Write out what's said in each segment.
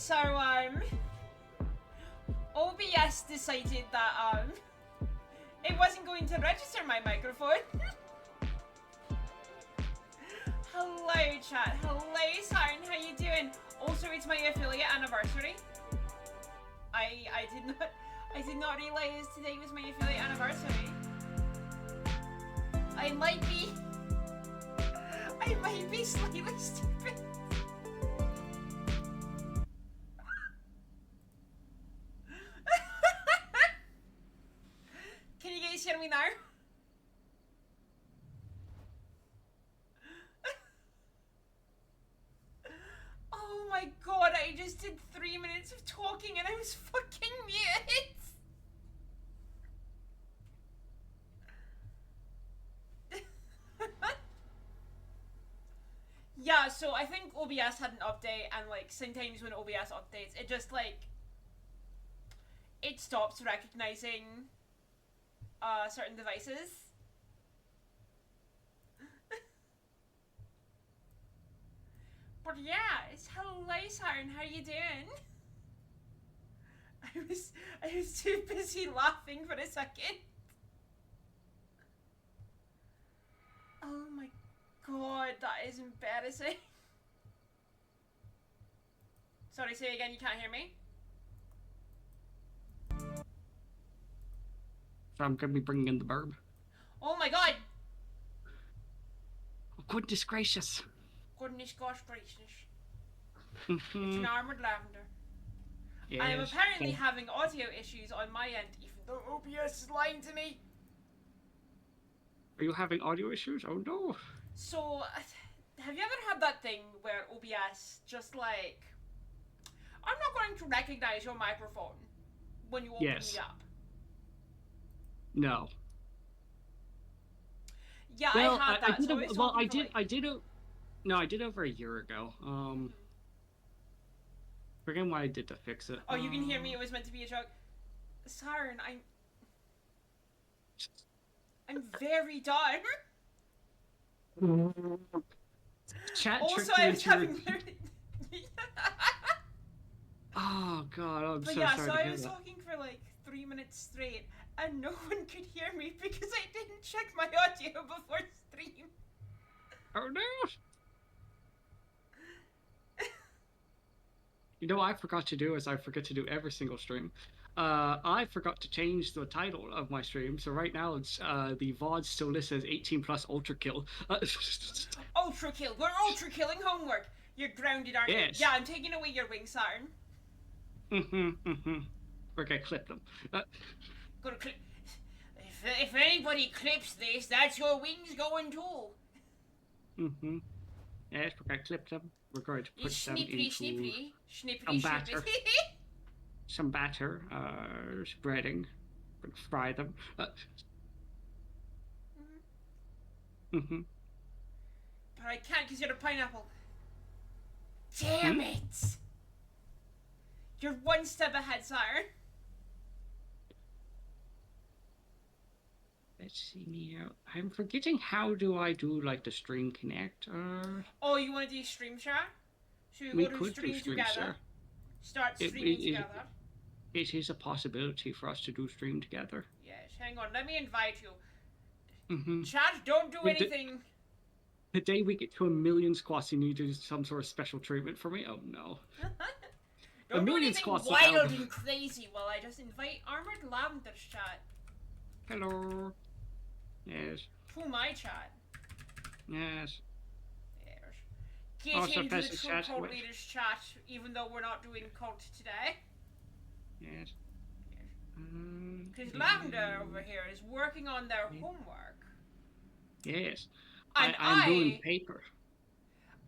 So, OBS decided that, it wasn't going to register my microphone. Hello, chat. Hello, Siren. How you doing? Also, it's my affiliate anniversary. I did not realize today was my affiliate anniversary. I might be slightly stupid. Can you guys hear me now? Oh my god, I just did 3 minutes of talking and I was fucking muted! Yeah, so I think OBS had an update, and like sometimes when OBS updates, it just like it stops recognizing certain devices. But yeah, it's hello Siren, how you doing? I was too busy laughing for a second. Oh my god, that is embarrassing. Sorry, say again, you can't hear me? So I'm gonna be bringing in the burb. Oh my god! Oh, goodness gracious. Goodness gosh gracious. It's an armoured lavender. Yes, I am apparently having audio issues on my end, even though OBS is lying to me. Are you having audio issues? Oh no. So, have you ever had that thing where OBS just like, I'm not going to recognize your microphone when you open the app? No. Yeah, well, I had that. I did over a year ago. Forget what I did to fix it. Oh, you can hear me. It was meant to be a joke. Siren, I'm very done. Chat also, I was having. Oh god, I'm but so yeah, sorry. So I was talking for like 3 minutes straight, and no one could hear me because I didn't check my audio before stream. Oh no! You know what I forgot to do, as I forget to do every single stream. I forgot to change the title of my stream, so right now it's the VOD still lists as 18 plus ultra kill. Ultra kill. We're ultra killing homework. You're grounded, aren't you? Yeah, I'm taking away your wing, Saturn. We're gonna clip them. Gonna clip. If anybody clips this, that's your wings going too. Yes, we're going to clip them. We're going to put them into some batter, spreading, fry them. But I can't because you're a pineapple. Damn it! You're one step ahead, sire. Let's see now. I'm forgetting how do I do like the stream connect. Oh, you want to do stream share? Should we go to stream together? Share. Start streaming together. It is a possibility for us to do stream together. Yes, hang on. Let me invite you. Chat, don't do anything. The day we get to 1 million squats, you need to do some sort of special treatment for me. Oh no. Don't do anything wild and crazy while I just invite Armored Lavender's chat. Hello. Yes. To my chat. Yes. Get into the True Cult Leaders chat, even though we're not doing cult today. Yes. Because Lavender over here is working on their homework. Yes. I'm doing paper.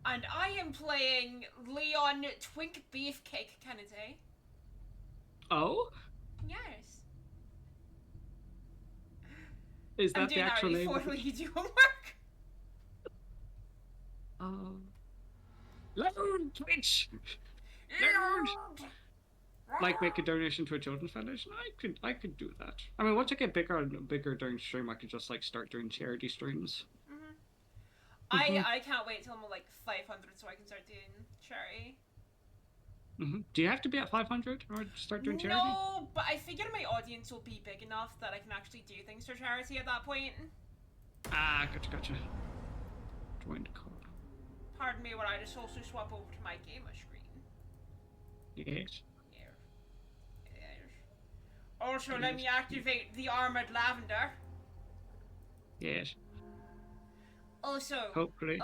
And I am playing Leon Twink Beefcake Kennedy. Oh? Yes. Is that the actual name? I'm doing you do homework. Load Twitch. Load. Like make a donation to a children's foundation. I could do that. I mean, once I get bigger and bigger during stream, I could just like start doing charity streams. I can't wait till I'm like 500 so I can start doing charity. Do you have to be at 500 or start doing charity? No, but I figure my audience will be big enough that I can actually do things for charity at that point. Ah, gotcha. Joined call. Pardon me while I just also swap over to my gamer screen. Yes. Yes. Also, let me activate the armored lavender. Yes. Also, Hopefully.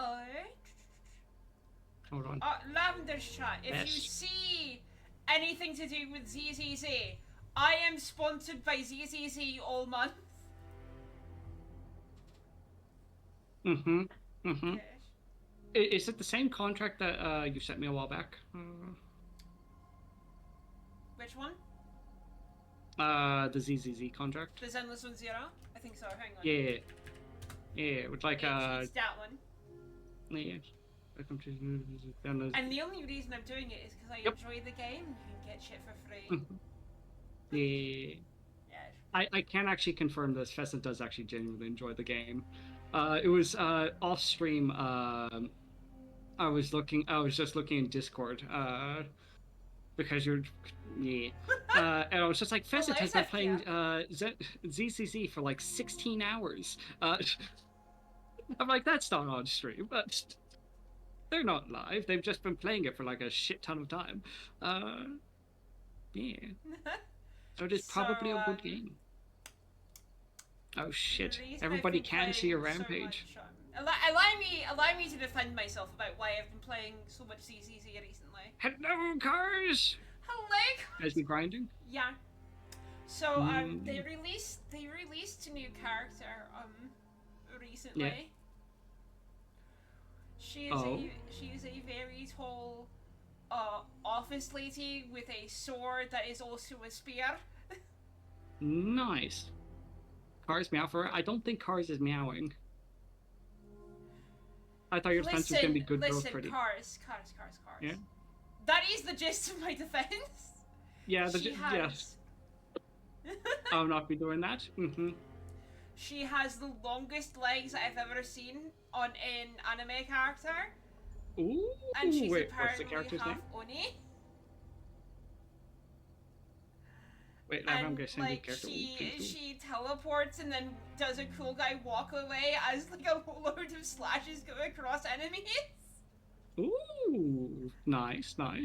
Hold on. Lavender's chat. If you see anything to do with ZZZ, I am sponsored by ZZZ all month. Yes. Is it the same contract that you sent me a while back? Which one? The ZZZ contract. The Zenless 1-0? I think so. Hang on. Yeah, with like it's that one. Yeah. And the only reason I'm doing it is because I enjoy the game. You can get shit for free. Yeah. Yes. I can actually confirm this. Pheasant does actually genuinely enjoy the game. It was off stream. I was just looking in Discord. Because you're, and I was just like, Pheasant has been playing ZCZ for like 16 hours. I'm like, that's not on stream, but they're not live. They've just been playing it for like a shit ton of time. Yeah. So it is probably a good game. Oh shit! Everybody can see a rampage. So allow me to defend myself about why I've been playing so much ZCZ recently. Hello, cars. Hello. Has been grinding. Yeah. So they released a new character recently. Yeah. She is a very tall office lady with a sword that is also a spear. Nice. Cars meow for her. I don't think Cars is meowing. I thought your defense was gonna be good, girl, pretty. Cars. Yeah. That is the gist of my defense. Yeah, yes. I'll not be doing that. She has the longest legs I've ever seen on an anime character. Ooh. And she's wait, apparently what's the character's half name? Oni. Wait, I'm gonna send you like, a character. she teleports and then does a cool guy walk away as like a whole load of slashes go across enemies. Ooh, nice. I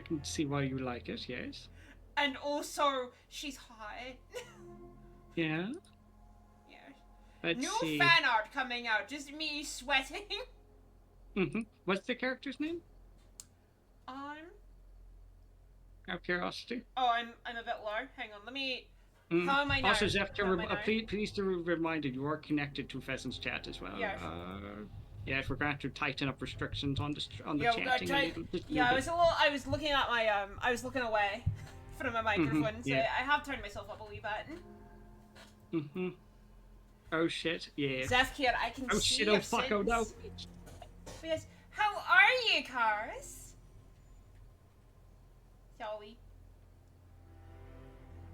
can see why you like it. Yes. And also, she's hot. Yeah. Yeah. Let's New see. fan art coming out. Just me sweating. What's the character's name? Out of curiosity. Oh, I'm a bit low. Hang on, let me. How am I now? Also, Zeph, please to remind you are connected to Pheasant's chat as well. Yeah. We're going to tighten up restrictions on the chatting. I was looking at my I was looking away from my microphone, so I have turned myself up a wee bit. Oh shit! Yeah. Zeph here, I can see. Oh shit! Oh fuck! Oh no! Yes. How are you, Cars? Zoe.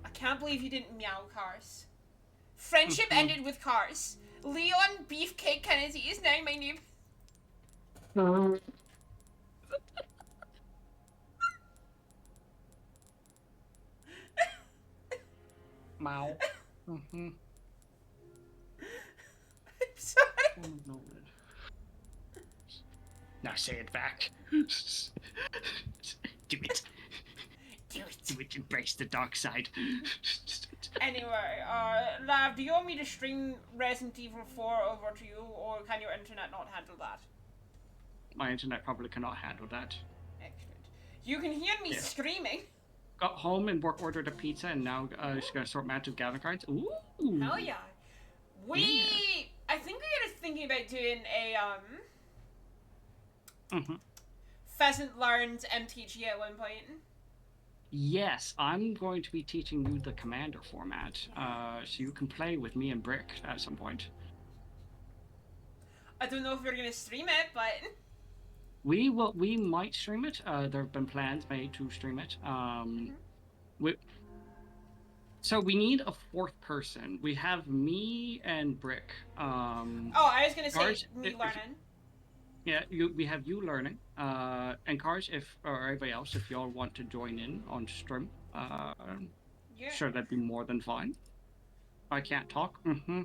I can't believe you didn't meow, Cars. Friendship ended with Cars. Leon Beefcake Kennedy is now my new. Meow. I'm sorry. Oh, no. Now say it back. Do it. Do it. Embrace the dark side. Anyway, Lav, do you want me to stream Resident Evil 4 over to you, or can your internet not handle that? My internet probably cannot handle that. Excellent. You can hear me screaming. Got home and ordered a pizza, and now she's gonna sort matches gathering cards. Ooh. Hell yeah. I think we were thinking about doing a Pheasant Learns MTG at one point. Yes, I'm going to be teaching you the commander format, so you can play with me and Brick at some point. I don't know if we're gonna stream it, but we might stream it. There have been plans made to stream it. So we need a fourth person. We have me and Brick. I was gonna say me learning. Yeah, we have you learning. And cars, if or everybody else, if y'all want to join in on stream, Yeah. sure, that'd be more than fine. I can't talk. Mm-hmm.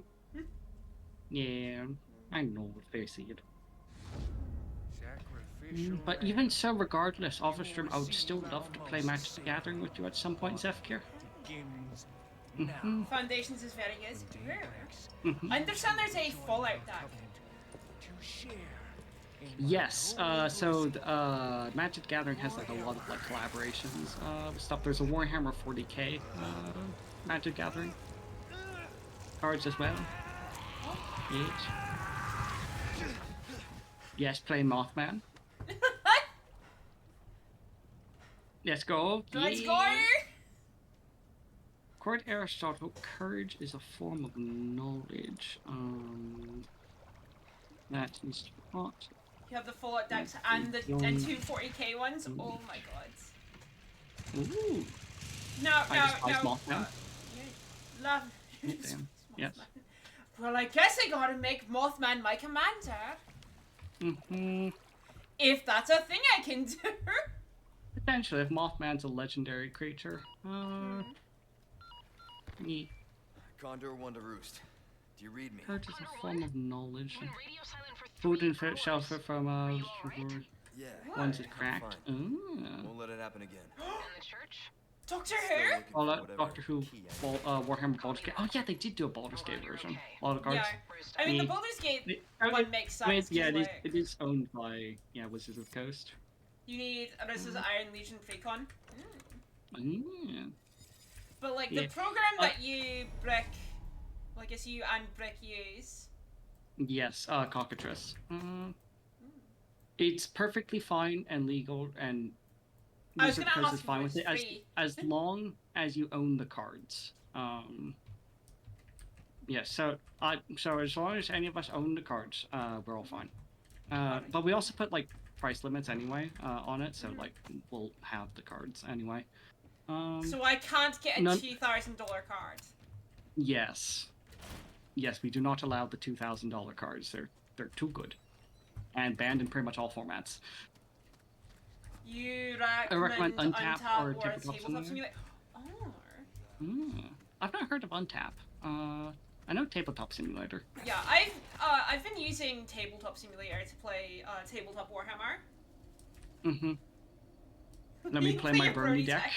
Yeah, I know what they see it. But even so, regardless of a stream, I would still love to play Magic the Gathering with you at some point, Zefkir. Mm-hmm. Foundations is very good. Mm-hmm. I understand there's a Fallout deck. Yes, Magic the Gathering has like a lot of like collaborations with stuff. There's a Warhammer 40k Magic Gathering cards as well. Yes. Yes, play Mothman. Let's go. Let's go! Quote Aristotle, courage is a form of knowledge. That is hot. You have the Fallout decks and the and two 40k ones. Oh my god. Ooh. No. Mothman. Love. Yes. Well, I guess I gotta make Mothman my commander. Mm-hmm. If that's a thing I can do. Potentially, if Mothman's a legendary creature. Condor one to roost. Do you read me? Courage is a form of knowledge. Food and shelter from Yeah. once it's cracked. Won't let it happen again. Doctor Who? All that Doctor Who, Warhammer Baldur's Gate. Oh yeah, they did do a Baldur's Gate version. A lot of cards. Yeah. I mean, the Baldur's Gate one makes sense. I mean, yeah, like, it is owned by Wizards of the Coast. You need, this is Iron Legion Precon. But like the program that you, Brick, well, I guess you and Brick use. Yes, Cockatrice. It's perfectly fine and legal, and Wizard of the Coast is fine with it as long as you own the cards. Yeah, so as long as any of us own the cards, we're all fine. But we also put like price limits anyway on it, so like we'll have the cards anyway. So I can't get a $2,000 card. Yes, we do not allow the $2,000 cards. They're too good, and banned in pretty much all formats. You recommend Untap or Tabletop Simulator? I've not heard of Untap. I know Tabletop Simulator. Yeah, I've been using Tabletop Simulator to play Tabletop Warhammer. Let me play my Brony deck.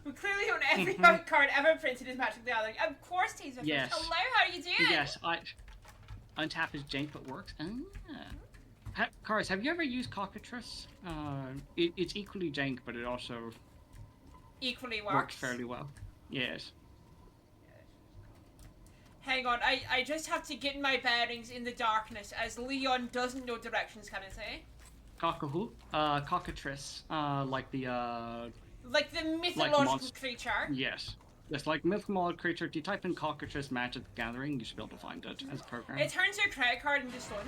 We clearly own every card ever printed in Magic the Gathering. Of course, Taser. Yes. Hello, how are you doing? Yes, Untap is jank but works. Cars, have you ever used Cockatrice? It's equally jank, but it also equally works fairly well. Yes. Hang on, I just have to get my bearings in the darkness, as Leon doesn't know directions, can I say? Cockatrice, like the mythological creature. Yes. It's like mythological creature. If you type in Cockatrice Magic the Gathering, you should be able to find it as a program. It turns your credit card into stone.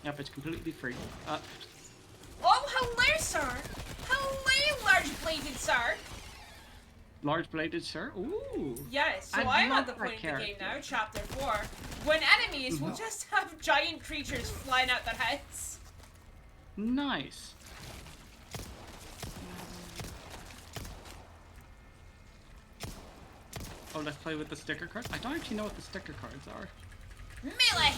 Yep, it's completely free. Oh, hello, sir! Hello, large-bladed sir! Large-bladed sir? Ooh! Yes, so I'm at the point in the game now, Chapter 4, when enemies will just have giant creatures flying out their heads. Nice! Oh, let's play with the sticker cards? I don't actually know what the sticker cards are. Melee!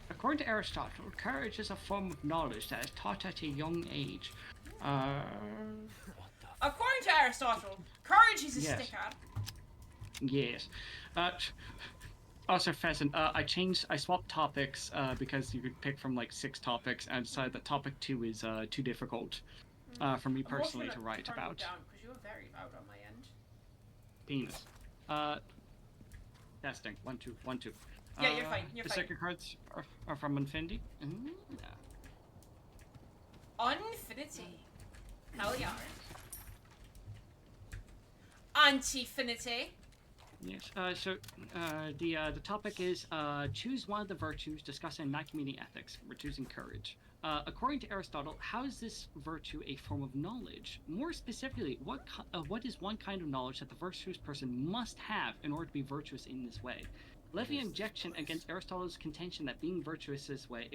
According to Aristotle, courage is a form of knowledge that is taught at a young age. According to Aristotle, courage is a sticker. Yes. Also, Pheasant, I swapped topics because you could pick from like 6 topics, and decided that topic 2 is too difficult for me personally to write about. Down, because you're very loud on my end. Penis. Testing. 1, 2, 1, 2. Yeah, you're fine. You're the fine. sticker cards are from Infinity. Unfinity. Hell yeah. Antifinity. Yes. The topic is choose one of the virtues discussing community ethics. We're choosing courage. According to Aristotle, how is this virtue a form of knowledge? More specifically, what is one kind of knowledge that the virtuous person must have in order to be virtuous in this way? Levy objection against Aristotle's contention that being virtuous this way,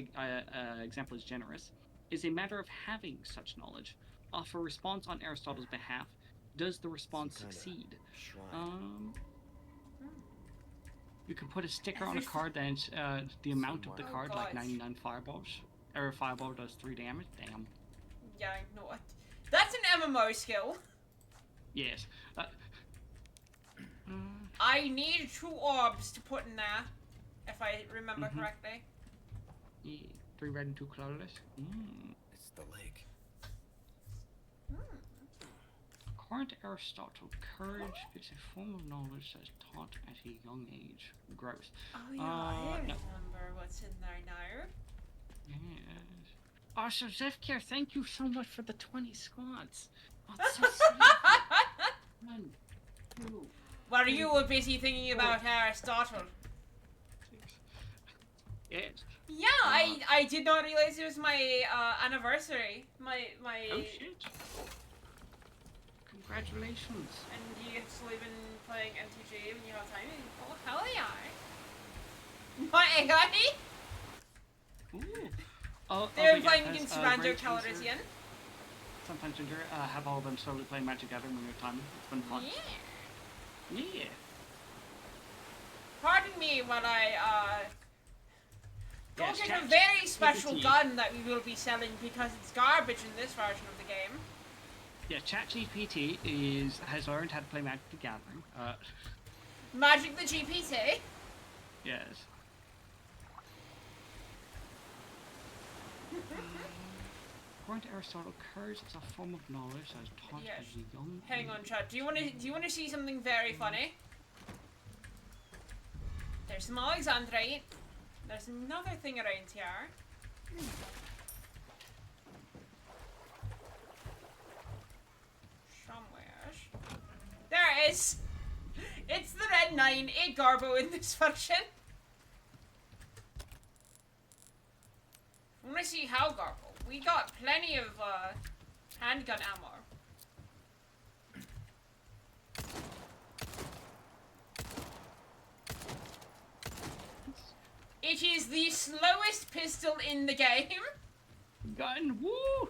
example is generous, is a matter of having such knowledge. Offer response on Aristotle's behalf. Does the response succeed? You can put a sticker on a card that's the amount of the card, like 99 fireballs. Or a fireball does 3 damage. Damn. Yeah, I know it. That's an MMO skill. Yes. I need 2 orbs to put in there, if I remember correctly. Yeah, 3 red and 2 colorless. It's the lake. According to Aristotle, courage is a form of knowledge that is taught at a young age. Gross. Oh yeah, I remember what's in there now. Yes. Also, Zefkir, thank you so much for the 20 squats. Oh, it's so sweet. 1, 2. What are you busy thinking about Aristotle? 6. Yes. Yeah, I did not realize it was my anniversary. My Oh shit. Congratulations. And you get to live in playing MTG when you have time. Oh hell yeah! My AI? Ooh. Oh, They're yeah, playing against Rando Rage Calrissian. Sometimes Ginger, have all of them slowly play Magic Gathering when you have time. It's been fun. Yeah. Yeah. Pardon me while I go Yes, get a very special gun that we will be selling because it's garbage in this version of the game. Yeah, ChatGPT has learned how to play Magic the Gathering. Magic the GPT. Yes. According to Aristotle, courage is a form of knowledge that is taught Yes. as a young Hang on, chat. Do you want to see something very funny? There's some Alexandrite. There's another thing around here. Somewhere. There it is. It's the red 9, a Garbo in this version. I want to see how Garbo. We got plenty of handgun ammo. It is the slowest pistol in the game. Gun, woo!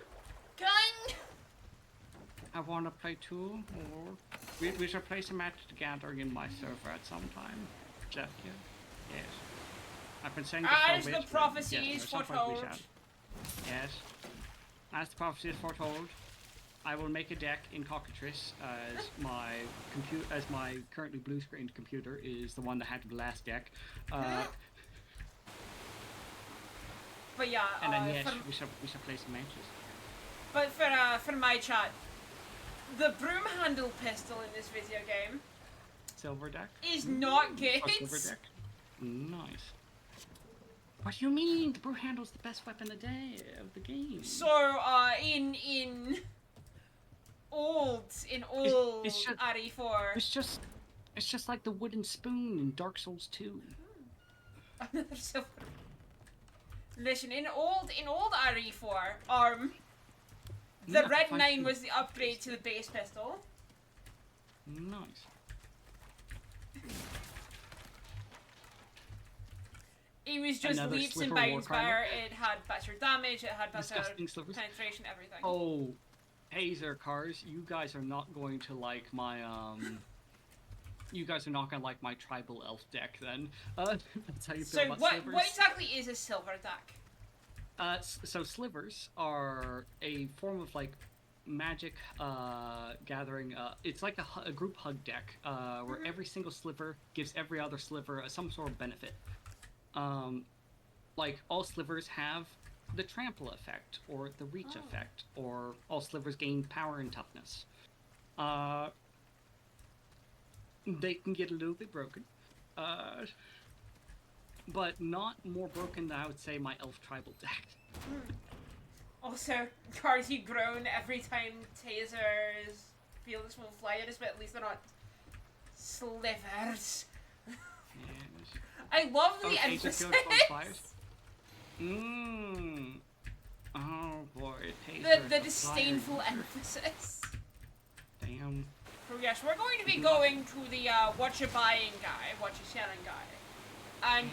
Gun! I want to play too, or we should play some Magic the Gathering in my server at some time. Jeff, yeah? Yes. I've been saying this for a As bit, the but prophecy yes, is at some point we foretold. shall. Yes. As the prophecy is foretold, I will make a deck in Cockatrice as my currently blue screened computer is the one that had the last deck. But yeah, And then yes, we shall play some matches. but for my chat, the broom handle pistol in this video game Silver deck? is not good. Or silver deck? Nice. What do you mean? The brew handle's the best weapon of the game. So in old it's just- RE4. It's just like the wooden spoon in Dark Souls 2. Another silver. Listen, in old RE4, the red 9 was the upgrade to the base pistol. Nice. It was just Another leaps and Sliver bounds War better. It had better damage. It had better Disgusting slivers. penetration. Everything. Oh, Hazer cars, you guys are not going to like my You guys are not gonna like my tribal elf deck then. That's how you feel So about what slivers. exactly is a silver deck? So slivers are a form of like magic gathering. It's like a group hug deck where every single sliver gives every other sliver some sort of benefit. Like all slivers have the trample effect or the reach effect, or all slivers gain power and toughness. They can get a little bit broken, but not more broken than I would say my elf tribal deck. Also, cards you groan every time tasers feel this will fly at us, but at least they're not slivers. Yes. I love the Taser emphasis. kills both fires. Oh boy, taser. The disdainful emphasis. Damn. So yes, we're going to be going to the what you buying guy, what you selling guy. And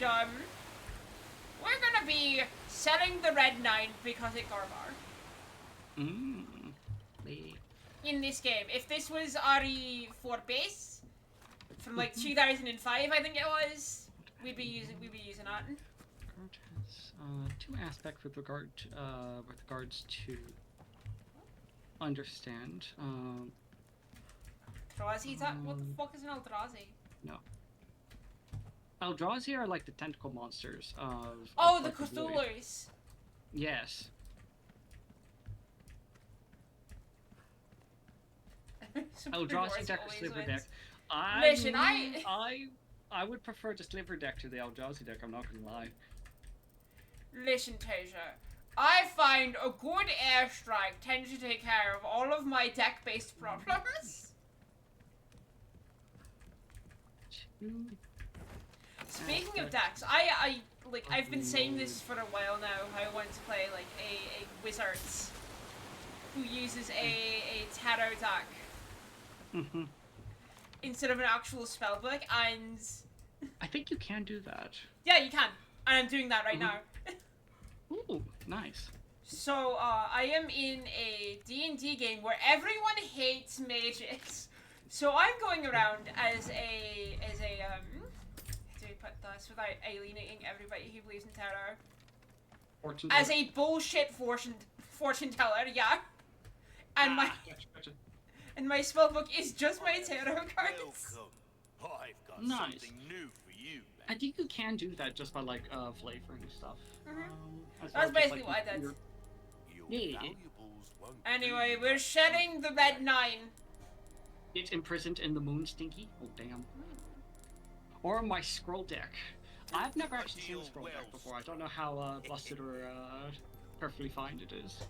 we're gonna be selling the red 9 because it Garvar. In this game. If this was RE4 base from like 2005, I think it was, we'd be using it. Guard has two aspects with regards to understand. Eldrazi, is that what the fuck is an Eldrazi? No. Eldrazi are like the tentacle monsters of. Oh, the the Void. Cthulhu's. Yes. Eldrazi deck or Sliver deck. Listen, I would prefer the Sliver deck to the Eldrazi deck. I'm not gonna lie. Listen, Tasia. I find a good airstrike tends to take care of all of my deck-based problems. Speaking of decks, I've been saying this for a while now. How I want to play like a wizards who uses a tarot deck instead of an actual spellbook, and I think you can do that. yeah, you can, and I'm doing that right now. Ooh, nice. So I am in a D&D game where everyone hates mages. So I'm going around as a how do we put this without alienating everybody who believes in tarot? Fortune As a bullshit fortune teller, yeah. And Gotcha. my spellbook is just my tarot cards. Welcome. I've got Nice. something new for you, I think you can do that just by like flavoring stuff. As well That's as basically just, what I did. Your Yeah. valuables won't Anyway, do we're much shedding the red 9. It's imprisoned in the moon, Stinky. Oh damn. Or my scroll deck. I've never actually seen a scroll deck before. I don't know how busted or perfectly fine it is.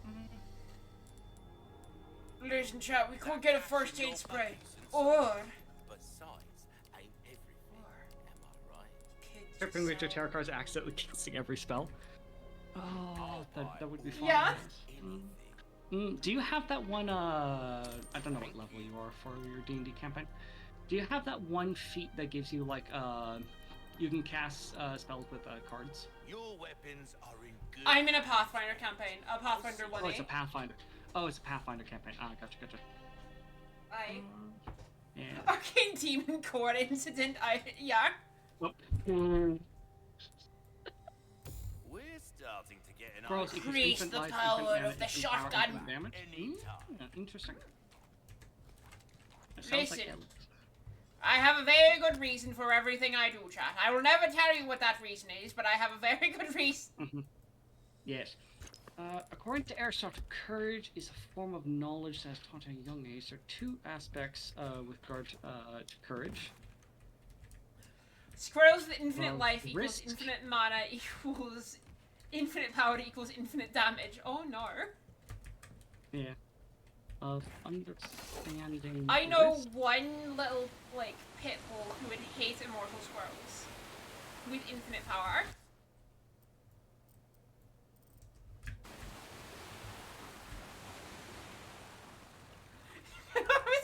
Listen, chat, we could get a first aid spray. Or Besides, ain't everything, am I right? Tripping with your tarot cards accidentally casting every spell. Oh, that would be fun. Yeah. Do you have that one, I don't know what level you are for your D&D campaign. Do you have that one feat that gives you, like, you can cast spells with cards? Your weapons are in good. I'm in a Pathfinder campaign. A Pathfinder 1A. Oh, it's a Pathfinder. Oh, it's a Pathfinder campaign. Ah, gotcha. Aye. Yeah. Arcane Demon Core incident. Yeah. Well, We're starting to get an Gross, idea. Increase infant the life, power infant of the infant power, shotgun. infant damage. Anytime. Interesting. That sounds like Listen. I have a very good reason for everything I do, chat. I will never tell you what that reason is, but I have a very good reason. Yes. According to Aristotle, courage is a form of knowledge that is taught at a young age. There are two aspects with regard to courage. Squirrels with infinite life equals risk. infinite mana equals infinite power equals infinite damage. Oh no. Yeah. Of understanding. I know risk. one little, like, pit bull who would hate immortal squirrels. With infinite power.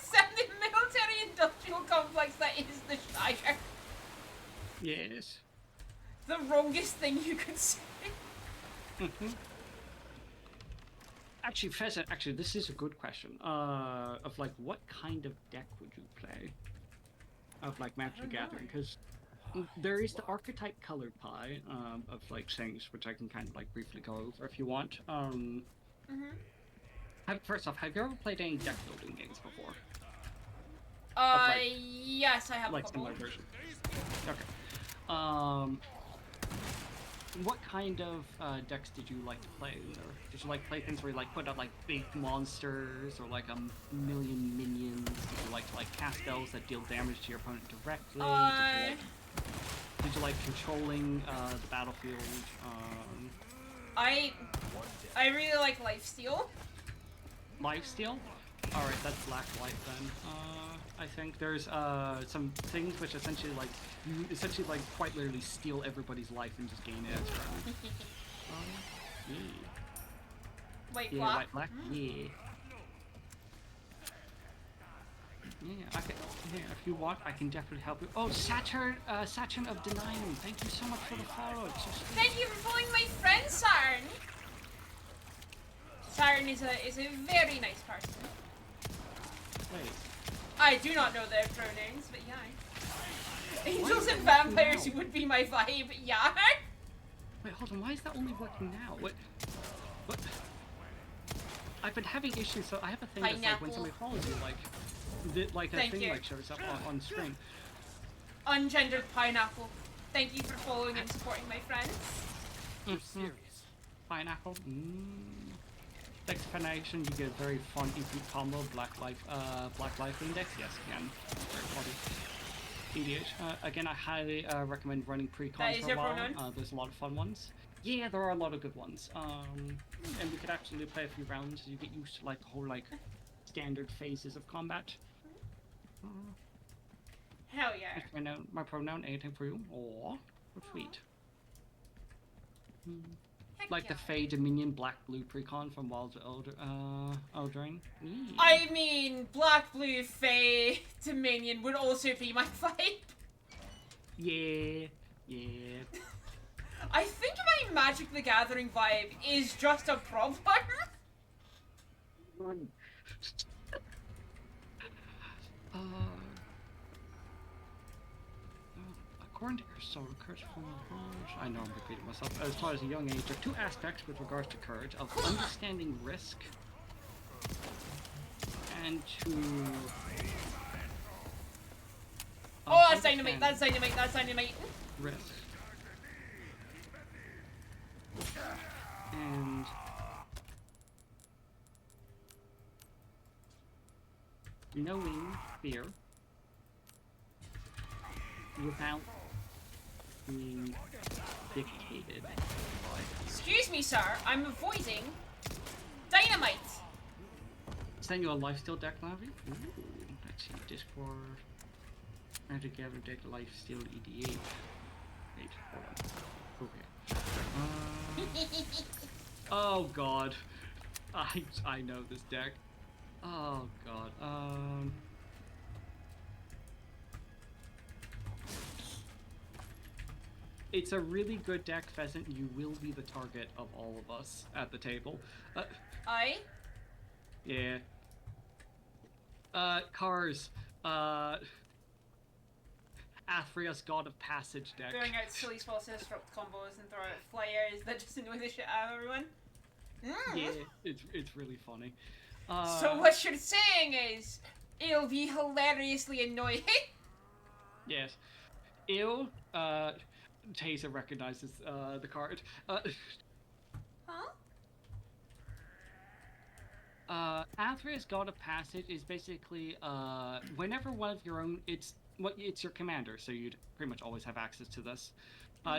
Sending military industrial complex that is the Shire. Yes. The wrongest thing you could say. Actually, Pheasant, this is a good question. Of like, what kind of deck would you play? Of like Magic the Gathering, because there is the archetype colored pie of like things, which I can kind of like briefly go over if you want. First off, have you ever played any deck building games before? Yes, I have Like a couple. similar version. Okay. What kind of decks did you like to play? Or did you like play things where you like put out like big monsters or like a million minions? Did you like to like cast spells that deal damage to your opponent directly? Did you like controlling the battlefield? I really like Lifesteal. Lifesteal? Alright, that's Black Light then. I think there's some things which essentially like you essentially like quite literally steal everybody's life and just gain it. Yeah. Wait, Yeah, black? white black? Yeah. Yeah, I can, yeah, if you want, I can definitely help you. Oh, Saturn of Denying, thank you so much for the follow. It's so sweet. Thank you for following my friend Sarn. Sarn is a very nice person. Wait. I do not know their pronouns, but yeah. Angels and vampires would be my vibe, yeah. Wait, hold on, why is that only working now? What? I've been having issues, so I have a thing that's like when somebody follows you, like a thing like shows up on screen. Ungendered pineapple. Thank you for following and supporting my friends. You're serious. Pineapple. Explanation, you get a very fun infant combo, Black Life Index. Yes, again. Very funny. EDH. Again, I highly recommend running pre-cons for a while. There's a lot of fun ones. Yeah, there are a lot of good ones. And we could actually play a few rounds so you get used to like the whole like standard phases of combat. Hell yeah. My pronoun, anything for you? Aw, sweet. Like the Fey Dominion Black Blue Precon from Wild Eldring. I mean, Black Blue Fey Dominion would also be my vibe. Yeah. I think my Magic the Gathering vibe is just a problem. According to Aristotle, courage from I know I'm repeating myself. As far as a young age, there are two aspects with regards to courage: of understanding risk and to. Oh, that's dynamite! That's dynamite! That's dynamite! Risk. And knowing fear without being dictated. Excuse me, sir. I'm avoiding dynamite. Send you a lifesteal deck, Lavi? Ooh, let's see. Discord. Magic Gather deck lifesteal EDH. Wait, hold on. Okay. Oh god. I know this deck. Oh god. It's a really good deck, Pheasant. You will be the target of all of us at the table. Aye? Yeah. Cars. Athrea's God of Passage deck. Throwing out silly spells to disrupt combos and throw out flyers that just annoy the shit out of everyone. Yeah, it's really funny. So what you're saying is, it'll be hilariously annoying. Yes. Taser recognizes the card. Athrea's God of Passage is basically whenever one of your own, it's your commander, so you'd pretty much always have access to this.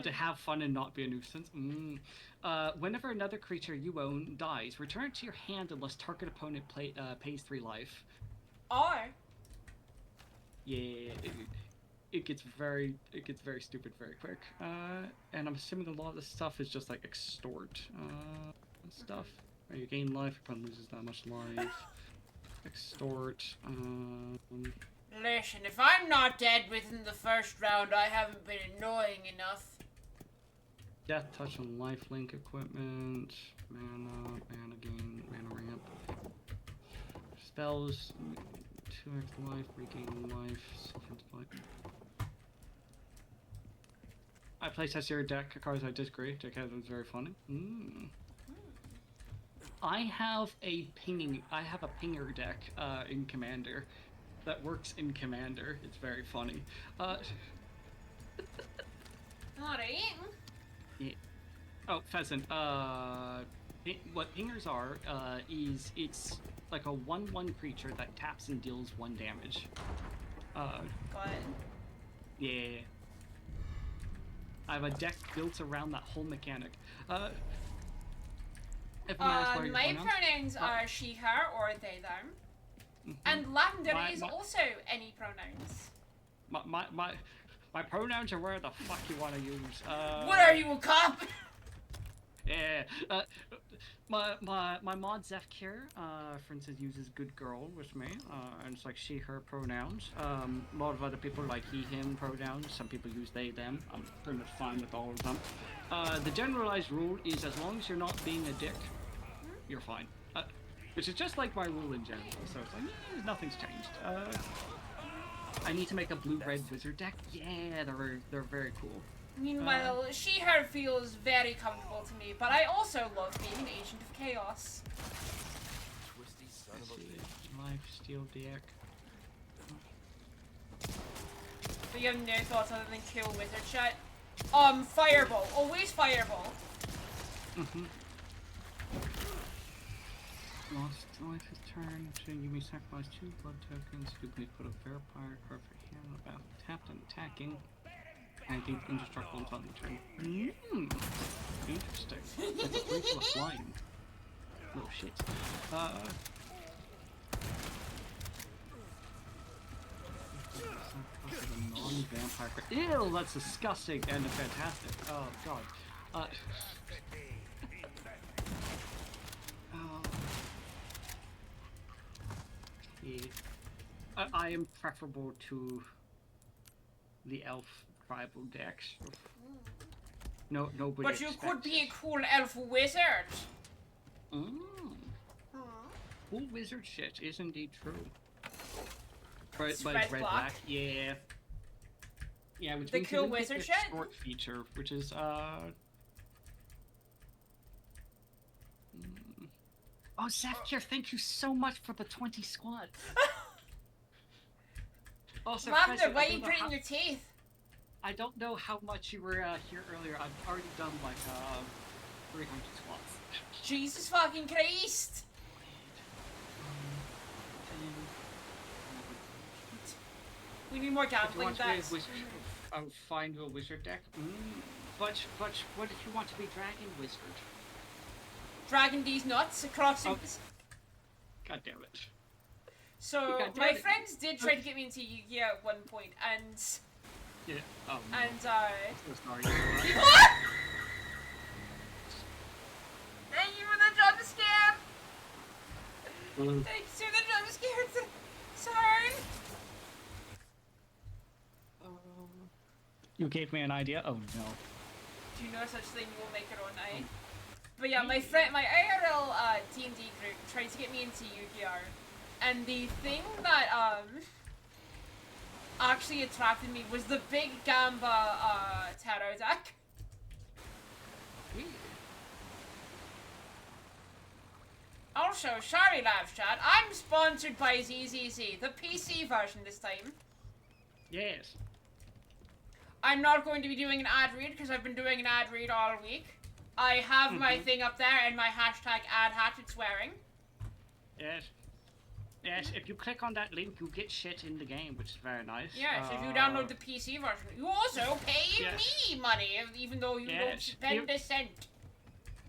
To have fun and not be a nuisance. Whenever another creature you own dies, return it to your hand unless target opponent pays 3 life. Or Yeah, it gets very stupid very quick. And I'm assuming a lot of this stuff is just like extort stuff. You gain life, your opponent loses that much life. Extort. listen, if I'm not dead within the first round, I haven't been annoying enough. Death touch on lifelink equipment. Mana gain, mana ramp. Spells 2x life, regain life, life. I playtest your deck cards. I disagree. Deck has was very funny. I have a pinger deck in Commander that works in Commander. It's very funny. Alright. Yeah. Oh, Pheasant. What pingers are is it's like a 1/1 creature that taps and deals 1 damage. But Yeah. I have a deck built around that whole mechanic. my pronouns are she, her, or they, them. And lavender is also any pronouns. My pronouns are where the fuck you want to use. What are you, a cop? Yeah. My mod Zeph here, for instance, uses good girl with me, and it's like she, her pronouns. A lot of other people like he, him pronouns. Some people use they, them. I'm pretty much fine with all of them. The generalized rule is as long as you're not being a dick, you're fine. Which is just like my rule in general, so it's like, nothing's changed. I need to make a blue-red wizard deck. Yeah, they're very cool. Meanwhile, she, her feels very comfortable to me, but I also love being an agent of chaos. Twisty son of a Let's see, bitch. life steal deck. But you have no thoughts other than kill wizard shit? Fireball. Always fireball. Lost life is turned. You may sacrifice 2 blood tokens. You may put a vampire card for hand about tapped and attacking. And think indestructible until the turn. Interesting. That's a 3 for a flying. Oh shit. A non-vampire card. Ew, that's disgusting and fantastic. Oh god. I am preferable to the elf tribal decks. No, nobody. But you could be a cool elf wizard. Cool wizard shit is indeed true. It's But red red black. black, yeah. Yeah, which The means cool you wizard get shit? short feature, which is Oh, Zephyr, thank you so much for the 20 squad. Also, Lavender, President, why I are you don't know gritting how- your teeth? I don't know how much you were here earlier. I've already done like 300 squats. Jesus fucking Christ! We need more If you gambling want to be a decks. wizard, I'll find you a wizard deck. But what if you want to be dragon wizard? Dragging these nuts across. Oh. God damn it. So God damn my it. friends did try to get me into Yu-Gi-Oh at one point, and Yeah. Oh. No. and I'm so sorry. thank you for the jump scare. Mm. Thanks for the jump scare. Sorry. You gave me an idea. Oh no. Do you know such thing? You will make your own eye. But yeah, my IRL D&D group tried to get me into Yu-Gi-Oh, and the thing that actually attracted me was the big Gamba tarot deck. Also, sorry, Labs Chat, I'm sponsored by ZZZ, the PC version this time. Yes. I'm not going to be doing an ad read because I've been doing an ad read all week. I have my thing up there and my hashtag ad hatchet swearing. Yes. Yes, if you click on that link, you get shit in the game, which is very nice. Yes, if you download the PC version, you also pay Yes. me money, even though you don't Yes, spend a cent.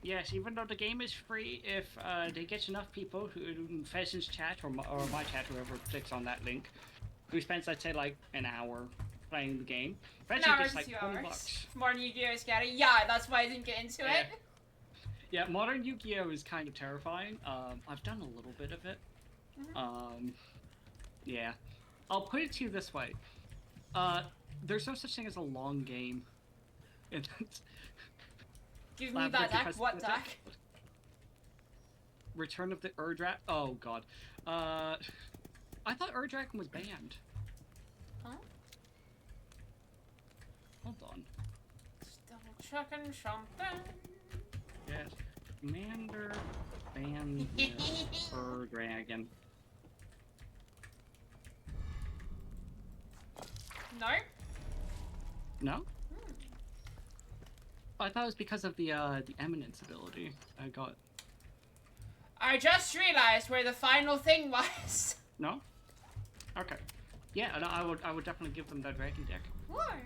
Yes, even though the game is free, if they get enough people who in Pheasant's chat or my chat, whoever clicks on that link, who spends, let's say, like an hour playing the game, An Pheasant hour gets to like 2 $20 hours. bucks. More than Yu-Gi-Oh! Scary. Yeah, that's why I didn't get into Yeah. it. Yeah, modern Yu-Gi-Oh! Is kind of terrifying. I've done a little bit of it. Yeah. I'll put it to you this way. There's no such thing as a long game. And Give me that deck. What deck? Return of the Ur-Dragon. Oh god. I thought Ur-Dragon was banned. Huh? Hold on. Just double checking something. Yes. Commander banned Ur-Dragon. No? No? I thought it was because of the Eminence ability. I got. I just realized where the final thing was. No? Okay. Yeah, and I would definitely give them that dragon deck. Why?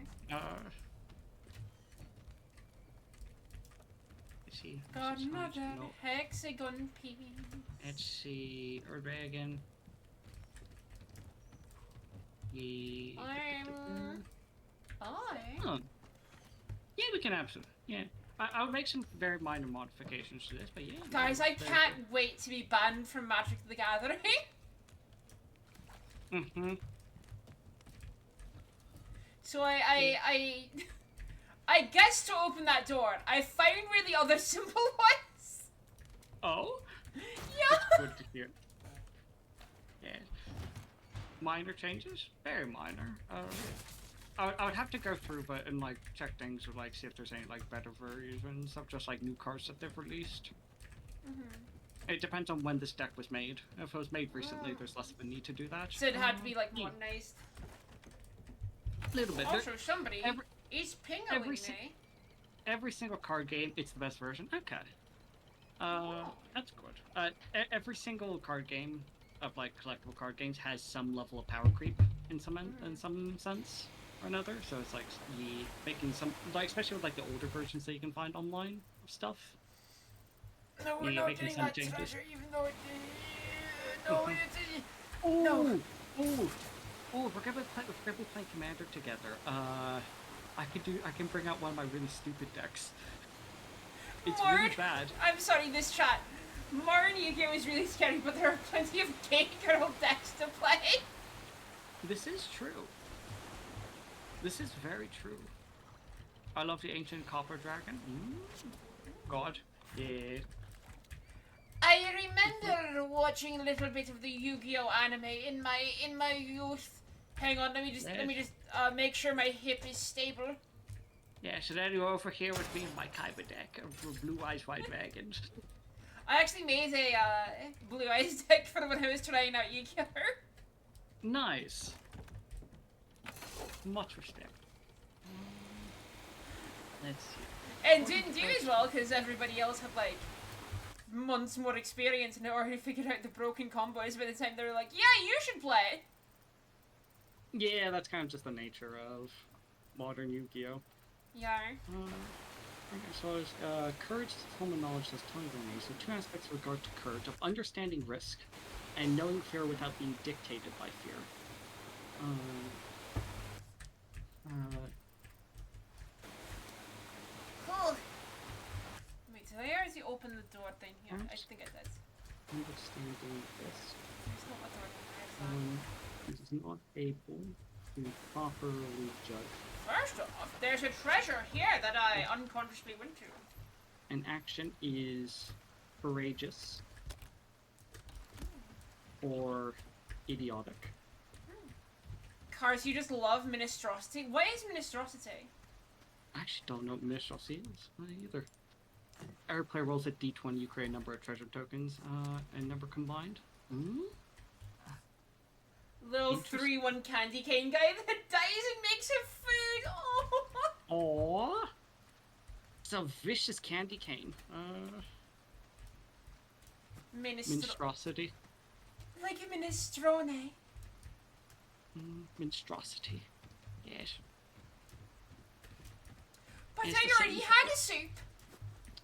Let's see. Got This is another no. hexagon piece. Let's see. Ur-Dragon. I'm... Hi. Oh. Yeah, we can absolutely. Yeah. I'll make some very minor modifications to this, but yeah. Guys, I can't wait to be banned from Magic the Gathering. Mm-hmm. So I guess to open that door, I found where the other symbol was. Oh? Yeah. Good to hear. Yeah. Minor changes? Very minor. I would have to go through and like check things or like see if there's any like better versions and stuff, just like new cards that they've released. It depends on when this deck was made. If it was made recently, there's less of a need to do that. So it had to be like modernized. A little bit. Also, somebody is pinging me. Every single card game, it's the best version. Okay. That's good. Every single card game of like collectible card games has some level of power creep in some sense or another. So it's like making some like especially with like the older versions that you can find online of stuff. No, we're not getting that treasure, even though it. No, it's. No. Oh, we're gonna be playing Commander together. I can bring out one of my really stupid decks. It's really bad. I'm sorry, this chat. Modern Yu-Gi-Oh! Is really scary, but there are plenty of gay girl decks to play. This is true. This is very true. I love the ancient copper dragon. God. Yeah. I remember watching a little bit of the Yu-Gi-Oh! Anime in my youth. Hang on, let me just make sure my hip is stable. Yeah, so then you're over here with me and my Kaiba deck of Blue Eyes White Dragons. I actually made a Blue Eyes deck for when I was trying out Yu-Gi-Oh! Nice. Much respect. Let's see. And didn't do as well because everybody else had like months more experience and already figured out the broken combos by the time they were like, yeah, you should play. Yeah, that's kind of just the nature of modern Yu-Gi-Oh! Yeah. Okay, so courage is common knowledge that's Tony Renee. So two aspects with regard to courage of understanding risk and knowing fear without being dictated by fear. Cool. Wait, did I already open the door thing here? I think I did. Understanding risk. There's not a door thing there, It is not able to properly judge. First off, there's a treasure here that I unconsciously went to. An action is courageous or idiotic. Cars, you just love Minestrosity. What is Minestrosity? I actually don't know what Minestrosity is either. Every player rolls a d20, you create a number of treasure tokens, and number combined. Little 3-1 candy cane guy that dies and makes him food. Oh. Aww. It's a vicious candy cane. Minestrosity. Like a minestrone. Minestrosity. Yes. But I already had a soup.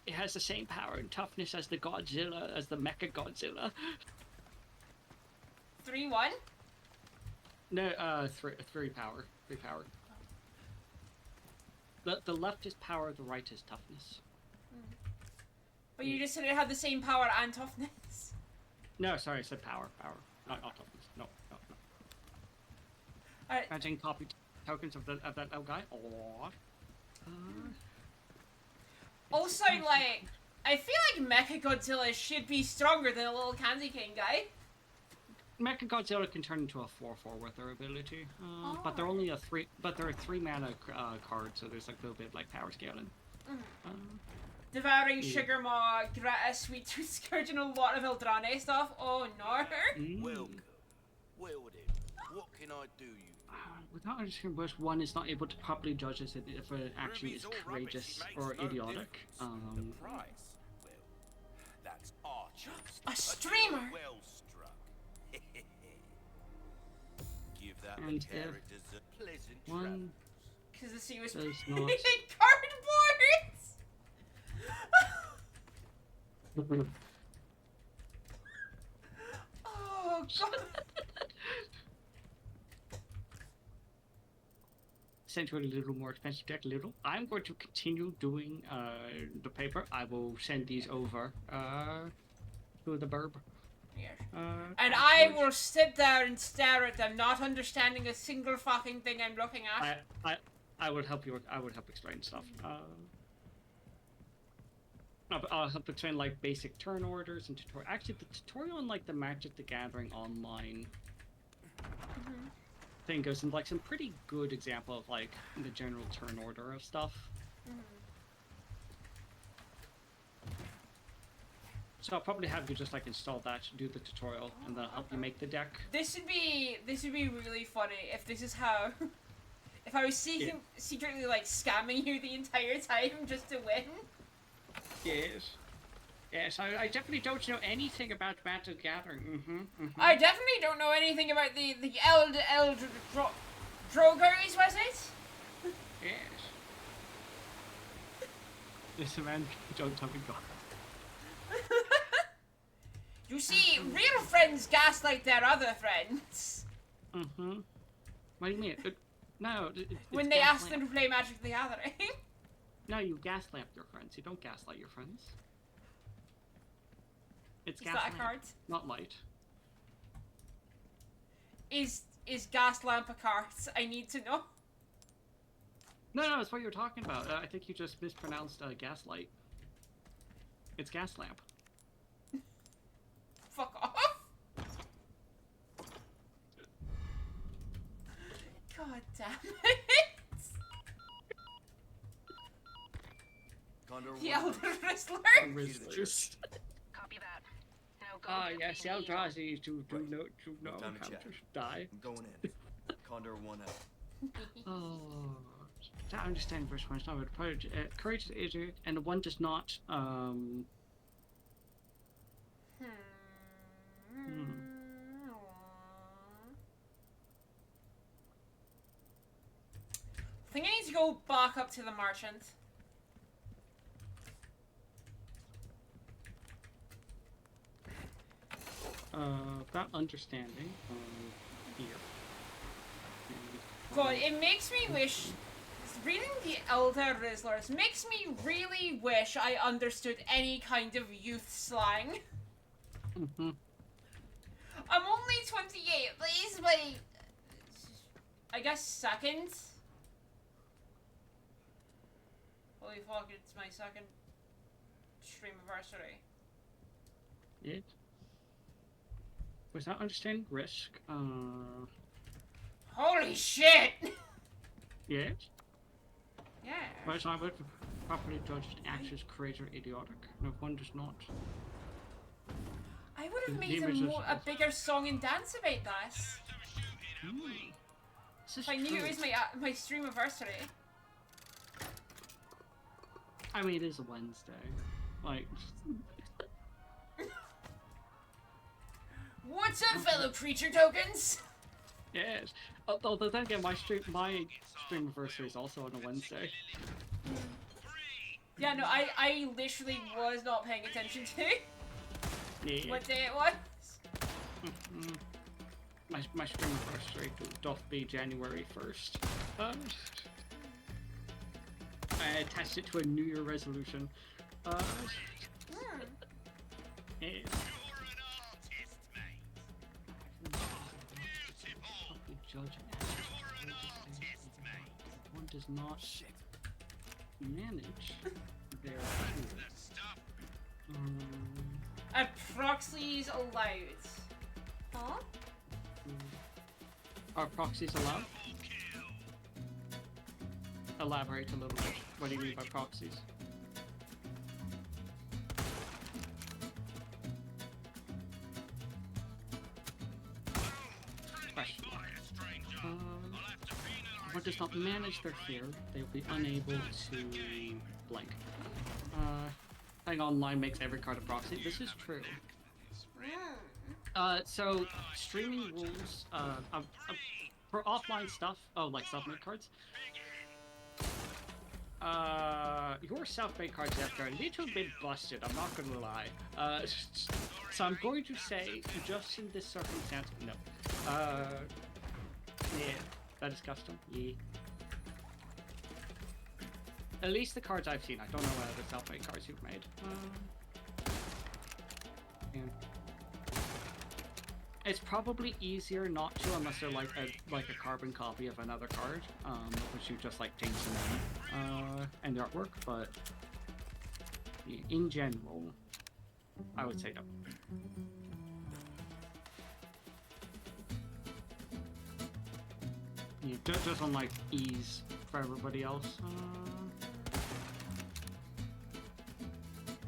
It has the same power and toughness as the Godzilla, as the Mecha Godzilla. 3-1? No, three power. 3 power. The left is power, the right is toughness. But you just said it had the same power and toughness. No, sorry, I said power. Not toughness. No. Alright. Granting copy tokens of that little guy. Aww. Also, like, I feel like Mechagodzilla should be stronger than a little candy cane guy. Mechagodzilla can turn into a 4/4 with their ability, but they're only But they're a 3 mana card, so there's like a little bit like power scaling. Devouring Sugar Maw, Greta, Sweet Tooth Scourge, and a lot of Eldrane stuff. Oh no. Welcome. Well then, what can I do you? Without understanding which one is not able to properly judge if an action is courageous or idiotic. The price. Well, that's our choice. A streamer. Well struck. Give that And if characters a pleasant one Because the sea was does painted not- in cardboard. Oh god. send you a little more expensive deck. I'm going to continue doing the paper. I will send these over to the burb. Yes. And I afterwards. will sit there and stare at them, not understanding a single fucking thing I'm looking at. I will help you. I will help explain stuff. I'll help explain like basic turn orders and tutorial. Actually, the tutorial on like the Magic the Gathering online thing goes into like some pretty good example of like the general turn order of stuff. So I'll probably have you just like install that, do the tutorial, and then I'll help you make the deck. This would be really funny if this is how if I was secretly like scamming you the entire time just to win. Yes. Yes, I definitely don't know anything about Magic the Gathering. I definitely don't know anything about the Eld Drogers, was it? Yes. Listen, man, don't tell me God. You see, real friends gaslight their other friends. What do you mean? No. When they ask them to play Magic the Gathering. No, you gaslamp your friends. You don't gaslight your friends. It's Is that a card? Not light. Is Gaslamp a card? I need to know. No, it's what you were talking about. I think you just mispronounced gaslight. It's gaslamp. Fuck off. God damn it. Condor The 1 Elder Roost. Rizzler. Copy that. Now go. Ah, yes, the Eldrazi to know Time to how check. to die. I'm going in. Condor 1 out. Oh, to understand first one, it's not about courage is it, and the one does not. I think I need to go back up to the merchant. That understanding. Here. God, it makes me wish. Reading the Elder Rizzlers makes me really wish I understood any kind of youth slang. I'm only 28. This is my, I guess, second. Holy fuck! It's my second stream anniversary. It. Without understanding risk, Holy shit! yes. Yeah. Whereas I would properly judged acts as crazy or idiotic. No, one does not. I would have The made images a bigger song and dance about this. This is If I knew true. it was my stream anniversary. I mean, it is a Wednesday. Like. What's up, fellow creature tokens? Yes. Although then again, my stream anniversary is also on a Wednesday. Yeah, no, I literally was not paying attention to Yeah. what day it was. My stream anniversary doth be January 1st. I attached it to a New Year resolution. Yeah. Judge one does not manage their And proxies allowed. Huh? Are proxies allowed? Elaborate a little bit. What do you mean by proxies? Question. One does not manage their fear, they will be unable to blank. Playing online makes every card a proxy. This is true. So streaming rules for offline stuff. Oh, like self-made cards. Your self-made cards after a little bit busted. I'm not gonna lie. So I'm going to say, just in this circumstance, no. Yeah, that is custom. Yeah. At least the cards I've seen. I don't know what other self-made cards you've made. Yeah. It's probably easier not to unless they're like a carbon copy of another card, which you just like change the name and the artwork. But yeah, in general, I would say no. Yeah, just on like ease for everybody else.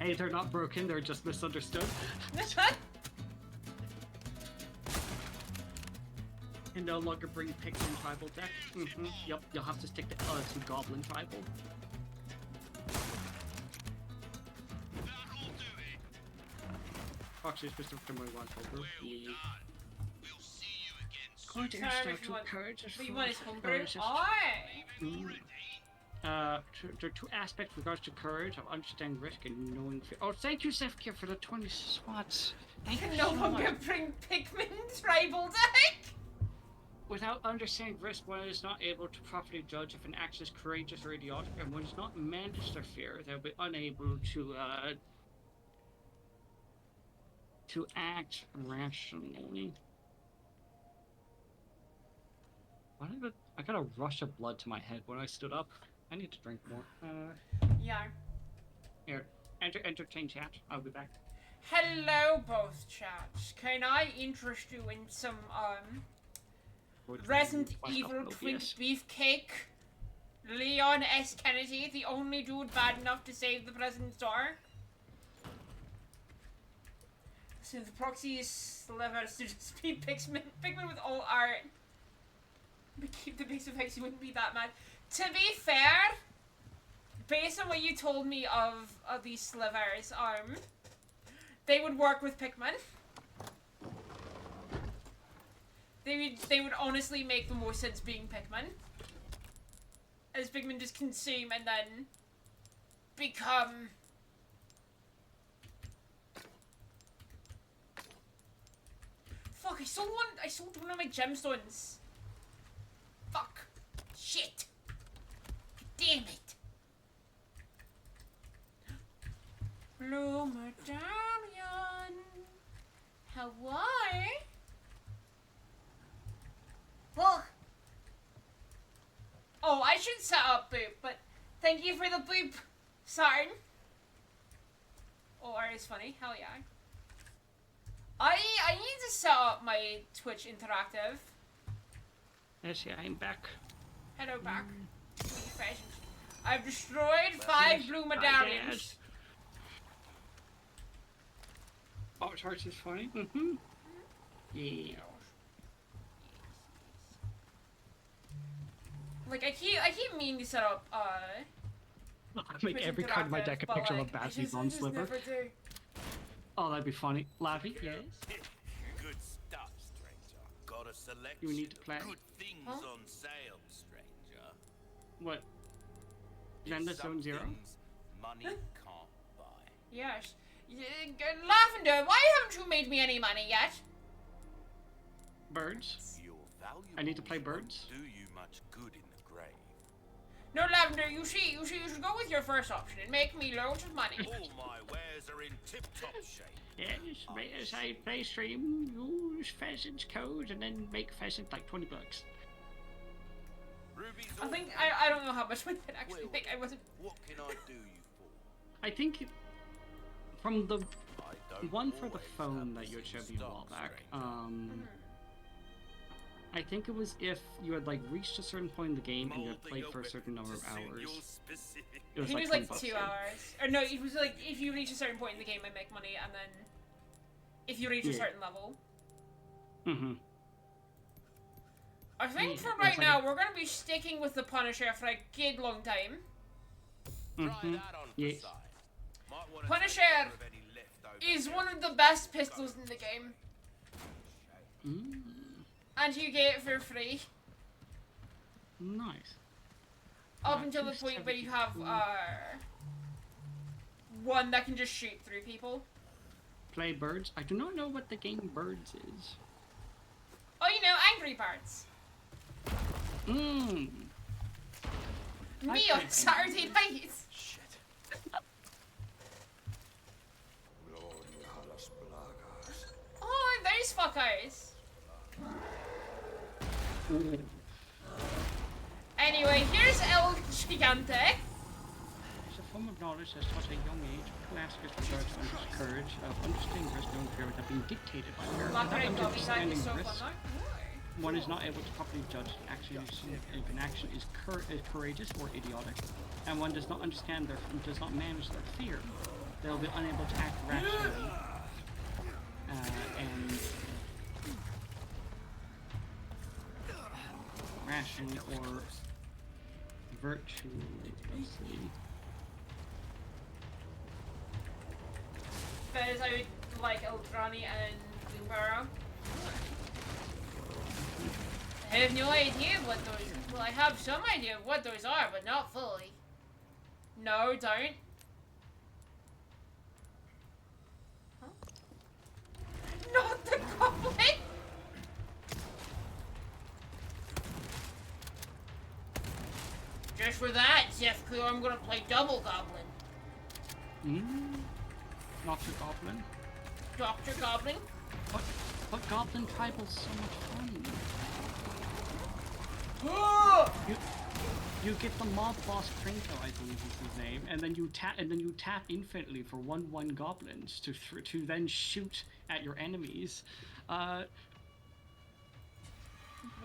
Hey, they're not broken, they're just misunderstood. Can no longer bring Pikmin tribal deck. Yep, you'll have to stick to Goblin tribal. Actually, it's Mr. Kimberly wants over. Yeah. Going to start to encourage us. You want his homebrew? There are two aspects with regards to courage of understanding risk and knowing fear. Oh, thank you, Zefkir, for the 20 swats. Thank you no so longer much. bring Pikmin tribal deck. Without understanding risk, one is not able to properly judge if an action is courageous or idiotic, and one does not manage their fear, they'll be unable to act rationally. Why did I got a rush of blood to my head when I stood up? I need to drink more. Yeah. Here, entertain chat. I'll be back. Hello, both chats. Can I interest you in some Resident Evil Twin Beefcake? Leon S. Kennedy, the only dude bad enough to save the president's daughter. Since the proxy slivers to just be Pikmin with all art. But keep the base effects, you wouldn't be that mad. To be fair, based on what you told me of these slivers, they would work with Pikmin. They would honestly make the most sense being Pikmin. As Pikmin just consume and then become... Fuck, I sold one of my gemstones. Fuck. Shit. Damn it. Blue Medallion. Hawaii. Ugh. Oh, I should set up boop, but thank you for the boop, Sarn. Oh, art is funny. Hell yeah. I need to set up my Twitch interactive. Yes, yeah, I'm back. Hello, back. I've destroyed 5 blue medallions. Oh, Charge is funny. Yeah. Like I keep meaning to set up I make every card in my deck a picture of a Bassie Bone Sliver. Oh, that'd be funny. Lavi, yes. Good stuff, stranger. Got a selection. You need to play. Good things on sale, stranger. What? Agenda Zone Zero? Money can't buy. Yes. Lavender, why haven't you made me any money yet? Birds? Your I need to play birds? Do you much good in the grave? No, Lavender, you should go with your first option and make me loads of money. All my wares are in tip-top shape. Yes, I play stream, use Pheasant's code, and then make Pheasant like $20. Ruby's I think I don't know how much would that actually make. I wasn't. What can I do you for? I think from the I don't one for the always phone have that the you had same showed me a while stuff, back, stranger. I think it was if you had like reached a certain point in the game and you had played for a certain number of hours. It was He like was like 20 2 bucks, hours. Or no, it was like if you reach a certain point in the game, I make money, and then if you reach a certain level. I think for right now, we're gonna be sticking with the Punisher for a good long time. Try that on for Yes. size. Might wanna Punisher take care of any leftover is one of the best pistols in the game. And you get it for free. Nice. Up until the point where you have one that can just shoot through people. Play Birds? I do not know what the game Birds is. Oh, you know, Angry Birds. Me on Saturday night. Shit. Oh, those fuckers. Anyway, here's El Gigante. It's a form of knowledge at such a young age. Who asks us to judge under courage of understanding risk and fear without being dictated by fear. Black Without Red Doggy Tag understanding is so risk, fun though. one is not able to properly judge if an action is courageous or idiotic, and one does not understand does not manage their fear. They will be unable to act rationally or virtually. Let's see. Because I would like Eldrani and Bloombarrow. I have no idea what those. Well, I have some idea of what those are, but not fully. No, don't. Huh? Not the goblin. Just for that, Zefku, I'm gonna play double goblin. Dr. Goblin. Dr. Goblin. But Goblin Tribal's so much fun. You get the mob boss Krinko, I believe is his name, and then you tap infinitely for 1/1 goblins to then shoot at your enemies.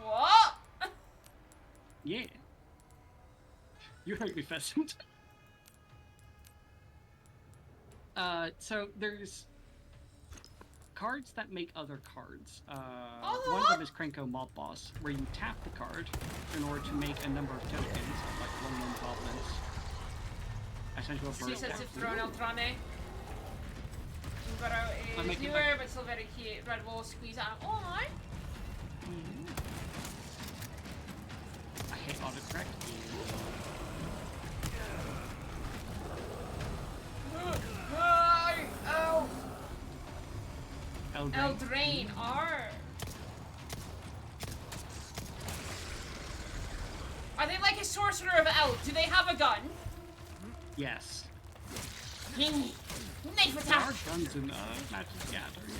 What? Yeah. You heard me, Pheasant. So there's cards that make other cards. One of them is Krenko Mob Boss, where you tap the card in order to make a number of tokens, like 1/1 goblins. Essentially a bird. Sets of Throne Eldrane. Bloombarrow is newer, but still very cute. Red Wall squeeze out. Oh, I hate autocorrect. Oh! Eldraine. R. Are they like a sorcerer of Eld? Do they have a gun? Yes. Knife There are attack! guns in Magic the Gathering,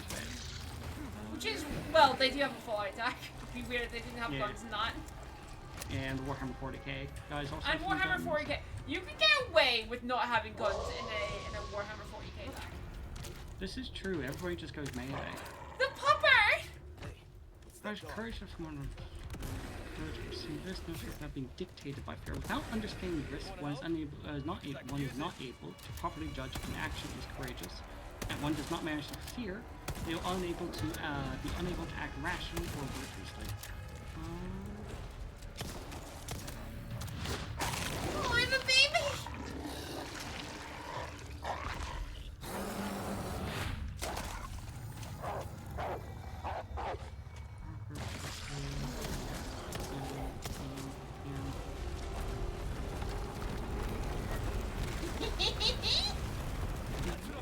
Which is, well, they do have a full attack. It'd be weird if they didn't have guns in that. And Warhammer 40k. Guys also And Warhammer 40k. You can get away with not having guns in a Warhammer 40k deck. This is true. Everybody just goes melee. The pupper! There's courage of someone courage to see risk without being dictated by fear. Without understanding risk, one is not able to properly judge if an action is courageous, and one does not manage to fear. They are unable to be unable to act rationally or virtuously. Oh, I'm a baby!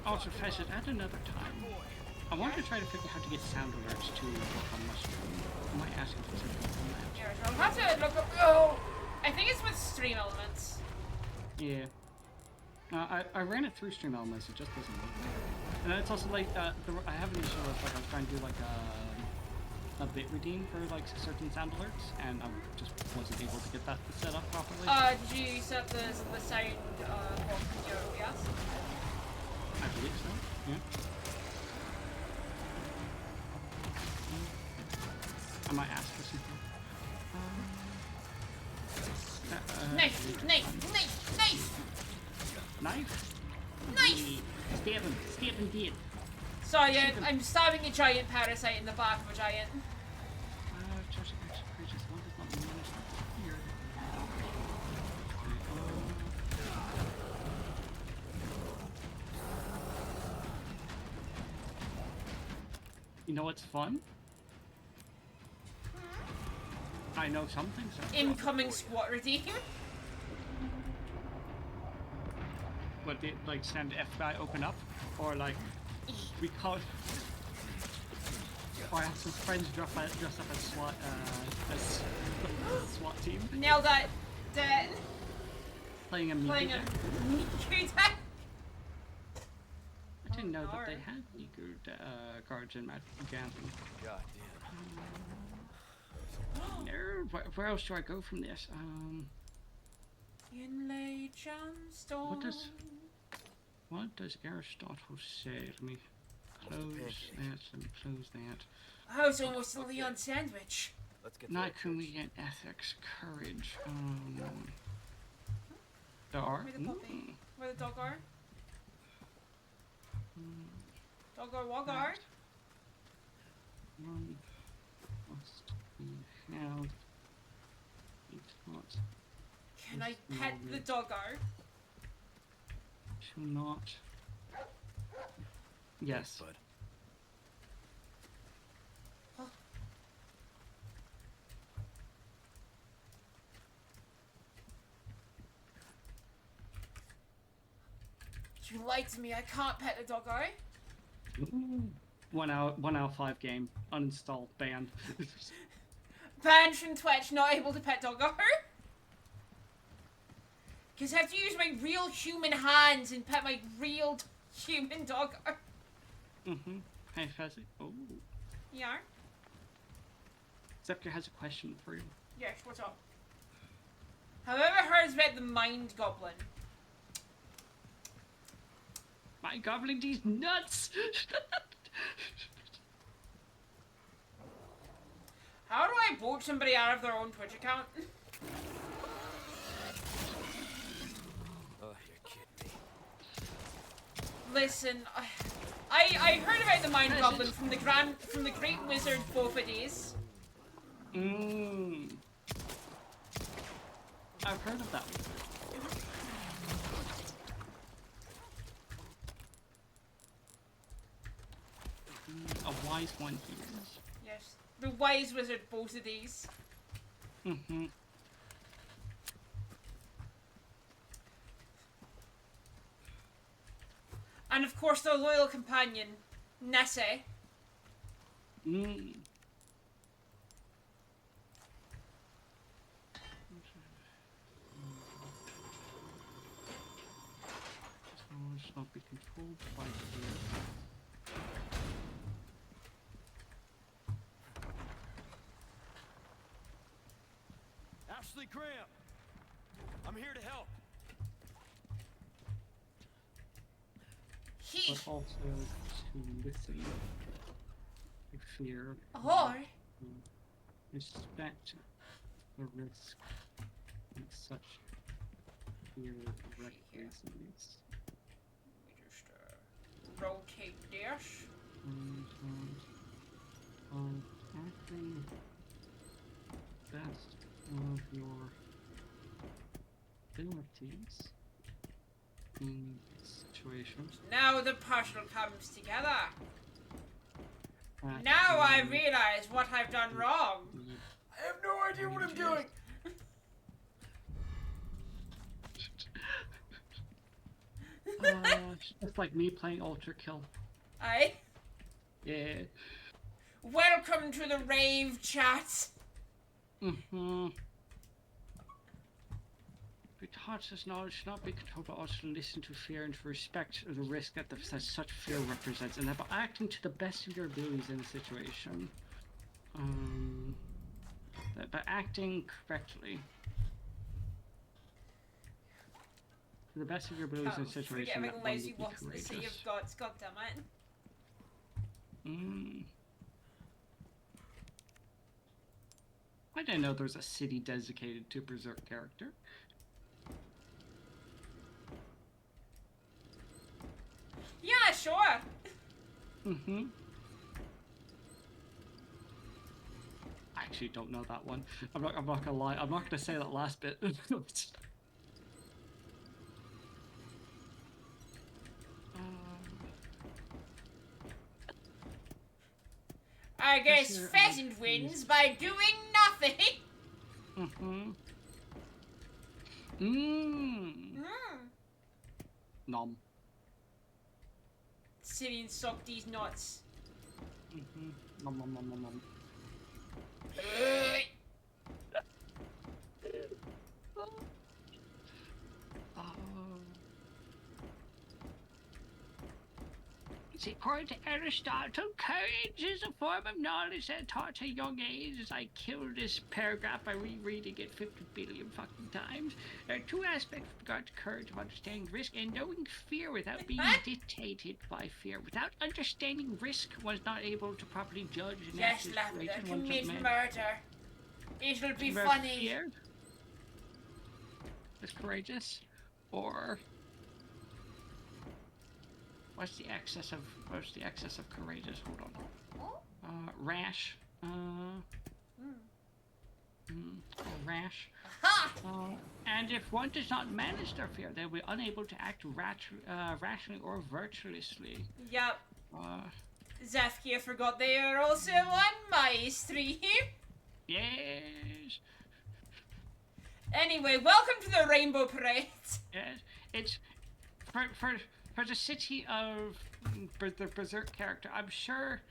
Also, Facet, at another time, I want to try to figure out how to get sound alerts to work on Mushroom. I might ask if there's anything on that. Yeah, I'll have to look up. Oh! I think it's with Stream Elements. Yeah. I ran it through Stream Elements, it just doesn't work. And it's also like, I have an issue of like, I was trying to do like a bit redeem for like certain sound alerts, and I just wasn't able to get that set up properly. Did you set the sound from your OBS? I believe so, yeah. I might ask for something. Knife! Knife! Knife! Knife! Knife? Knife! Stab him dead. Sorry, I'm stabbing a giant parasite in the back of a giant. Judging action creatures, one does not manage to fear. You know what's fun? I know some things are Incoming squat redeem. What, they, like, send FBI open up? Or, like, we call it... Or have some friends dress up as SWAT, as SWAT team. Nailed that. Dead. Playing a Playing a Miku deck. Miku deck. I didn't know no. that they had Miku cards in Magic-athon. God Where else do I go from this? Inlaid gemstone. What does Aristotle say? Let me close that and close that. Oh, it's almost a Leon sandwich. Let's get to it. Nikumi and ethics, courage. There are. Where the puppy? Where the dog are? Dog are Wogar? One must be held. It's not. Can I pet the doggo? Shall not. Yes. Bud. You lied to me. I can't pet the doggo. Ooh. 1 hour 5 game. Uninstall. Banned. Banned from Twitch. Not able to pet doggo. Because I have to use my real human hands and pet my real human doggo. Hey, Fezzy. Oh. Yeah? Zephyr has a question for you. Yes, what's up? Have you ever heard about the Mind Goblin? My gobbling these nuts! How do I boot somebody out of their own Twitch account? Oh, you're kidding me. Listen, I heard about the Mind Goblin from the Great Wizard Bofa days. I've heard of that. A wise one here. Yes, the Wise Wizard Bofa days. And of course, their loyal companion, Nessie. Should not be controlled by fear. Ashley Graham! I'm here to help. He. But also to listen. To fear. Ahoy! Respect the risk and such fear represents. Just rotate this. On acting best of your abilities in situations. Now the puzzle comes together. that Now I you realize what I've done wrong. need. I have no idea what I'm doing. Just like me playing Ultra Kill. Aye. Yeah. Welcome to the rave chat. But hearts does knowledge should not be controlled, but also listen to fear and to respect the risk that such fear represents, and that by acting to the best of your abilities in a situation. That by acting correctly. To the best of your abilities in a situation. Forget That about one lazy would wants be the city courageous. of gods, goddammit. I didn't know there was a city dedicated to Berserk character. Yeah, sure. I actually don't know that one. I'm not gonna lie. I'm not gonna say that last bit. I guess your Pheasant wins by doing nothing. Nom. City and suck these nuts. Nom nom nom nom nom. See, according to Aristotle, courage is a form of knowledge that taught at a young age. As I killed this paragraph by rereading it 50 billion fucking times. There are two aspects with regard to courage of understanding risk and knowing fear without being dictated by fear. Without understanding risk, one is not able to properly judge an Yes, Lavender, commit murder. It'll be funny. Fear is courageous, or what's the excess of courageous? Hold on. Rash. Rash. And if one does not manage their fear, they will be unable to act rationally or virtuously. Yep. Zefkia forgot they are also on my stream. Yes. Anyway, welcome to the Rainbow Parade. Yes. It's for the city of the Berserk character. I'm sure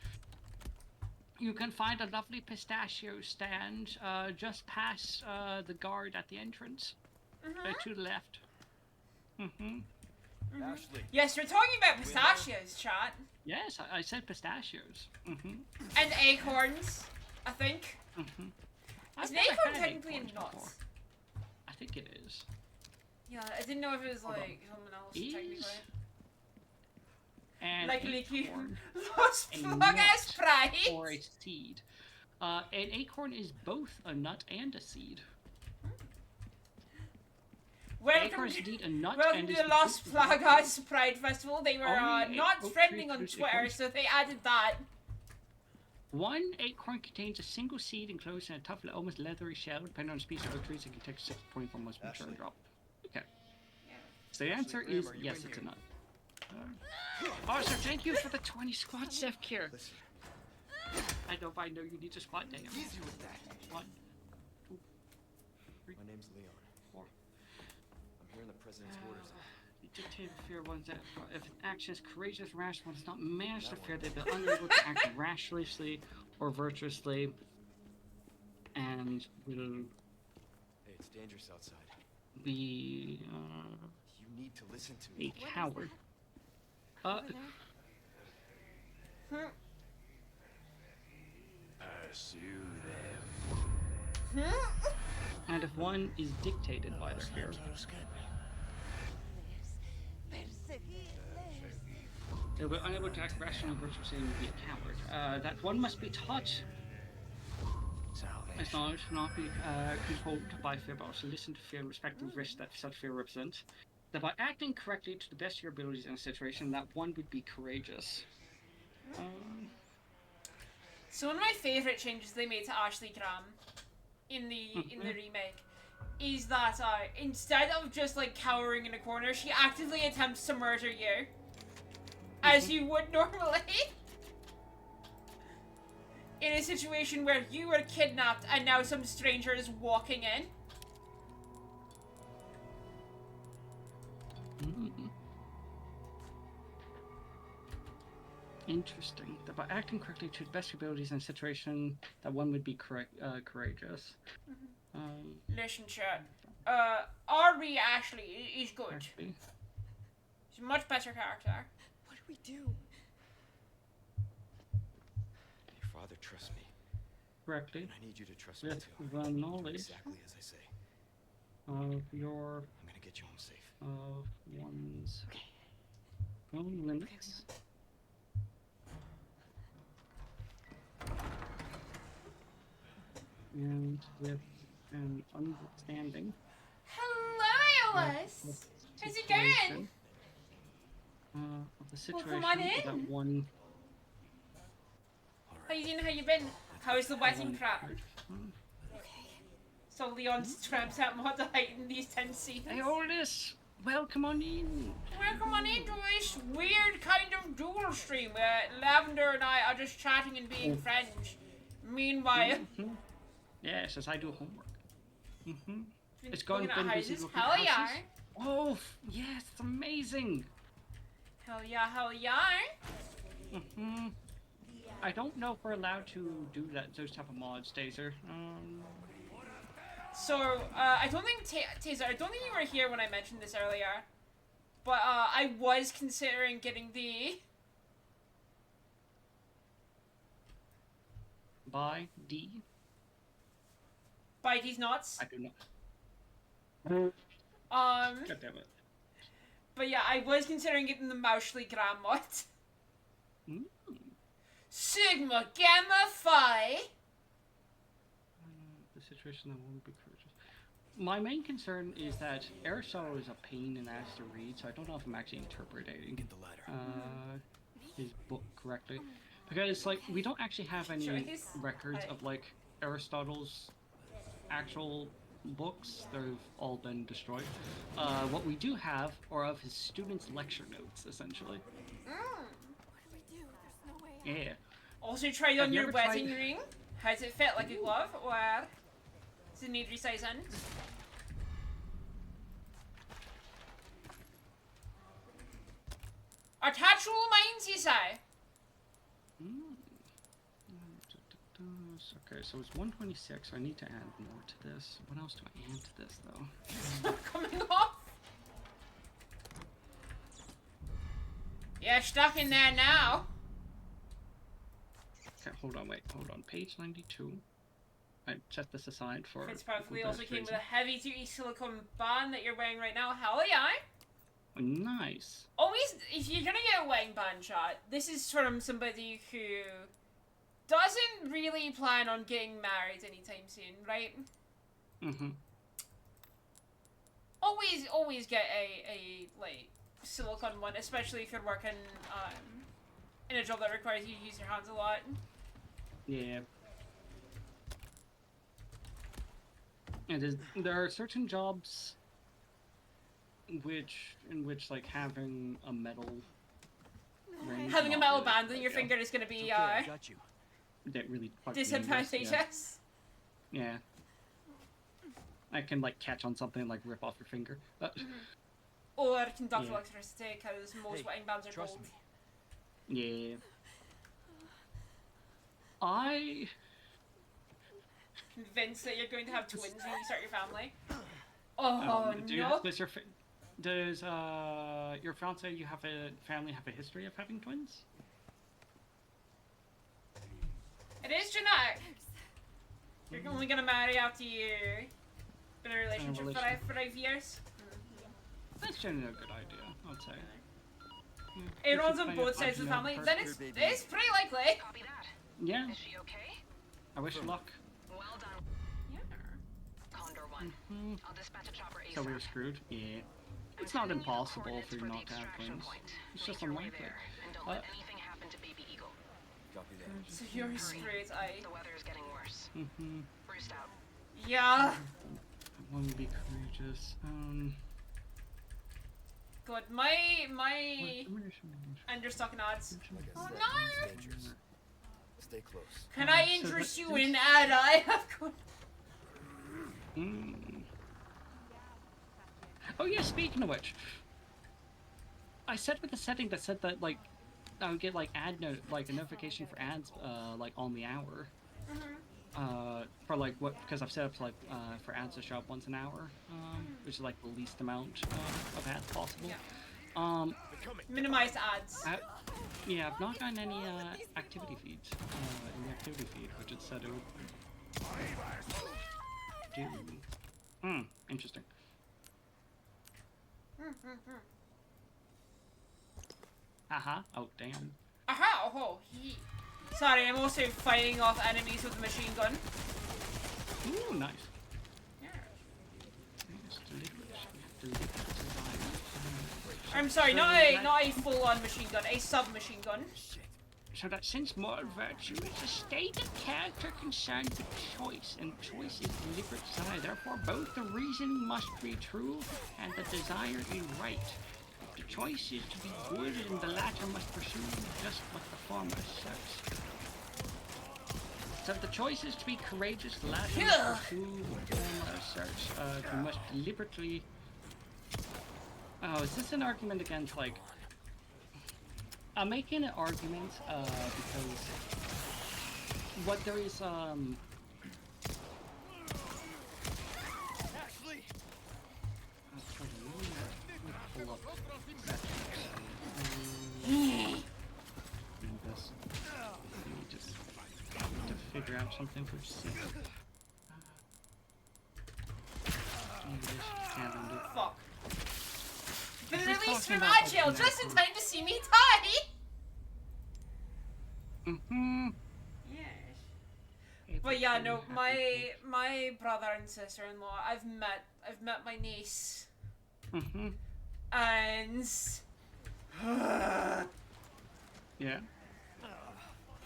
you can find a lovely pistachio stand just past the guard at the entrance. To the left. Ashley. Yes, we're talking about pistachios, chat. Yes, I said pistachios. And acorns, I think. Is an acorn technically a nut? Before. I think it is. Yeah, I didn't know if it was like someone else technically. And Like acorn, Los Flogas Pride. or a seed. An acorn is both a nut and a seed. Welcome Acorns indeed a nut welcome and to is the Los fruit with Plagas Pride Festival. They were Only not oak trending tree on produce Twitter, acorns. so they added that. One acorn contains a single seed enclosed in a tough, almost leathery shell. Depending on the species of oak trees, it can take 6.4 months to mature and drop. Okay. So the answer Graham, is are you yes, in it's a here? nut. Also, thank you for the 20 squats, Seth Kier. Listen, I know you need to squat down. easy with that. 1, 2, 3, My name's Leon. 4. I'm here in the president's orders. The dictated fear ones that if an action is courageous, rash one does not manage to fear, they've been unable to act rationally or virtuously, and will Hey, it's dangerous outside. be You need to listen to a me. coward. Pursue And if one is dictated by their fear, they'll be unable to act rationally or virtuously and will be a coward. That one must be taught. It's not be controlled by fear, but also listen to fear and respect the risk that such fear represents. That by acting correctly to the best of your abilities in a situation, that one would be courageous. So one of my favourite changes they made to Ashley Graham in the remake is that instead of just like cowering in a corner, she actively attempts to murder you, as you would normally. In a situation where you were kidnapped and now some stranger is walking in. Interesting. That by acting correctly to the best abilities in a situation, that one would be courageous. Listen, chat. Ari Ashley is good. Actually, She's a much better character. What do we do? Your father trusts me, correctly, and I need you to trust me with too. the knowledge Exactly as I say. of your I'm gonna get you home safe. of one's own limits. And with an understanding Hello, Alice. How's it going? Of the situation come on that in. one How you doing? How you been? How's the wedding prep? So Leon's tramps out mod to heighten these tense scenes. Hey, Aldous! Welcome on in! Welcome on into this weird kind of dual stream where Lavender and I are just chatting and being friends. Meanwhile, Yes, as I do homework. It's looking gone at been busy houses. looking Hell at yeah. houses. Oh, yes, it's amazing! Hell yeah, hell yeah. I don't know if we're allowed to do those type of mods, Taser. So, I don't think, Taser, I don't think you were here when I mentioned this earlier. But, I was considering getting the by D. By these nuts. I do not. Um, God damn it. but yeah, I was considering getting the Mauschly Gram mod. Mm. Sigma Gamma Phi. The situation that won't be courageous. My main concern is that Aristotle is a pain in the ass to read, so I don't know if I'm actually interpreting Get the ladder. his book correctly. Because, like, we don't actually have any Choice. records of, like, Aristotle's actual books. They've all been destroyed. What we do have are of his students' lecture notes, essentially. Yeah. Also tried Have on you your ever wedding tried- ring. Has it fit like a glove, or does it need resizing? Attachable minds, you say? Okay, so it's 126, so I need to add more to this. What else do I add to this, though? It's not coming off. Yeah, stuck in there now. Okay, hold on, page 92. I set this aside for... It's perfectly for also this came with reason. a heavy-duty silicone band that you're wearing right now. Hell yeah! Nice. Always, if you're gonna get a wedding band shot, this is from somebody who doesn't really plan on getting married anytime soon, right? Mm-hmm. Always get a like silicone one, especially if you're working in a job that requires you to use your hands a lot. Yeah. And there are certain jobs in which like having a metal ring is Having a not metal really band good on your idea. finger is gonna be I got you. That really fucks me in this, disadvantageous. Yeah. I can like catch on something and like rip off your finger. Or conduct Yeah. electricity, because most Hey, wedding bands are trust gold. me. Yeah. I Convinced that you're going to have twins when you start your family. Oh no! does your fiance you have a family have a history of having twins? It is genetic. You're only gonna marry after you've been in a relationship for relationship. 5 years. That's generally a good idea, I'd say. It runs on both sides of the family. Then it's pretty likely. Copy that. Yeah, Is she okay? I wish you luck. Well done. Yeah. Condor 1. Mhm. I'll dispatch a chopper ASAP. So we're screwed? Yeah. I'm It's not sending you the impossible coordinates for you the not to have extraction twins. point. It's Make just your way unlikely. there, and don't let anything happen to Baby Eagle. Copy that. So you're screwed, aye. The weather is getting worse. Mm-hmm. Roost out. Yeah. I want to be courageous. God, my understuck ads. Like I Oh said, no! it's dangerous. Stay close. Can I so interest that- you in an ad I have got? Oh yeah, speaking of which, I set with a setting that said that like I would get like a notification for ads like on the hour. For like what, because I've set up like for ads to show up once an hour, which is like the least amount of ads possible. Yeah. Minimize ads. Yeah, I've not gotten any activity feeds in the activity feed, which it said it would do. Interesting. Aha! Oh damn. Aha! Oh, he. Sorry, I'm also fighting off enemies with a machine gun. Ooh, nice. Yeah. Yes, deliberate. I'm sorry, not a full-on machine gun, a submachine gun. So that since moral virtue is a state of character concerned with choice, and choice is deliberate desire, therefore both the reason must be true and the desire be right. If the choice is to be good, and the latter must pursue just what the former asserts. So if the choice is to be courageous, the latter must pursue what the former asserts. You must deliberately... Oh, is this an argument against, like... I'm making an argument, because what there is, Ashley! pull up that just to figure out search something for secret. English calendar. Fuck. Been This is released talking from about Agile open just in access. time to see me die! Mm-hmm. Yes. But yeah, no, my brother and sister-in-law, I've met my niece. Mm-hmm. And Yeah.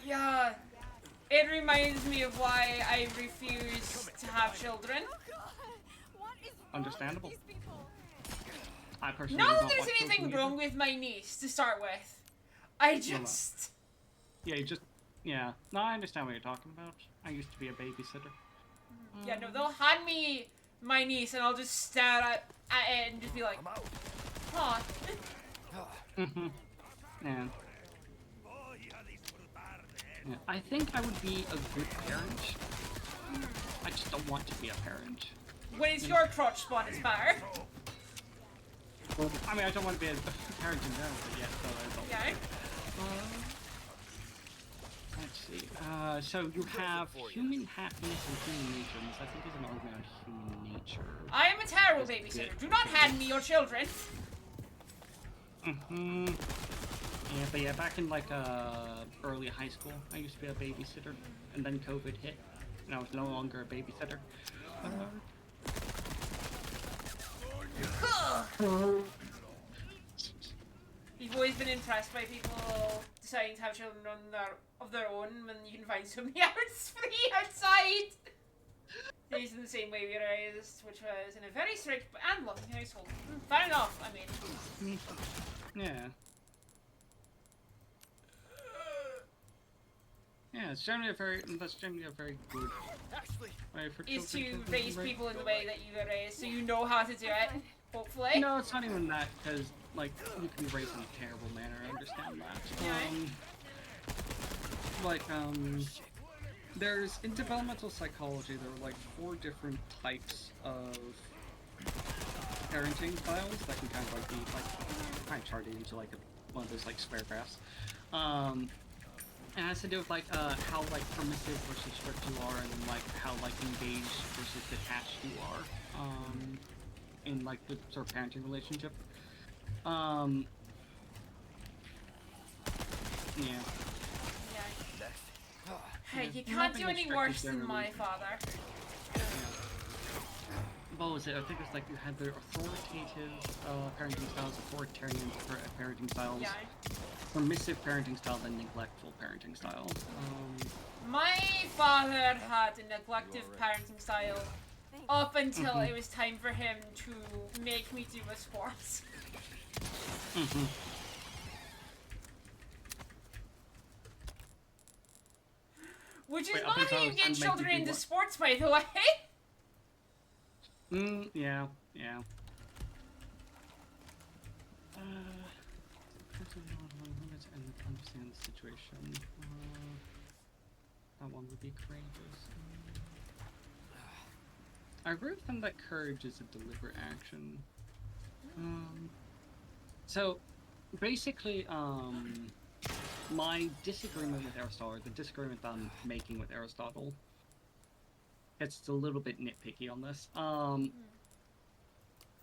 yeah, it reminds me of why I refuse to have children. Understandable. I personally Not do that not there's like anything children wrong with my niece to start with. I just Yeah, you just... Yeah. No, I understand what you're talking about. I used to be a babysitter. yeah, no, they'll hand me my niece and I'll just stare at it and just be like, huh. Mm-hmm. Yeah. Yeah. I think I would be a good parent. I just don't want to be a parent. When it's your crotch spawn, it's better. I mean, I don't want to be a parent in general, but yeah, so I don't. Yeah. Let's see. So you have human happiness and human nature. And this, I think, is an argument on human nature. I am a terrible babysitter. Do not hand me your children. Mm-hmm. Yeah, but yeah, back in like early high school, I used to be a babysitter, and then COVID hit, and I was no longer a babysitter. You've always been impressed by people deciding to have children of their own when you can find so many hours free outside. Raised in the same way we were raised, which was in a very strict and loving household. Fair enough, I mean. Yeah. Yeah, it's generally that's generally a very good way for Is children to raise be people in the way that you were raised, so you know how to do it. Hopefully. No, it's not even that, because, like, you can be raised in a terrible manner, I understand that. There's, in developmental psychology, there are, like, 4 different types of parenting styles that can kind of, like, be, like, kind of charted into, like, one of those, like, square graphs. And it has to do with, like, how, like, permissive versus strict you are, and then, like, how, like, engaged versus detached you are. In like the sort of parenting relationship. Yeah. Hey, you can't do any worse than my father. Yeah. What was it? I think it's like you had the authoritative parenting styles, authoritarian parenting styles, Yeah. permissive parenting style, and neglectful parenting style. My father had a neglective parenting style up until it was time for him to make me do a sports. Which is not how you get children into sports, by the way. Yeah. Understand the situation. That one would be courageous. I agree with them that courage is a deliberate action. So, basically, my disagreement with Aristotle, or the disagreement that I'm making with Aristotle, it's a little bit nitpicky on this,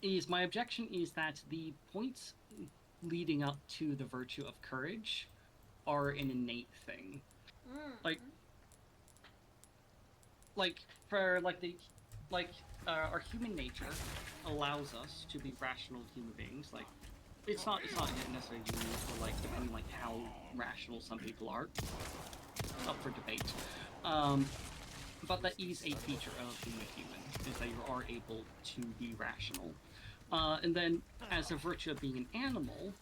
is my objection is that the points leading up to the virtue of courage are an innate thing. Our human nature allows us to be rational human beings. Like, it's not necessarily unique, or like depending like how rational some people are. It's up for debate. But that is a feature of being a human, is that you are able to be rational. And then, as a virtue of being an animal,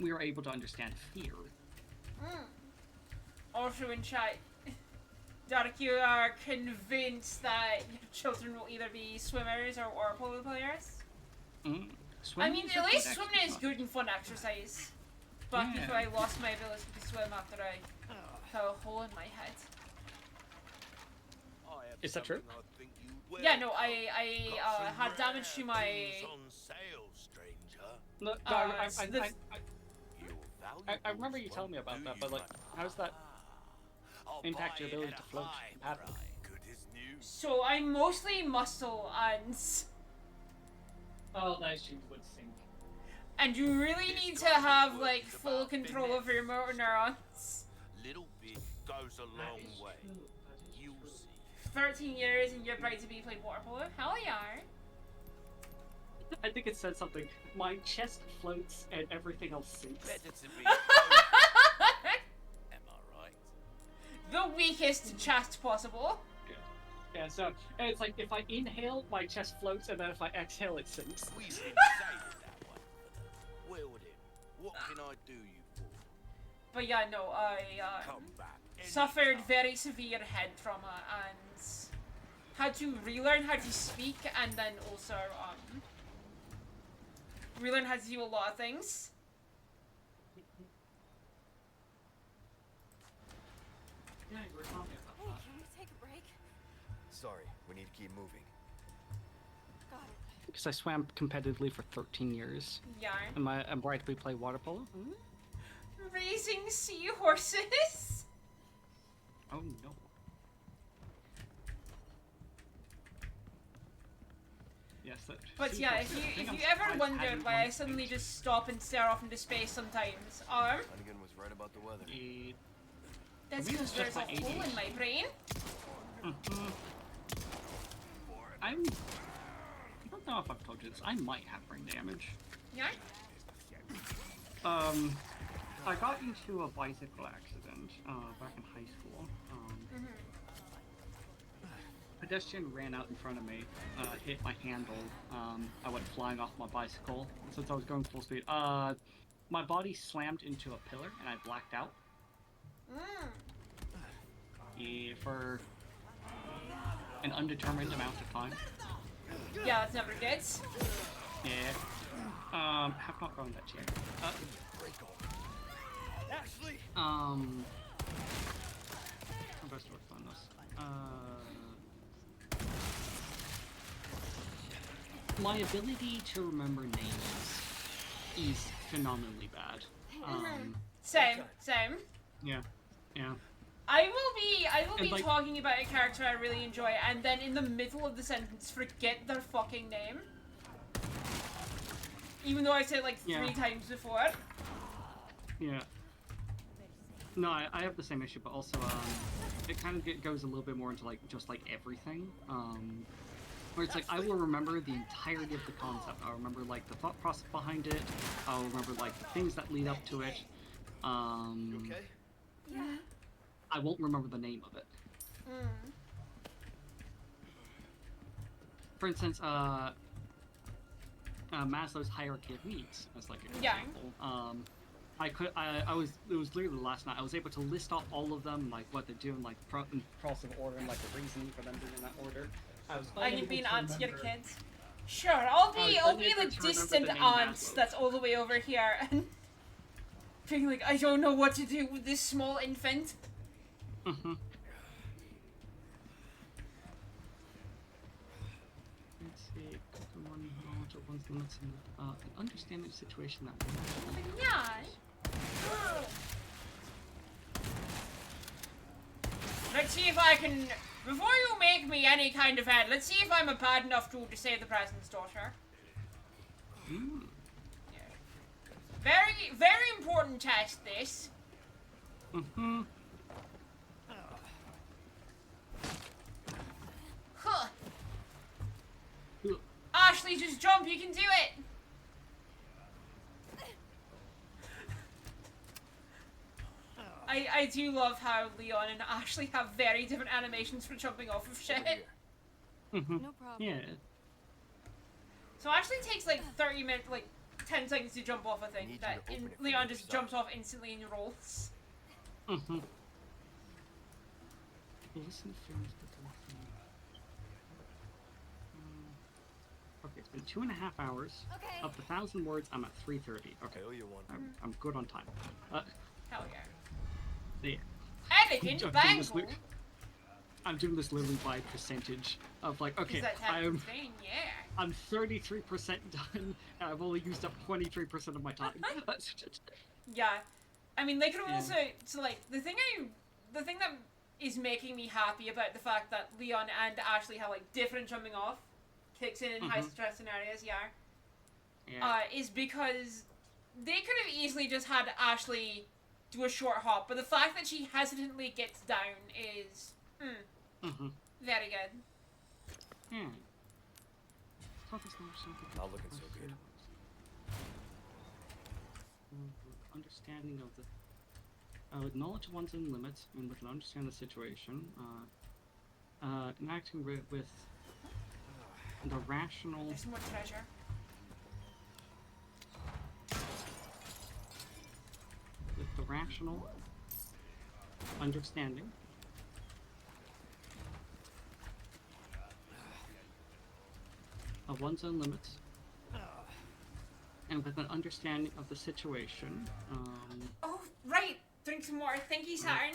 we are able to understand fear. Also in chat, Derek, you are convinced that your children will either be swimmers or polo players? I mean, at least swimming is good and fun exercise. But before I lost my ability to swim after I fell a hole in my head. Is that true? Yeah, no, I had damage to my... No, I remember you telling me about that, but like, how's that? I'll In fact, buy your it ability at to a float high matters. price. Good as new. So I'm mostly muscle Oh, that she would sink. and you really need to have like full control over your motor neurons. Little bit goes a long way. You'll see. 13 years and you're proud to be playing water polo? Hell yeah. I think it said something. My chest floats and everything else sinks. Better to be open. Am I right? The weakest chest possible. Yeah, so it's like if I inhale, my chest floats, and then if I exhale, it sinks. We didn't say it that way. Well then, what can I do you for? But yeah, no, I Come back. suffered anytime. very severe head trauma and had to relearn how to speak and then also relearn how to do a lot of things. Yeah, you were talking about Hey, can we take a break? Sorry, we need to keep moving. Got it. Because I swam competitively for 13 years. Yeah. I'm right we play water polo? Raising seahorses? Oh no. Yes, that. But yeah, if you ever wondered why I suddenly just stop and stare off into space sometimes, Hunnigan was right about the weather. that's Maybe because it's there's just a my hole in ADHD. my brain. I don't know if I've told you this. I might have brain damage. Yeah? I got into a bicycle accident back in high school. Pedestrian ran out in front of me, hit my handle. I went flying off my bicycle since I was going full speed. My body slammed into a pillar and I blacked out. For an undetermined amount of time. Yeah, that's never good. Yeah. Have not gone that yet. Ashley! How best to explain this? My ability to remember names is phenomenally bad. Same. Yeah. I will And, be like- talking about a character I really enjoy, and then in the middle of the sentence, forget their fucking name. Even though I said it like 3 times before. Yeah. No, I have the same issue, but also, it kind of goes a little bit more into, like, just, like, everything. Where it's like, I will remember the entirety of the concept. I'll remember, like, the thought process behind it. I'll remember, like, the things that lead up to it. You okay? Yeah. I won't remember the name of it. For instance, Maslow's hierarchy of needs, as like an Yeah. example. It was literally last night. I was able to list off all of them, like what they do, and like in process of order, and like the reasoning for them being in that order. I was And you unable being to aunts to your remember- kids. Sure, I'll be unable the to remember distant the name aunts Maslow. that's all the way over here and being like, I don't know what to do with this small infant. Let's see. One knowledge of one's limits and an understanding the situation that one Yeah. Let's see if I can. Before you make me any kind of head, let's see if I'm a bad enough tool to save the president's daughter. Yeah. Very, very important test, this. Huh. Ashley, just jump, you can do it! I do love how Leon and Ashley have very different animations for jumping off of shit. No problem. Yeah. So Ashley takes like 30 minutes, like 10 seconds to jump off a Need thing. you That to open it from Leon the just other jumps side. off instantly and rolls. Listen to films, but okay, it's been 2.5 hours. Okay. Of the 1,000 words, I'm at 330. Okay, I owe you one. I'm good on time. Hell yeah. Yeah. Elegant I'm doing this bangle! I'm doing this literally by percentage of like, okay, Is that I'm Spain? Yeah. I'm 33% done, and I've only used up 23% of my time. Yeah. I mean, they could have Yeah. also, so like, the thing that is making me happy about the fact that Leon and Ashley have like different jumping off kicks in high stress scenarios. Is because they could have easily just had Ashley do a short hop, but the fact that she hesitantly gets down is very good. Not looking so good. Understanding of the with knowledge of one's own limits and with an understand the situation, and acting with the rational. There's more treasure. With the rational understanding of one's own limits, and with an understanding of the situation. Oh, right! Drink some more. Thank you, Saturn.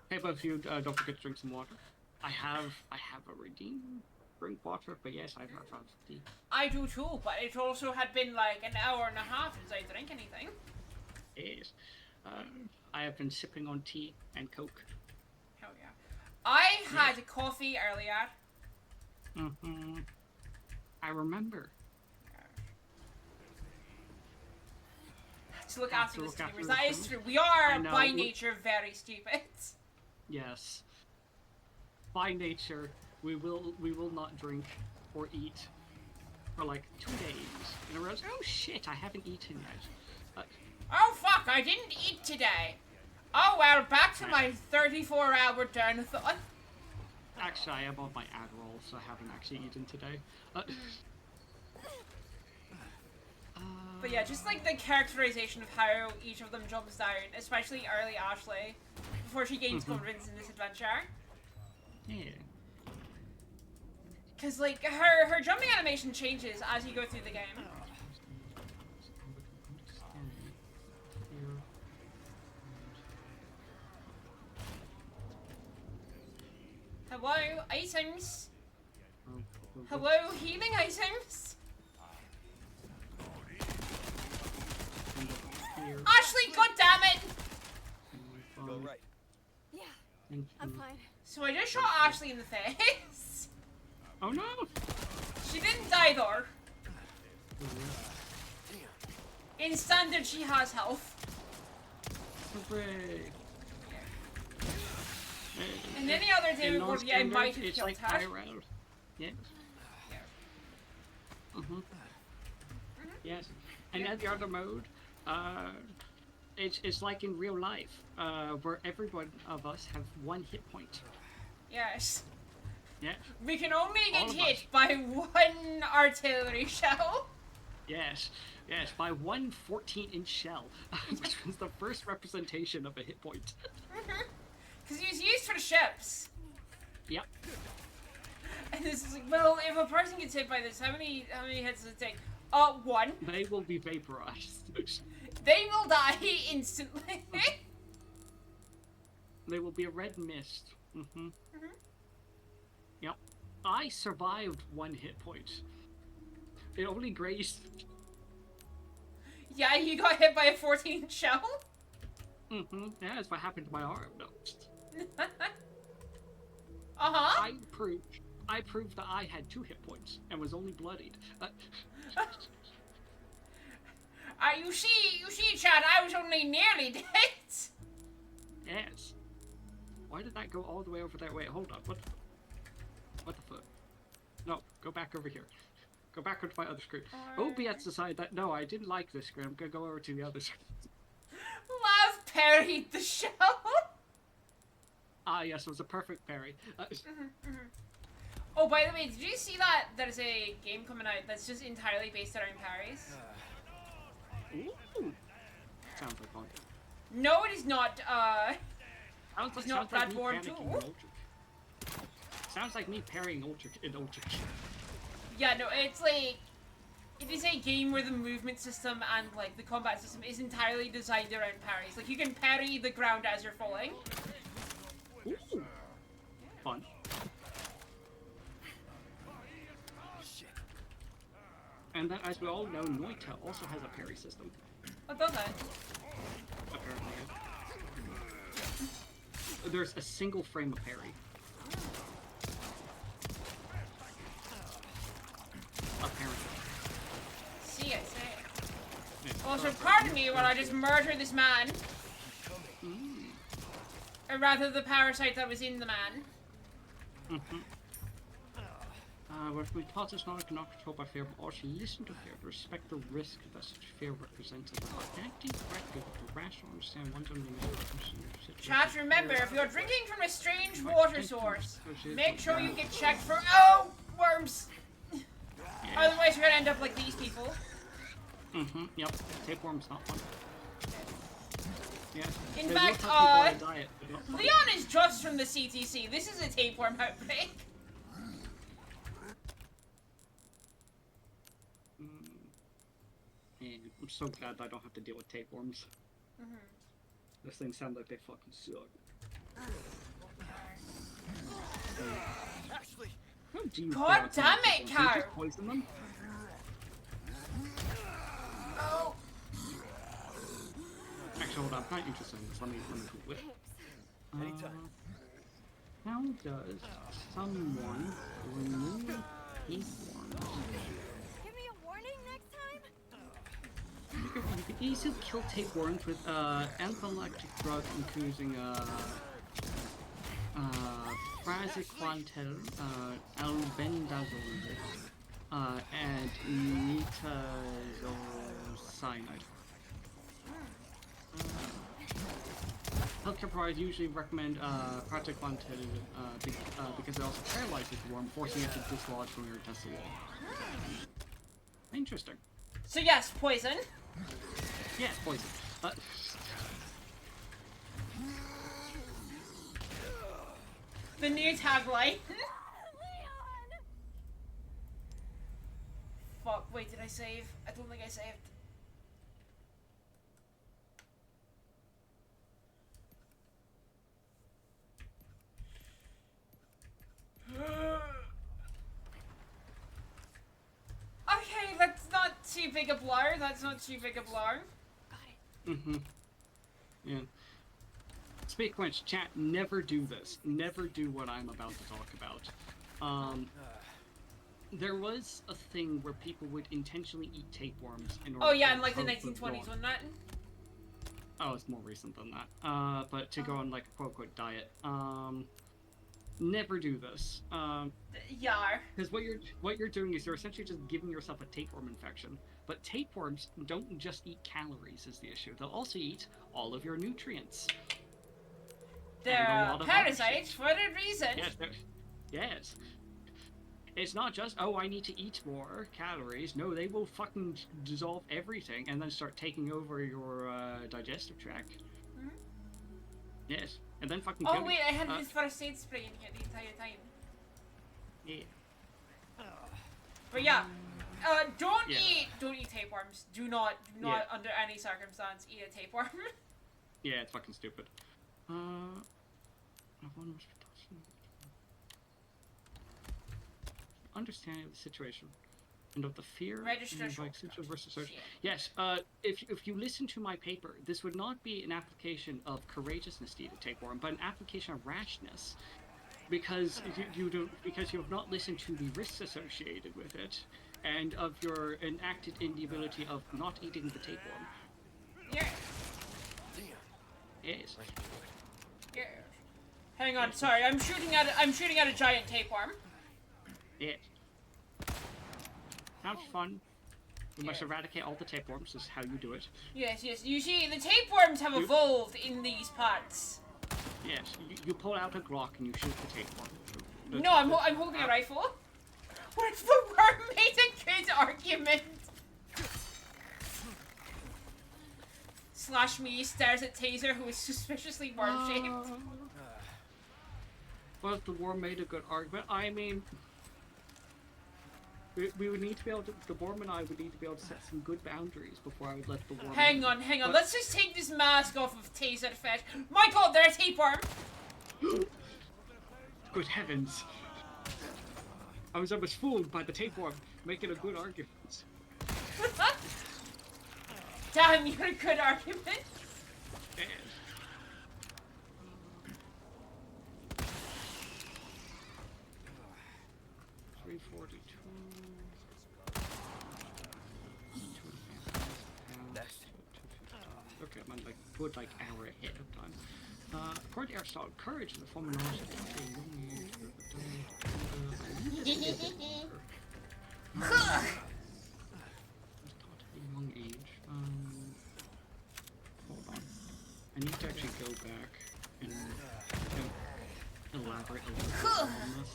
Hey, both of you, don't forget to drink some water. I have a redeem drink water, but yes, I've the. I do too, but it also had been like an hour and a half since I drank anything. Yes. I have been sipping on tea and Coke. Hell yeah. I had coffee earlier. I remember. To look after the streamers. That is true. We are, by nature, very stupid. Yes. By nature, we will not drink or eat for like 2 days in a row. Oh shit, I haven't eaten yet. Oh fuck, I didn't eat today. Oh well, back to my 34-hour down-a-thon. Actually, I am on my Adderall, so I haven't actually eaten today. But yeah, just like the characterization of how each of them jumps down, especially early Ashley, before she gains confidence in this adventure. Yeah. Because like her jumping animation changes as you go through the game. Hello, items. Hello, healing items. Ashley, goddammit! Go right. Yeah, I'm fine. So I just shot Ashley in the face. Oh no! She didn't die though. In standard, she has health. Hooray! And any other day we would I might have killed like her. IRL. Yes. Yes. And then the other mode, it's like in real life, where every one of us have 1 hit point. Yes. Yeah. We can only get All of hit us. by 1 artillery shell. Yes. Yes, by 1 14-inch shell, which was the first representation of a hit point. Because he was used for ships. Yep. And this is like, well, if a person gets hit by this, how many hits does it take? 1. They will be vaporized. They will die instantly. They will be a red mist. Yep. I survived 1 hit point. It only grazed. Yeah, you got hit by a 14 shell. Yeah, that's what happened to my arm. No. I proved that I had 2 hit points and was only bloodied. You see, Chad, I was only nearly dead. Yes. Why did that go all the way over there? Wait, hold on. What the fuck? No, go back over here. Go back onto my other screen. OBS decided that, no, I didn't like this screen. I'm gonna go over to the other screen. Love parried the shell. Ah, yes, it was a perfect parry. Oh, by the way, did you see that there's a game coming out that's just entirely based around parries? Ooh. Sounds like fun. No, it is not. It's not like me Bloodborne panicking 2. in Ultra. Sounds like me parrying in Ultra. Yeah, no, it's like... It is a game where the movement system and, like, the combat system is entirely designed around parries. Like, you can parry the ground as you're falling. Ooh. Fun. And then, as we all know, Noita also has a parry system. What does that? there's a single frame of parry. Apparently. See it, see it. Yeah. Also, pardon me while I just murder this man. Or rather, the parasite that was in the man. What we taught is not controlled by fear, but also listen to fear, to respect the risk that such fear represents, and by acting correctly, to rationally understand one's own limitations. Chat, remember, if you're drinking from a strange water source, make sure you get checked for worms. Otherwise, you're gonna end up like these people. Yep. Tapeworm's not fun. Yeah. In They fact, will have people on a diet, but not fun. Leon is just from the CTC. This is a tapeworm outbreak. And I'm so glad that I don't have to deal with tapeworms. Those things sound like they fucking suck. Actually, How do you God feel damn about it, tapeworms? Do you Car! just poison them? Oh. Actually, hold on. I'm not interested in this. Let me Google it. anytime. How does someone remove tapeworms? Give me a warning next time. You can easily kill tapeworms with anphylactic drug including praziquantel, albendazole, and nitazoxanide. Healthcare providers usually recommend praziquantel because it also paralyzes the worm, forcing it to dislodge from your intestinal wall. Interesting. So yes, poison. Yeah, poison. The new tagline. Fuck, wait, did I save? I don't think I saved. Okay, that's not too big a blur. That's not too big a blur. Yeah. Speak of which, chat, never do this. Never do what I'm about to talk about. There was a thing where people would intentionally eat tapeworms in order Oh yeah, to in like the cope 1920s, with going- wasn't that? Oh, it's more recent than that. But to go on like a quote-unquote diet. Never do this. Yar. Because what you're doing is you're essentially just giving yourself a tapeworm infection. But tapeworms don't just eat calories is the issue. They'll also eat all of your nutrients. They're And a lot of parasites for a reason. Yes, yes. It's not just, oh, I need to eat more calories. No, they will fucking dissolve everything and then start taking over your digestive tract. Yes, and then fucking Oh kill you. wait, I had this first aid spray in here the entire time. Yeah. But yeah, don't Yeah. eat tapeworms. Do not under any circumstance eat a tapeworm. Yeah, it's fucking stupid. Understanding of the situation and of the fear Register and short versus search. Shit. Yes, if you listen to my paper, this would not be an application of courageousness to eat a tapeworm, but an application of rashness, because you have not listened to the risks associated with it, and of your enacted inability of not eating the tapeworm. Yeah. Yes. Yeah. Hang on, sorry, I'm shooting at a giant tapeworm. Yes. Sounds fun. We must eradicate all the tapeworms. This is how you do it. Yes, yes. You see, the tapeworms have evolved in these parts. Yes. You pull out a Glock and you shoot the tapeworm. No, I'm holding a rifle. What if the worm made a good argument? Slash me stares at Taser, who is suspiciously worm-shaped. Well, if the worm made a good argument, I mean, we would need to be able to, the worm and I would need to be able to set some good boundaries before I would let the worm Hang on. Let's just take this mask off of Taser Fetch. My god, there's a tapeworm! Good heavens. I was almost fooled by the tapeworm making a good argument. Damn, you're a good argument. good like hour ahead of time. According to Aristotle, courage is a form of knowledge that takes a young age. Taught at a young age. Hold on. I need to actually go back and elaborate a little bit on this.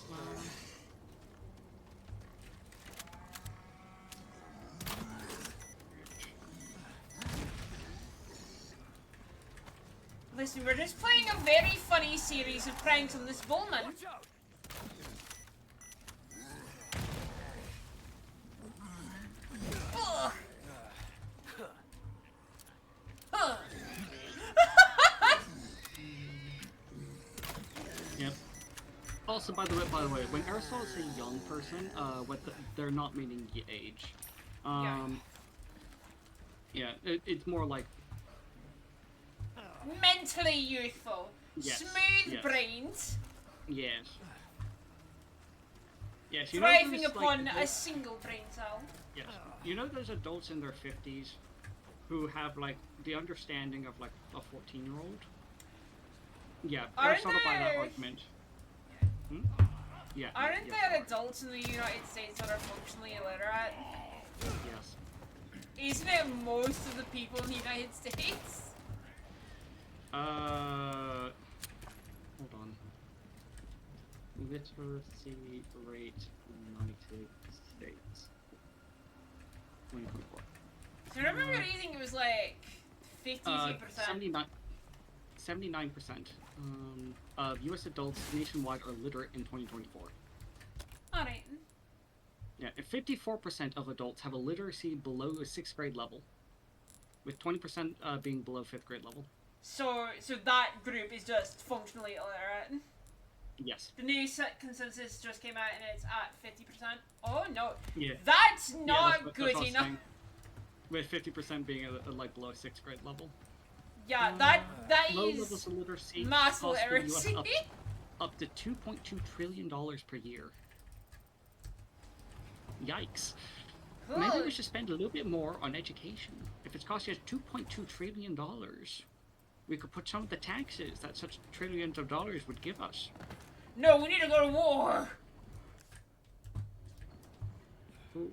Listen, we're just playing a very funny series of pranks on this bullman. Watch out! Ugh. Huh. Yep. Also, by the way, when Aristotle says young person, they're not meaning age. Yeah, it's more like Mentally youthful. Yes, Smooth yes. brains. yes. Yes, Thriving there's, upon like, a single brain cell. yes. You know there's adults in their 50s who have like the understanding of like a 14-year-old? Yeah, Aren't Aristotle by that there- argument. Hmm? Yeah. Aren't yes, there adults in the United States that are functionally illiterate? Yes. Isn't it most of the people in the United States? Hold on. Literacy rate United States. 2024. So I remember reading it was like 52%. 79% of U.S. adults nationwide are literate in 2024. Alright. Yeah, and 54% of adults have a literacy below a 6th grade level, with 20% being below 5th grade level. So that group is just functionally illiterate. Yes. The new consensus just came out and it's at 50%. Oh no. Yeah. That's Yeah, not that's what good I was enough. saying. With 50% being like below 6th grade level. Yeah, that Low is levels of literacy mass cost the US literacy. up to $2.2 trillion per year. Yikes. Maybe we should spend a little bit more on education. If it's costing us $2.2 trillion, we could put some of the taxes that such trillions of dollars would give us. No, we need to go to war. Ooh.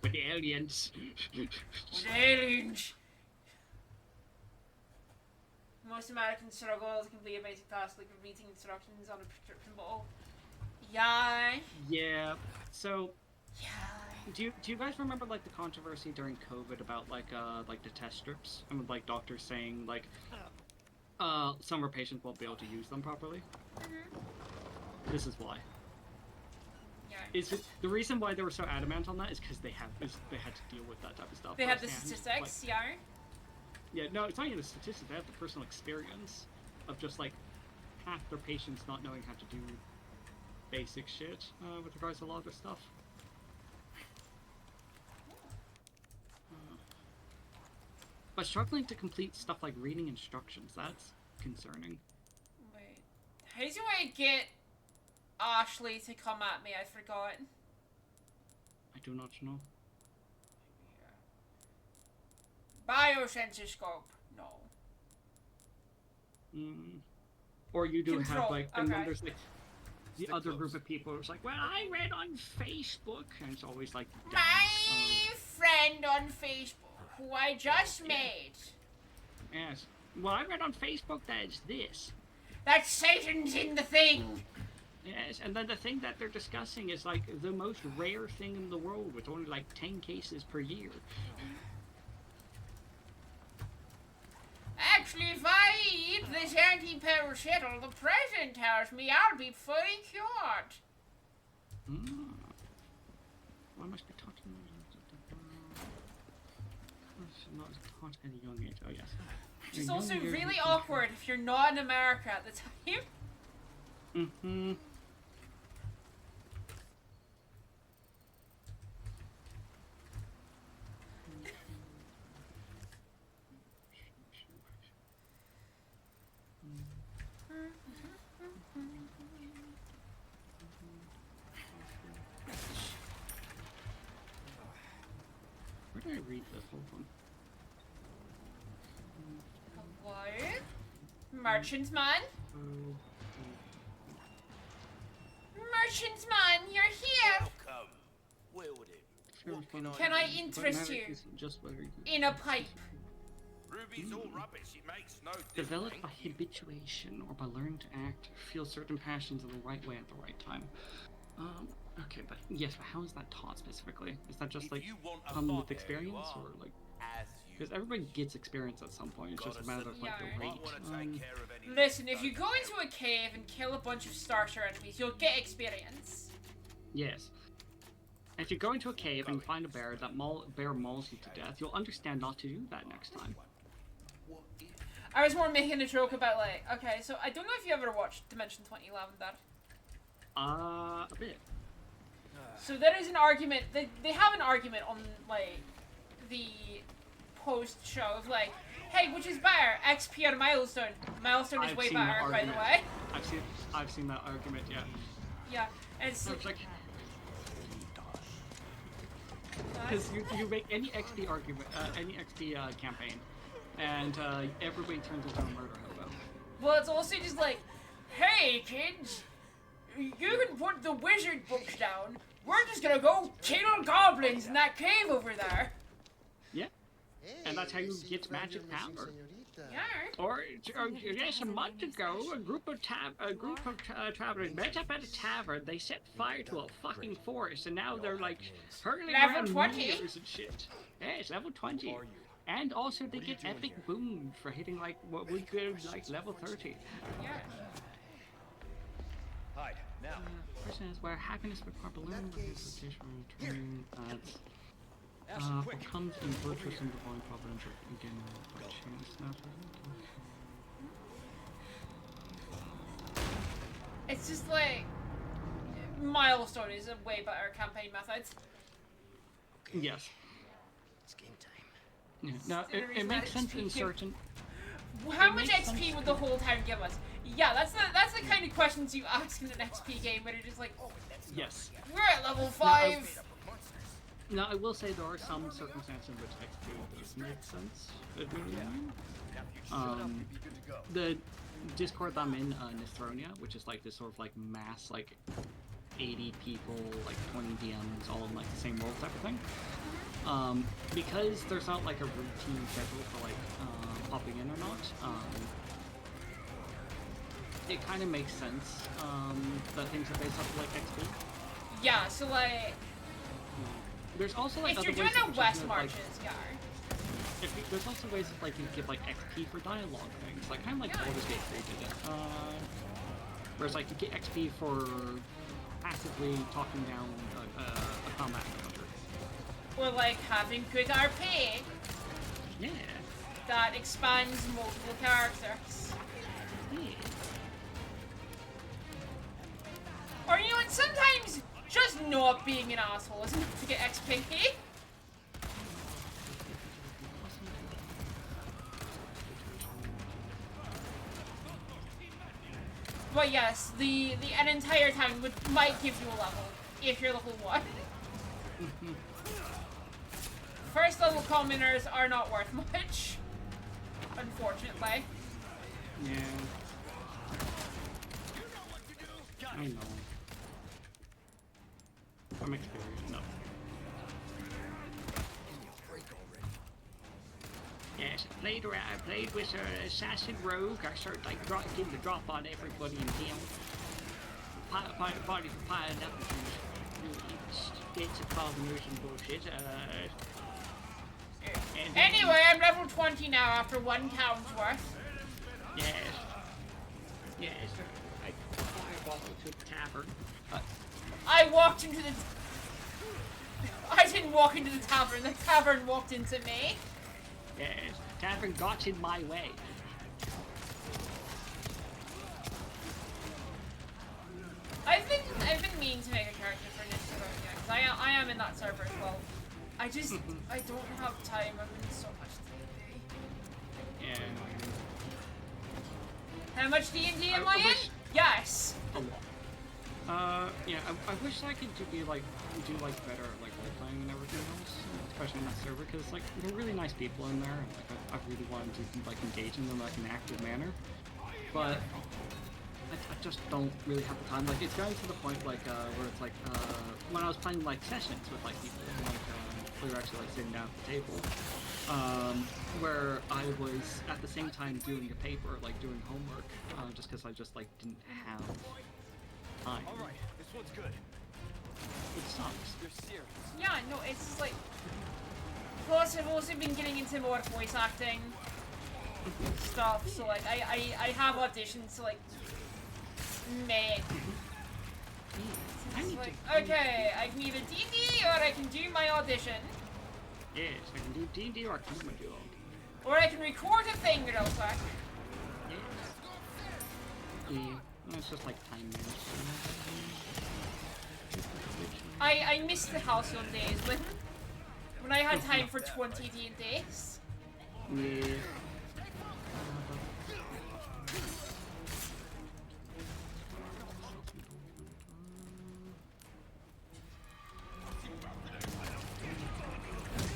With the aliens. With aliens. Most Americans struggle to complete a basic task like reading instructions on a prescription bottle. Yeah. Yeah. So, Yeah. do you guys remember like the controversy during COVID about like the test strips and with like doctors saying like some of our patients won't be able to use them properly? This is why. Yeah. The reason why they were so adamant on that is because they had to deal with that type of stuff. They had the firsthand. statistics, Like, yeah. yeah, no, it's not even the statistics. They have the personal experience of just like half their patients not knowing how to do basic shit with regards to a lot of this stuff. But struggling to complete stuff like reading instructions, that's concerning. Wait. How do I get Ashley to come at me? I forgot. I do not know. Biosensor scope. No. Or you do Control, have like, and then okay. there's like the Stick other close. group of people who's like, well, I read on Facebook, and it's always like, damn, My friend on Facebook, who I just made. yes. Well, I read on Facebook that it's this. That Satan's in the thing. Yes, and then the thing that they're discussing is like the most rare thing in the world with only like 10 cases per year. Actually, if I eat this anti-paracetal, the president tells me I'll be fully cured. Why must be taught not taught at a young age? Oh yes. Which is At a also young age, really you- awkward if you're not in America at the time. Mm-hmm. Where did I read this? Hold on. Merchantman? Merchantman, you're here! Welcome. Wield it. Can I interest you in a pipe? Ruby's all rubbish. It makes no difference. Developed by habituation or by learning to act, feel certain passions in the right way at the right time. Okay, but yes, but how is that taught specifically? Is that just If like you want a come with fire, experience, you are. or like As you because everybody gets experience at some point? It's just a matter of like the Yeah. rate. might want to take care of any. Listen, if you go into a cave and kill a bunch of starter enemies, you'll get experience. Yes. If you go into a cave and you find a bear that bear mauls you to death, you'll understand not to do that next time. I was more making a joke about like, okay, so I don't know if you ever watched Dimension 2011, Dad. A bit. So there is an argument, they have an argument on like the post show of like, hey, which is better, XP or Milestone? Milestone is I've way seen that better, by the argument. way. I've seen that argument, yeah. Yeah, and it's It's like because you make any XP argument, any XP campaign, and everybody turns into a murder hobo. well, it's also just like, hey kids, you can put the wizard books down. We're just gonna go kill goblins in that cave over there. Yeah, and that's how you get magic power. Yeah. Or yes, a month ago, a group of travelers met up at a tavern. They set fire to a fucking forest, and now they're like hurling Level around 20? meteors and shit. Yes, level 20. And also they get epic boons for hitting like what we could like level 30. Yeah. Hide, now. Person is where happiness with proper learning with training becomes in virtuous and divine providence again by chance. It's just like Milestone is a way better campaign method. Yes. It's game time. Yeah. Now it makes sense in certain. How It much makes XP sense. would the whole town give us? Yeah, that's the kind of questions you ask in an XP game where you're just like, Yes. we're at level 5. Now I will say there are some circumstances in which XP does make sense. The Discord that I'm in, Nistronia, which is like this sort of like mass like 80 people, like 20 DMs, all in like the same world type of thing. Because there's not like a routine schedule for like popping in or not. It kind of makes sense that things are based off of like XP. Yeah, so like, There's also like if other you're doing ways the of West just, like, Marches, yeah. there's also ways that like you give like XP for dialogue things, like kind of like Baldur's Gate 3 did it. Whereas like you get XP for passively talking down a combat encounter. Or like having good RP Yeah. that expands multiple characters. Yeah. Or you know what, sometimes just not being an asshole is enough to get XP. But yes, an entire town might give you a level if you're level 1. First level commoners are not worth much, unfortunately. Yeah. I know. From experience, no. Yes, I played with an assassin rogue. I started like getting the drop on everybody in town. Piling up and bits of polymers and bullshit. And then- Anyway, I'm level 20 now after 1 town's worth. Yes. Yes. I fireball to the tavern. I walked into the... I didn't walk into the tavern walked into me. Yes. Tavern got in my way. I've been meaning to make a character for Nistronia, because I am in that server as well. I just, I don't have time, I'm in so much D&D. Yeah. How much D&D am I I in? wish- Yes! A lot. Yeah, I wish I could do like better at like role playing and everything else, especially in that server, because like they're really nice people in there, and like I really wanted to like engage in them in like an active manner. but I just don't really have the time. Like, it's getting to the point, like, where it's like, when I was playing, like, sessions with, like, people, like, we were actually, like, sitting down at the table, where I was, at the same time, doing a paper, like, doing homework, just because I just, like, didn't have time. Alright, this one's good. It sucks. You're serious. Yeah, no, it's just like... Plus, I've also been getting into more voice acting stuff, so, like, I have auditions to, like, make. It's like, okay, I can either D&D or I can do my audition. Yes, I can do D&D or I can do my job. Or I can record a thing real quick. Yes. Yeah, it's just like time management. I miss the Halcyon days when I had time for 20 D&Ds. Yeah.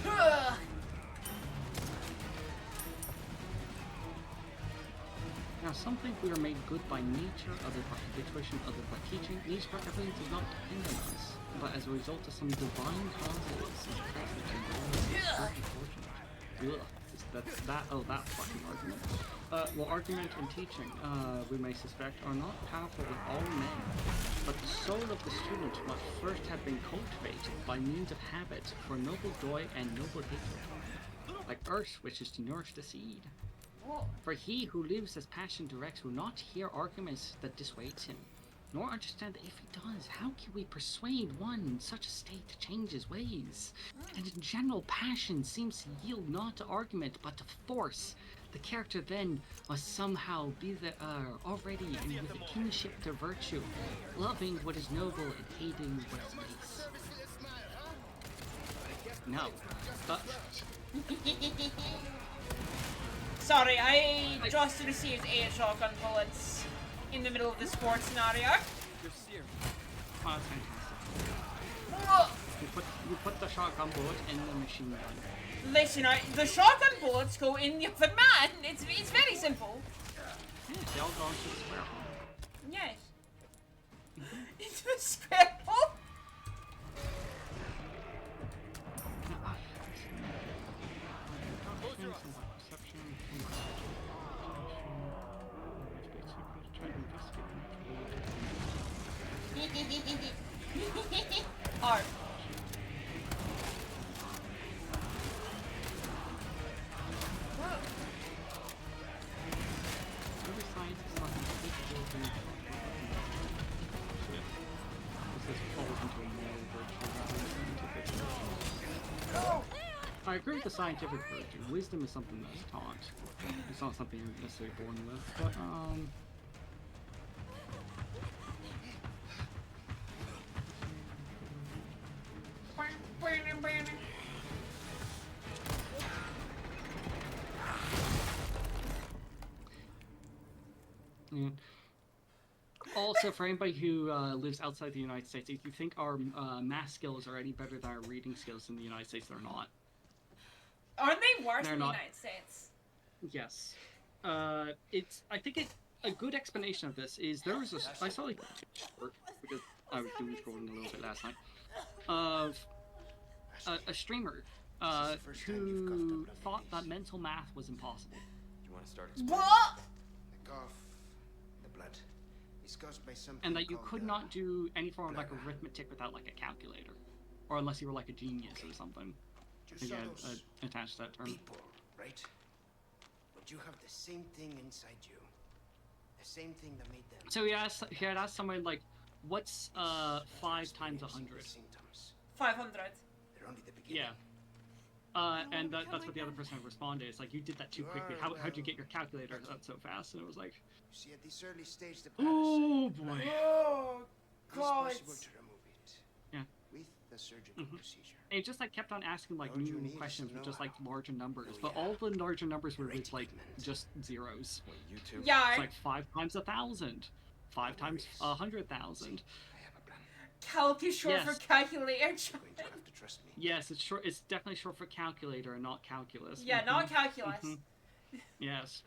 Ugh. Now, some think we are made good by nature, other by habituation, other by teaching. Nature for everything does not depend on us, but as a result of some divine causes, that fucking argument. Well, argument and teaching, we may suspect, are not powerful with all men, but the soul of the student must first have been cultivated by means of habit for noble joy and noble hatred, like earth wishes to nourish the seed. For he who lives as passion directs will not hear arguments that dissuades him, nor understand that if he does, how can we persuade one in such a state to change his ways? And in general, passion seems to yield not to argument, but to force. The character then must somehow be already in with a kinship to virtue, loving what is noble and hating what is base. No. Sorry, I just received 8 shotgun bullets in the middle of the sports scenario. You're serious. Oh, that's fantastic. Ugh. You put the shotgun bullet in the machine gun. Listen, the shotgun bullets go in the other man. It's very simple. Yeah, they all go into the square hole. Yes. Into the square hole? Art. I agree with the scientific version. Wisdom is something that's taught. It's not something you're necessarily born with, but yeah. Also, for anybody who lives outside the United States, if you think our math skills are any better than our reading skills in the United States, they're not. Aren't they worse They're in the not. United States? Yes. I think a good explanation of this is there was I saw like short, because I was doom scrolling a little bit last night, of a streamer who thought that mental math was impossible. You want to start What? The cough, the blood, is caused by something And that you called, could not do any form of like arithmetic without like a calculator, or unless you were like a genius or something. just Yeah, those attached to that term. people, right? But you have the same thing inside you, the same thing that made them. So he had asked someone like, "What's 5 times 100?" Symptoms. 500. They're only the beginning. Yeah. And that's what the other person responded. It's like, you did that too quickly. How'd you get your calculator up so fast? And it was like, You see, at this early stage, the oh parasite boy. Oh, is God. possible to remove it. Yeah. With the surgical procedure. And it just like kept on asking like All you new need is questions to with know just like how. larger numbers, Oh, but yeah. all the larger numbers were Great with like equipment. just zeros. Wait, you two? Yeah, It's like 5 times 1,000, 5 times worries. 100,000. I have a plan. calc is short for Yes. calculator. You're going to have to trust me. Yes, it's short. It's definitely short for calculator and not calculus. Yeah, not calculus. Yes.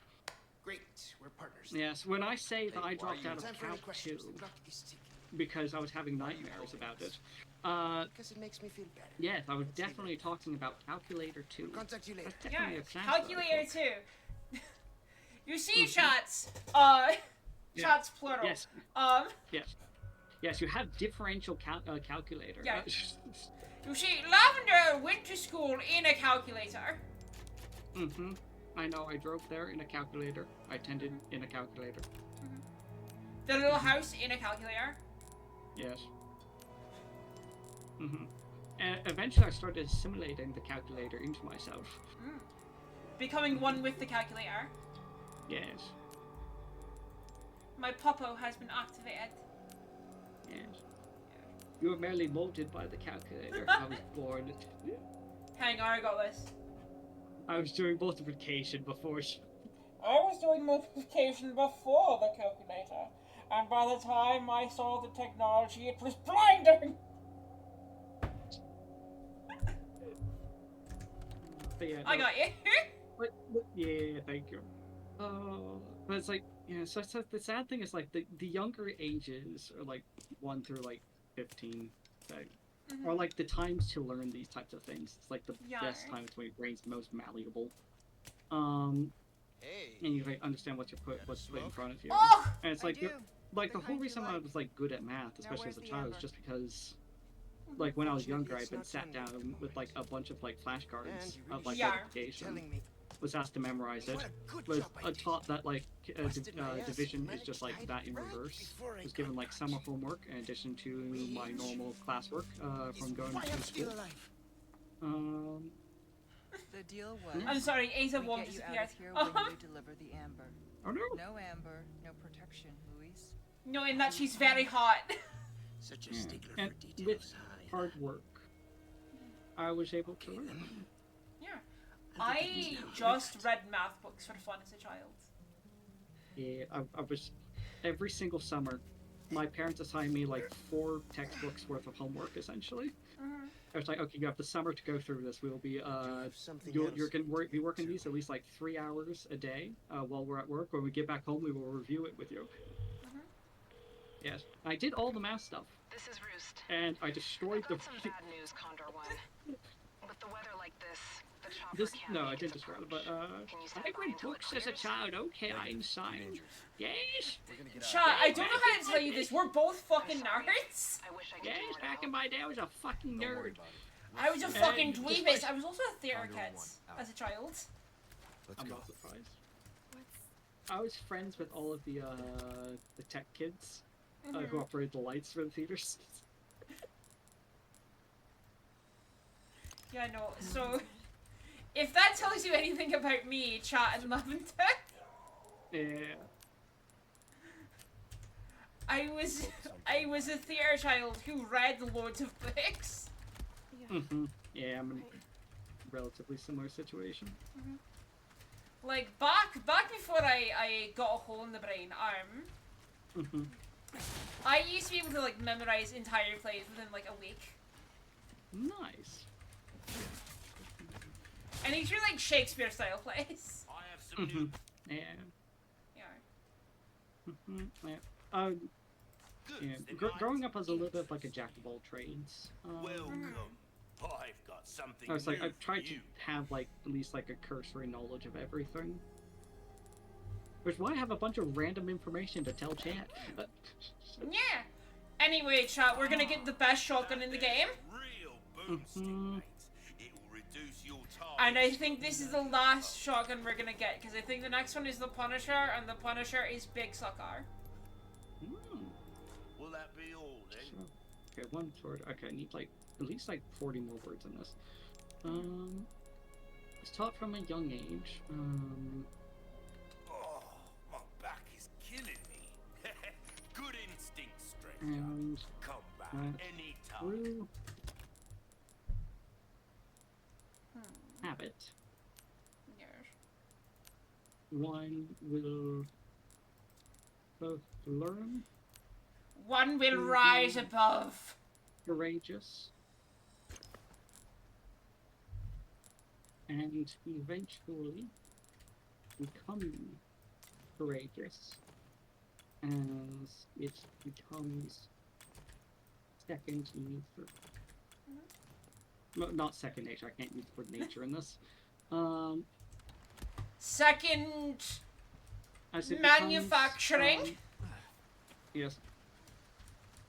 Great, we're partners. Yes, when I say that I why dropped are out you- Time of for any Calc 2 questions. The clock is ticking. because I was having nightmares about it, Because it makes me feel better. yes, I was Let's leave it definitely at that. talking about Calculator 2. We'll contact you later. That's definitely Yeah, a class calculator book. too. You see, Mhm. chats. Yeah. Chats plural. Yes, yes. Yes, you have differential calculator. Yeah. You see, Lavender went to school in a calculator. Mm-hmm. I know, I drove there in a calculator. I attended in a calculator. The little house in a calculator. Yes. Mm-hmm. And eventually I started assimilating the calculator into myself. Becoming one with the calculator. Yes. My popo has been activated. Yes. You were merely molded by the calculator. I was born. Hang on, I got this. I was doing multiplication before. I was doing multiplication before the calculator, and by the time I saw the technology, it was blinding! But yeah, I no, got you. but, yeah, thank you. But it's like, yeah, so the sad thing is, like, the younger ages are, like, 1 through, like, 15, like, or, like, the times to learn these types of things. It's, like, the Yeah. best times when your brain's most malleable. Hey. And you, like, understand what's put in front of you. Oh! And it's, I like, do. the The whole kind you reason I like. was, like, good at math, Now especially as a where's the child, is amber? just because, like, when I was younger, Unfortunately, I'd been it's sat not done down yet. with, like, a bunch of, like, flashcards And you of, like, Yeah. multiplication. Telling me. Was asked to memorize it. What a good Was job I did. taught that, like, Busted my ass, division is managed just, to like, hide that in right reverse. before I Was got given, like, caught. summer homework in addition to my normal classwork Is from going why to I'm still school. alive. The deal was I'm sorry, Asa we won't get you disappear. out of here when you deliver the amber. Oh no! No amber, no protection, Luis. Knowing that she's very hot. Such a Yeah. stickler And for with details. hard work, I was able to learn. Yeah. I'll take I these now. just read math books for fun as a child. Yeah, I was every single summer. My parents assigned me like 4 textbooks worth of homework, essentially. I was like, okay, you have the summer to go through this. We'll be have something you're else gonna be working too. these at least like 3 hours a day while we're at work. When we get back home, we will review it with you. Yes, I did all the math stuff, This is Roost. and I I've destroyed the. got some bad news, Condor One. With the weather like this, the chopper This can't no, make I its didn't destroy it, but approach. Can you stand I by read until it books as a clears? child. Okay, Negative. Einstein. Dangerous. Yes, We're gonna get out. Chat, I don't know how to tell you this. We're both fucking nerds. I wish I could yes. do more to Back in help. my day, I was a fucking Don't worry nerd. about it. I was a Hey, fucking this dweebus. place- I was also a theater Condor kid one, out. as a child. Let's I'm go. not surprised. What's I was friends with all of the tech kids who operated the lights for the theaters. Yeah, no. So, if that tells you anything about me, chat and Lavender, Yeah. I was a theater child who read loads of books. Yeah, I'm in a relatively similar situation. Like back before I got a hole in the brain, I used to be able to like memorize entire plays within like a week. Nice. And these are like Shakespeare style plays. I have some new Yeah. Yeah. Yeah. goods Yeah. that might Growing up, I was a little bit interest of like a you. jack of all trades. Welcome. I've got something I was like, new I've tried for to you. have like at least like a cursory knowledge of everything. Which is why I have a bunch of random information to tell chat. Yeah. Anyway, chat, we're gonna get the best shotgun in the game. Real boomstick, mate. It will reduce your target. And I think this is the last shotgun we're gonna get, because I think the next one is the Punisher, and the Punisher is Big Sucker. Will that be all then? Okay, one sword. Okay, I need like at least like 40 more words on this. It's taught from a young age. Oh, my back is killing me. Good instinct, stranger. And Come back any time. through habit, Yes. one will both learn, One will rise above. courageous, and eventually become courageous as it becomes second nature. No, not second nature. I can't use the word nature in this. Second As it manufacturing. becomes, yes.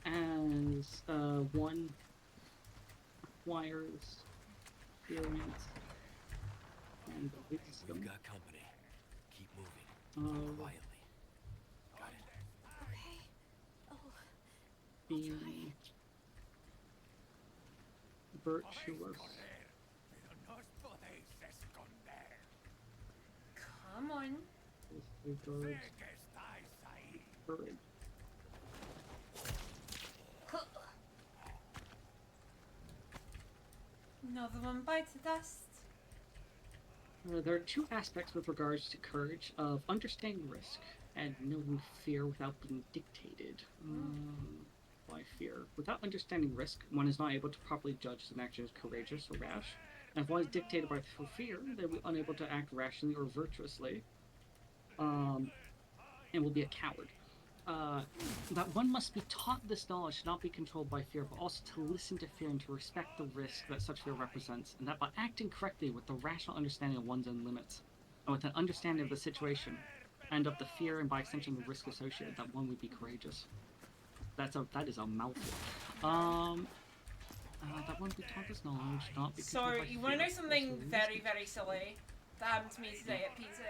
As one acquires experience and wisdom. We've got company. Keep moving. Quietly. Got it. Okay. Oh, Being virtuous. Come on. With regards courage. Another one bites the dust. There are two aspects with regards to courage of understanding risk and knowing fear without being dictated by fear. Without understanding risk, one is not able to properly judge an action as courageous or rash. And if one is dictated by fear, they will be unable to act rationally or virtuously, and will be a coward. That one must be taught this knowledge to not be controlled by fear, but also to listen to fear and to respect the risk that such fear represents, and that by acting correctly with the rational understanding of one's own limits, and with an understanding of the situation, and of the fear and by extension the risk associated, that one would be courageous. That is a mouthful. That one be taught this knowledge, not be So, controlled by you fear, want to know but something also very, listen. very silly that happened to me today at PT?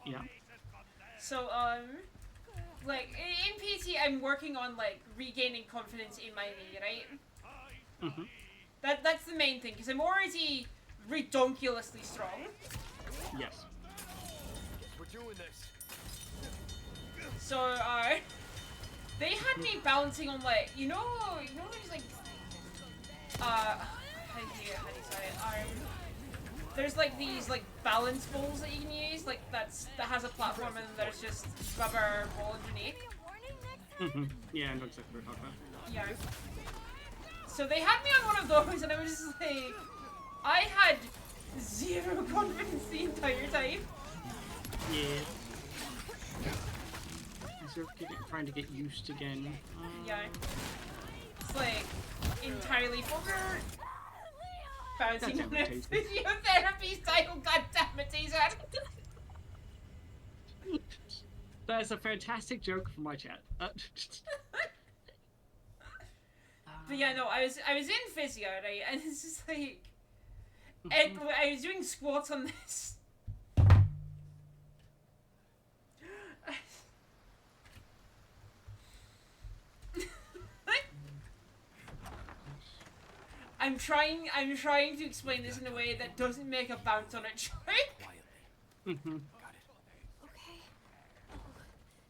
Yeah. So, like, in PT, I'm working on, like, regaining confidence in my knee, right? Mm-hmm. That's the main thing, because I'm already redonkulously strong. Yes. We're doing this. So, they had me balancing on, like, you know there's, like, how do you say it? There's, like, these, like, balance balls that you can use, like, that has a platform and there's just rubber ball underneath. Mm-hmm. Yeah, I know exactly what you're talking about. Yeah. So they had me on one of those and I was just like, I had zero confidence the entire time. Yeah. As you're trying to get used again. Yeah. It's like, entirely forward. Bouncing on a irritating. physiotherapy cycle, goddammit, Ethan. That is a fantastic joke from my chat. But yeah, no, I was in physio, right, and it's just like, and I was doing squats on this. I'm trying to explain this in a way that doesn't make a bounce on a joke. Mm-hmm. Got it. okay.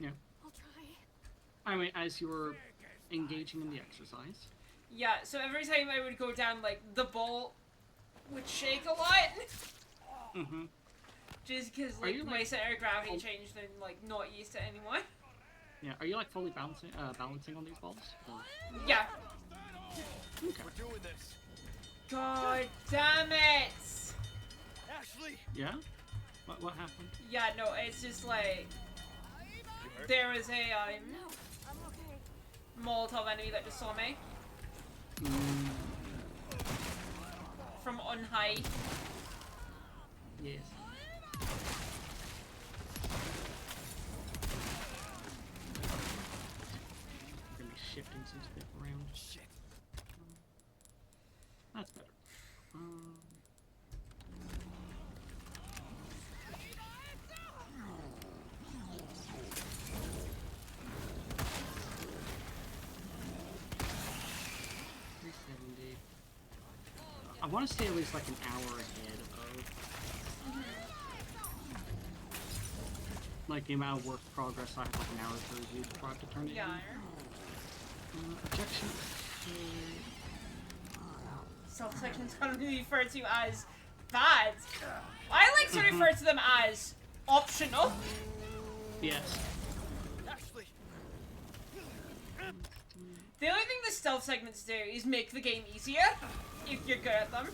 Yeah. I'll try. I mean, as you were engaging in the exercise. Yeah, so every time I would go down, like, the ball would shake a lot. Mm-hmm. Just because, Are like, you, my like, center of gravity changed and, like, not used to it anymore. Yeah. Are you like fully balancing on these balls? Or... Yeah. Okay. We're doing this. God damn it! Ashley. Yeah. What happened? Yeah, no, it's just like, there was a, No, I'm okay. Molotov enemy that just saw me. From on high. Yes. I'm gonna be shifting some stuff around. Shit. That's better. I want to stay at least like an hour ahead of like the amount of work progress I have, like an hour to review before I have to turn it Yeah. in. Objection. Self-section's gonna be referred to as bad. I like to refer to them as optional. Yes. Ashley. The only thing the stealth segments do is make the game easier, if you're good at them.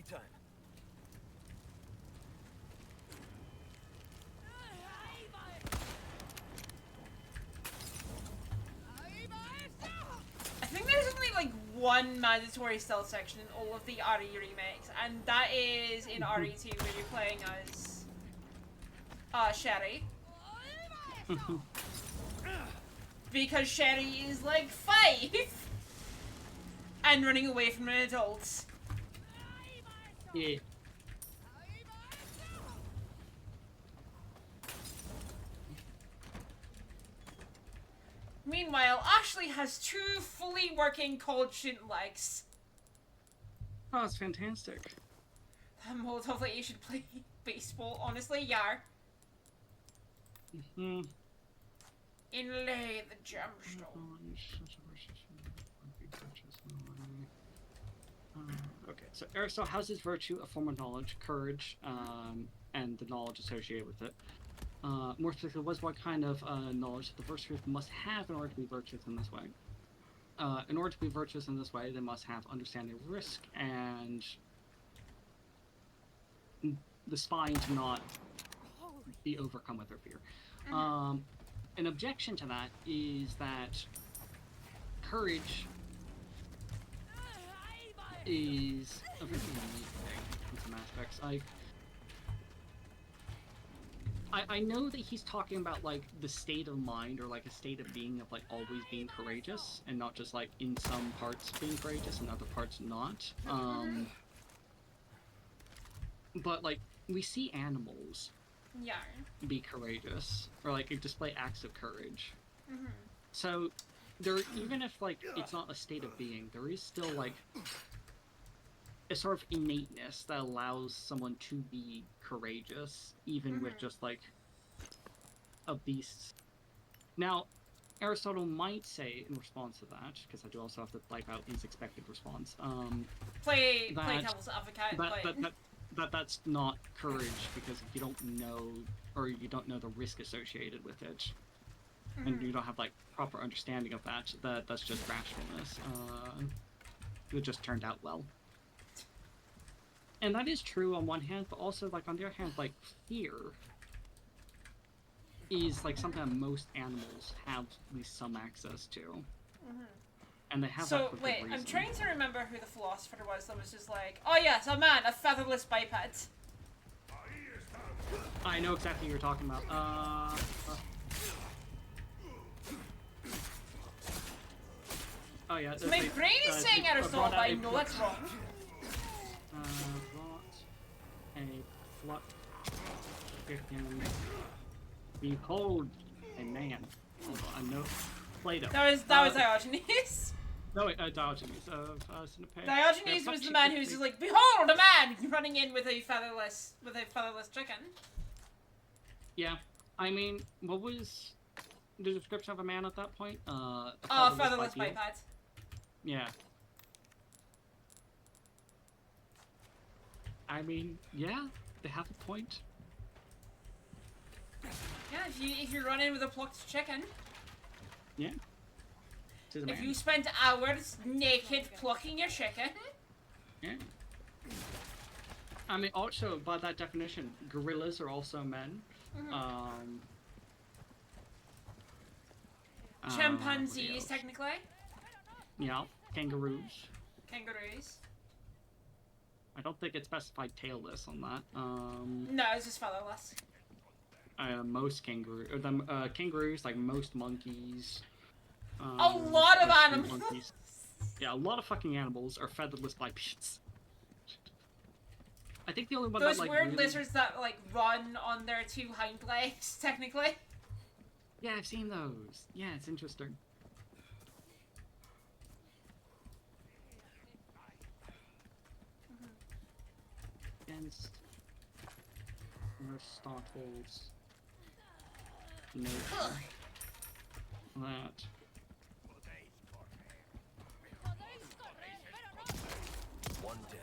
Anytime. I think there's only like one mandatory stealth section in all of the RE remakes, and that is in RE2 where you're playing as Sherry. Because Sherry is like 5 and running away from an adult. Yeah. Meanwhile, Ashley has 2 fully working college student legs. Oh, it's fantastic. Molotov that you should play baseball, honestly, yeah. Mm-hmm. Inlay the gemstone. Okay, so Aristotle houses virtue, a form of knowledge, courage, and the knowledge associated with it. More specifically, what kind of knowledge that the virtuous must have in order to be virtuous in this way? In order to be virtuous in this way, they must have understanding of risk and the spine to not be overcome with their fear. An objection to that is that courage is a very unique thing in some aspects. I know that he's talking about like the state of mind or like a state of being of like always being courageous and not just like in some parts being courageous and other parts not. But like we see animals Yeah. be courageous or like display acts of courage. So there, even if like it's not a state of being, there is still like a sort of innateness that allows someone to be courageous, even with just like a beast. Now, Aristotle might say in response to that, because I do also have to type out his expected response. Play devil's advocate. That's not courage, because if you don't know, or you don't know the risk associated with it, and you don't have like proper understanding of that's just bashfulness. It just turned out well. And that is true on one hand, but also, like, on the other hand, like, fear is, like, something that most animals have at least some access to. And they have that for good reason. I'm trying to remember who the philosopher was that was just like, oh yes, a man, a featherless biped. I know exactly what you're talking about. Oh yeah. So my brain is saying Aristotle, but I know that's wrong. A flut chicken. Behold a man. I know. Plato. That was Diogenes. No, wait, Diogenes of Sinope. Diogenes was the man who's just like, behold a man running in with a featherless chicken. Yeah, I mean, what was the description of a man at that point? Featherless biped. Yeah. I mean, yeah, they have a point. Yeah, if you run in with a plucked chicken. Yeah. If you spend hours naked plucking your chicken. Yeah. I mean, also, by that definition, gorillas are also men. Chimpanzees, technically. Yeah, kangaroos. Kangaroos. I don't think it specified tailless on that. No, it's just featherless. Most kangaroos, like most monkeys. A lot of animals. Monkeys. Yeah, a lot of fucking animals are featherless bipeds. I think the only one those that like weird really... lizards that like run on their 2 hind legs, technically. Yeah, I've seen those. Yeah, it's interesting. Against Aristotle's notion that One down.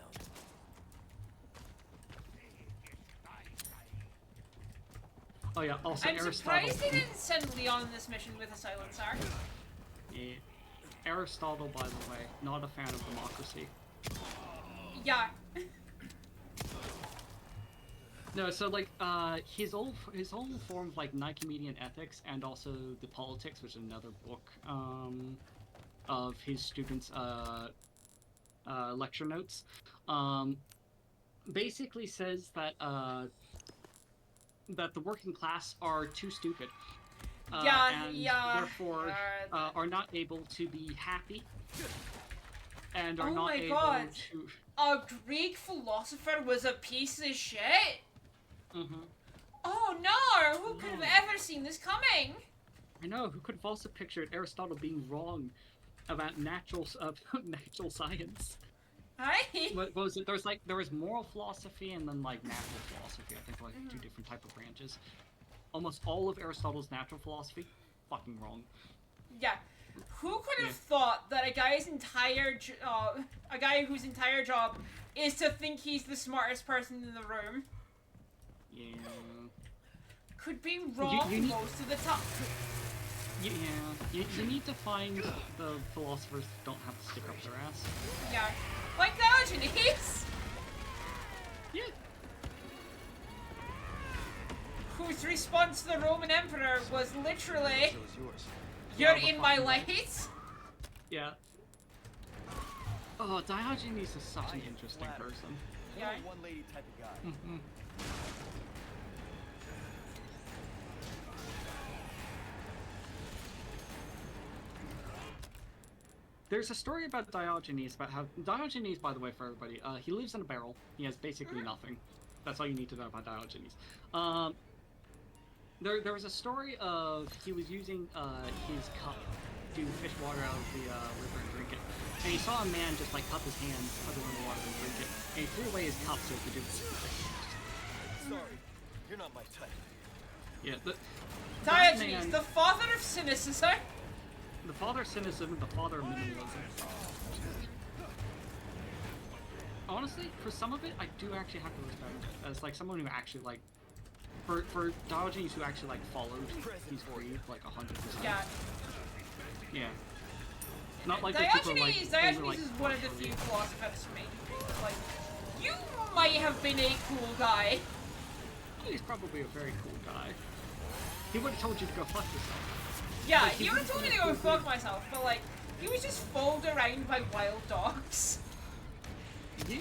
oh yeah, also I'm Aristotle. surprised they didn't send Leon on this mission with a silencer. Yeah. Aristotle, by the way, not a fan of democracy. Yeah. No, so like his whole form of like Nicomedean ethics and also the politics, which is another book of his students' lecture notes, basically says that that the working class are too stupid. And therefore are not able to be happy and are not able to. A Greek philosopher was a piece of shit. Oh no! Who could have ever seen this coming? I know. Who could have also pictured Aristotle being wrong about natural science? Right? What was it? There was moral philosophy and then like natural philosophy. I think like two different type of branches. Almost all of Aristotle's natural philosophy, fucking wrong. Yeah. Who could have thought that a guy whose entire job is to think he's the smartest person in the room? Yeah. Could be wrong most of the time. Yeah. You need to find the philosophers that don't have to stick up their ass. Yeah. Like Diogenes! Yeah. Whose response to the Roman Emperor was literally, So is yours. "You're in my light." Yeah. Oh, Diogenes is such an interesting person. Yeah. I'm a one-lady type of guy. There's a story about Diogenes, about how Diogenes, by the way, for everybody, he lives in a barrel. He has basically nothing. That's all you need to know about Diogenes. There was a story of he was using his cup to fish water out of the river and drink it, and he saw a man just like cup his hands under the water and drink it, and he threw away his cup so he could do the same thing. Sorry, you're not my type. Yeah, Diogenes, the father of cynicism. the father of cynicism and the father of minimalism. Honestly, for some of it, I do actually have to respect him as like someone who actually like, for Diogenes who actually like followed his creed like 100%. Yeah. Yeah. Not like Diogenes, the people like, Diogenes like, is one of the few philosophers to me. Like, you might have been a cool guy. He's probably a very cool guy. He would have told you to go fuck yourself. Yeah, Like, he would have told me to go fuck myself, but like, he was just followed around by wild dogs. Yeah.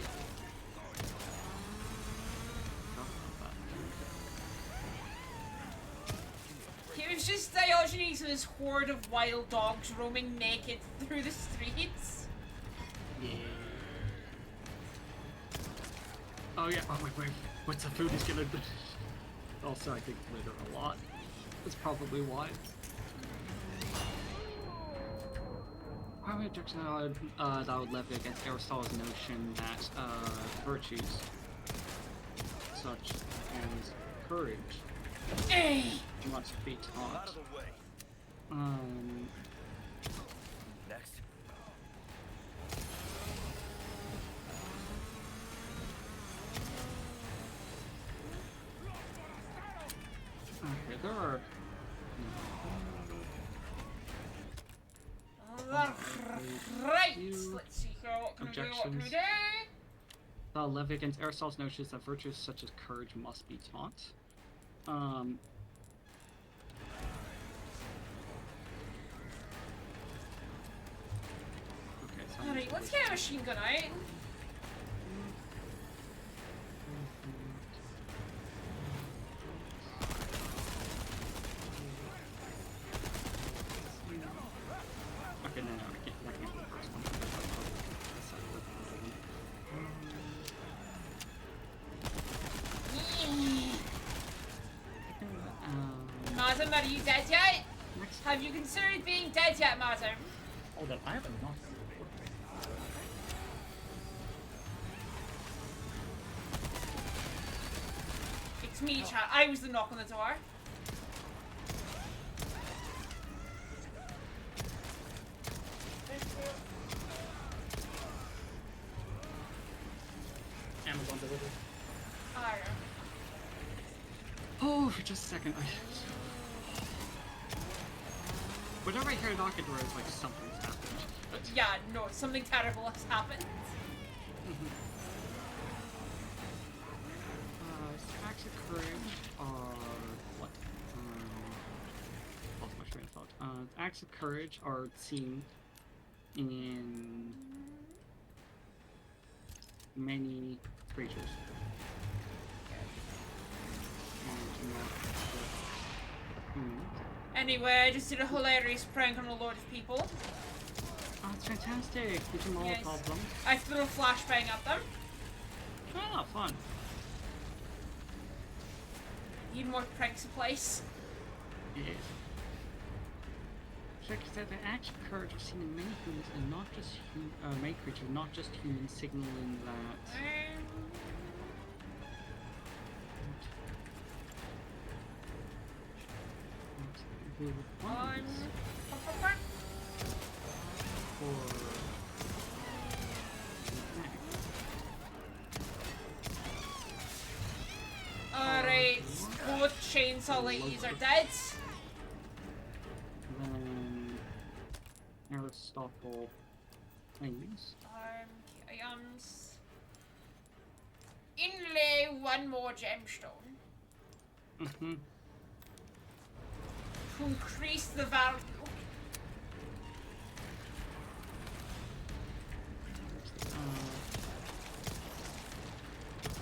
He was just Diogenes and his horde of wild dogs roaming naked through the streets. Yeah. Oh yeah, oh wait, what's the food is gonna do? Also, I think litter a lot. That's probably why. Primary objection that would levy against Aristotle's notion that virtues, such as courage, must be Out taught. of the way. Next. Okay, there are. Right, let's see here, what can we do, what can we do? Levy against Aristotle's notions that virtues such as courage must be taught. Okay, so Alright, let's get a machine gun out. Okay, no, I can't do the first one. Madam, are you dead yet? Next. Have you considered being dead yet, madam? Hold up, I have a knock. It's me, chat. I was the knock on the door. Amazon delivery. Alright. Oh, for just a second. Whenever I hear a knock at the door, it's like something's happened. Yeah, no, something terrible has happened. Taxi courage are what? Lost my train of thought. Acts of courage are seen in many creatures. And not just humans. Anyway, I just did a hilarious prank on a load of people. Oh, it's fantastic! Did you Yes. Molotov them? I threw a flashbang at them. Oh, fun. Need more prank supplies. Yes. Check that the acts of courage are seen in many humans and not just many creatures, not just humans, signaling that. On. Alright, both chainsaw ladies are dead. Then Aristotle things. Inlay one more gemstone Mm-hmm. to increase the value.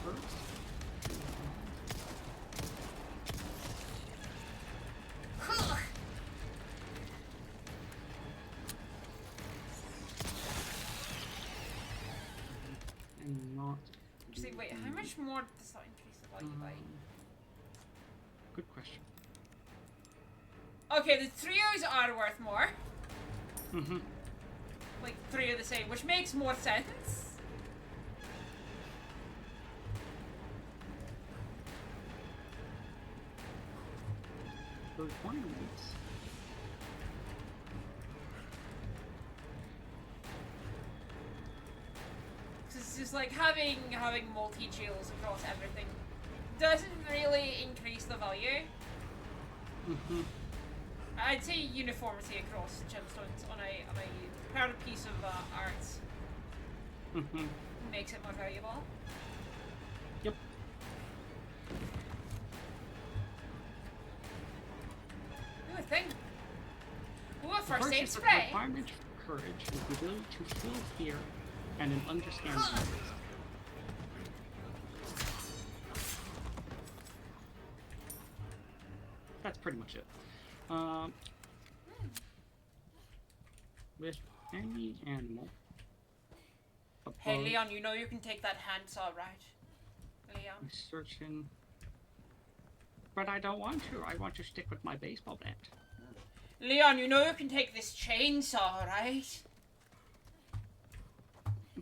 First. And not. See, wait, how much more does that increase the value by? Good question. Okay, the trios are worth more. Mm-hmm. Like, 3 are the same, which makes more sense. The requirements. It's just like having multi-jails across everything doesn't really increase the value. Mm-hmm. I'd say uniformity across gemstones on a proud piece of art Mm-hmm. makes it more valuable. Yep. Ooh, a thing. Ooh, a first First aid is the spray. requirement for courage is the ability to feel fear and an understanding of it. That's pretty much it. With any animal. Hey, above Leon, you know you can take that handsaw, right? Leon. a certain. But I don't want to. I want to stick with my baseball bat. Leon, you know you can take this chainsaw, right?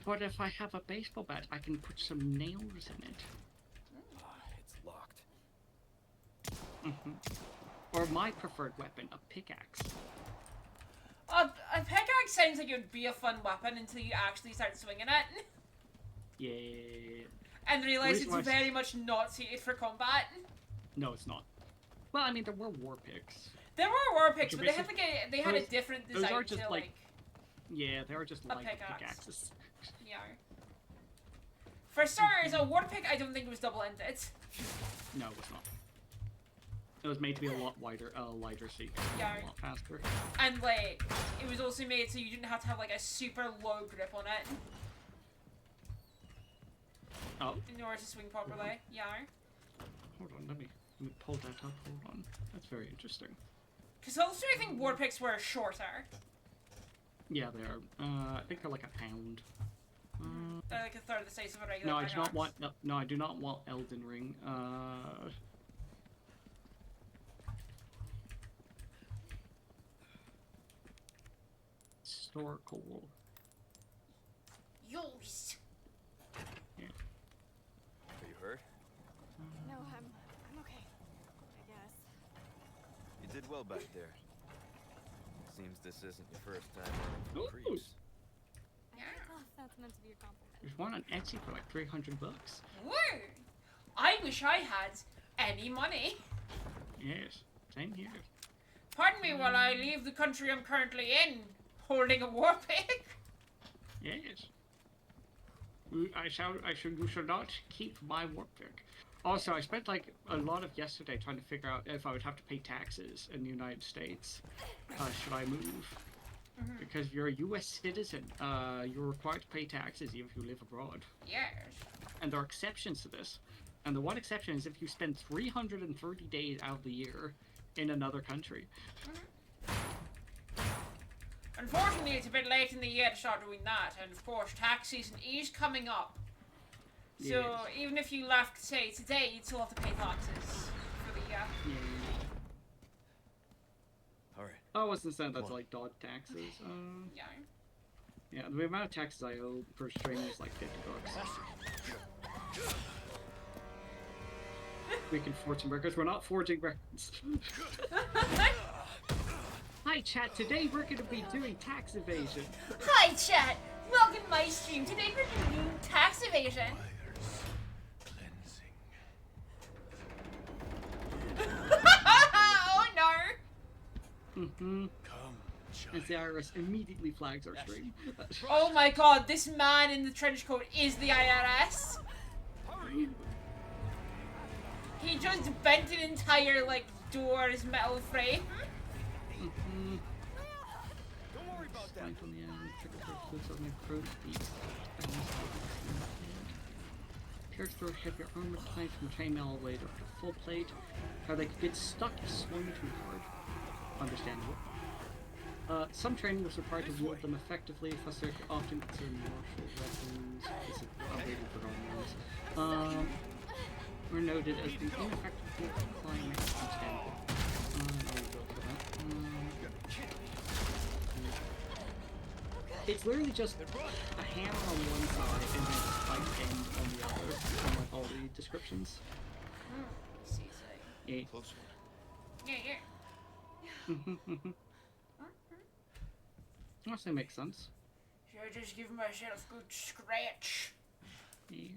But if I have a baseball bat, I can put some nails in it. It's locked. Mm-hmm. Or my preferred weapon, a pickaxe. A pickaxe sounds like it would be a fun weapon until you actually start swinging it. Yeah. And realize Reason it's why- very much not suited for combat. No, it's not. Well, I mean, there were war picks. There were war picks, Okay, but they had a those- different those design are just to like- Yeah, they were just A like pickaxe. pickaxes. yeah. For starters, a war pick I don't think was double-ended. No, it was not. It was made to be a lot wider, lighter, so you could go Yeah. a lot faster. And like, it was also made so you didn't have to have like a super low grip on it Oh, in order to swing properly. Yeah. hold on, let me pull that up. Hold on, that's very interesting. Because also I think war picks were shorter. Yeah, they are. I think they're like a pound. They're like a third the size of a regular No, I do not pickaxe. want. No, I do not want Elden Ring. Historical. Yours. Yeah. Are you hurt? No, I'm okay. I guess. You did well back there. Seems this isn't your first time running Ooh. from creeps. I don't know if that's meant to be a compliment. There's one on Etsy for like $300. Woo! I wish I had any money. Yes, same here. Pardon me while I leave the country I'm currently in, holding a war pick. Yes. You shall not keep my warp pick. Also, I spent like a lot of yesterday trying to figure out if I would have to pay taxes in the United States. Should I move? Because if you're a U.S. citizen, you're required to pay taxes even if you live abroad. Yes. And there are exceptions to this. And the one exception is if you spend 330 days out of the year in another country. Unfortunately, it's a bit late in the year to start doing that, and of course, tax season is coming up. So Yes. even if you left, say, today, you'd still have to pay taxes for the year. Yeah. All right. I wasn't saying that's like dog taxes. Yeah. Yeah, the amount of taxes I owe per stream is like $50. Making fortune records. We're not forging records. Hi chat, today we're gonna be doing tax evasion. Hi, chat. Welcome to my stream. Today we're doing tax evasion. Oh no! Mm-hmm. As the IRS immediately flags our stream. Oh my god, this man in the trench coat is the IRS. He just bent an entire, like, door's metal frame. Mm-hmm. Don't worry about that. On the end, trigger for foods on my proceeds. Pierce through heavier armored plank from chainmail all the way to full plate. How they could get stuck if swung too hard. Understandable. Some training was required to wield them effectively, thus they're often considered martial weapons. This is updated for all ones. Were noted as being ineffective for climbing. Understandable. No rebuild for that. It's literally just a hammer on one side and then a spike end on the other, from like all the descriptions. Yeah. Close one. Yeah. Also makes sense. Should I just give myself a good scratch? Yeah.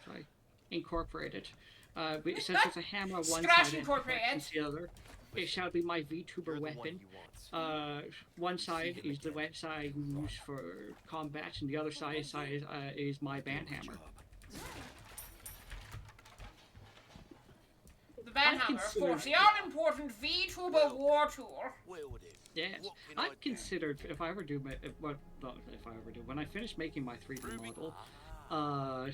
So I incorporate it. But since it's a hammer on one Scratch side and incorporated. the other, it shall be my VTuber You're the one weapon. he wants. One side is the web side I use for combat, and the other side is my band hammer. The band hammer, of course, the all-important VTuber war tool. Well then, Yes, what can I I've considered if I ever do when I finish making my 3D model, I'll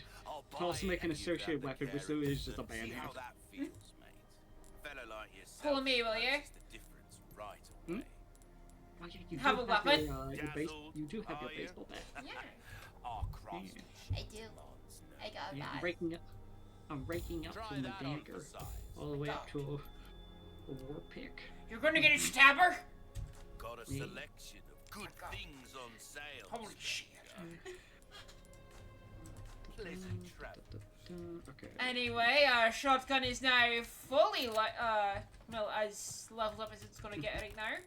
to also buy make an it and you associated grab the weapon, which carrots is just a and band see how hammer. that feels, mate. Fella like yourself Follow me, will you? notice the difference right Hmm? away. Oh, yeah, you Have do a weapon? you do have your Are you? baseball bat. Yeah. Our craftsmanship I do. belongs I got a Yeah, bat. I'm raking up Try from the that on dagger for size. all the way up to a war pick. You're gonna get a stabber? Got a Yeah. selection of good things on sale. Holy shit. Pleasant travel. Okay. Anyway, shotgun is now fully, well, as leveled up as it's gonna get right now.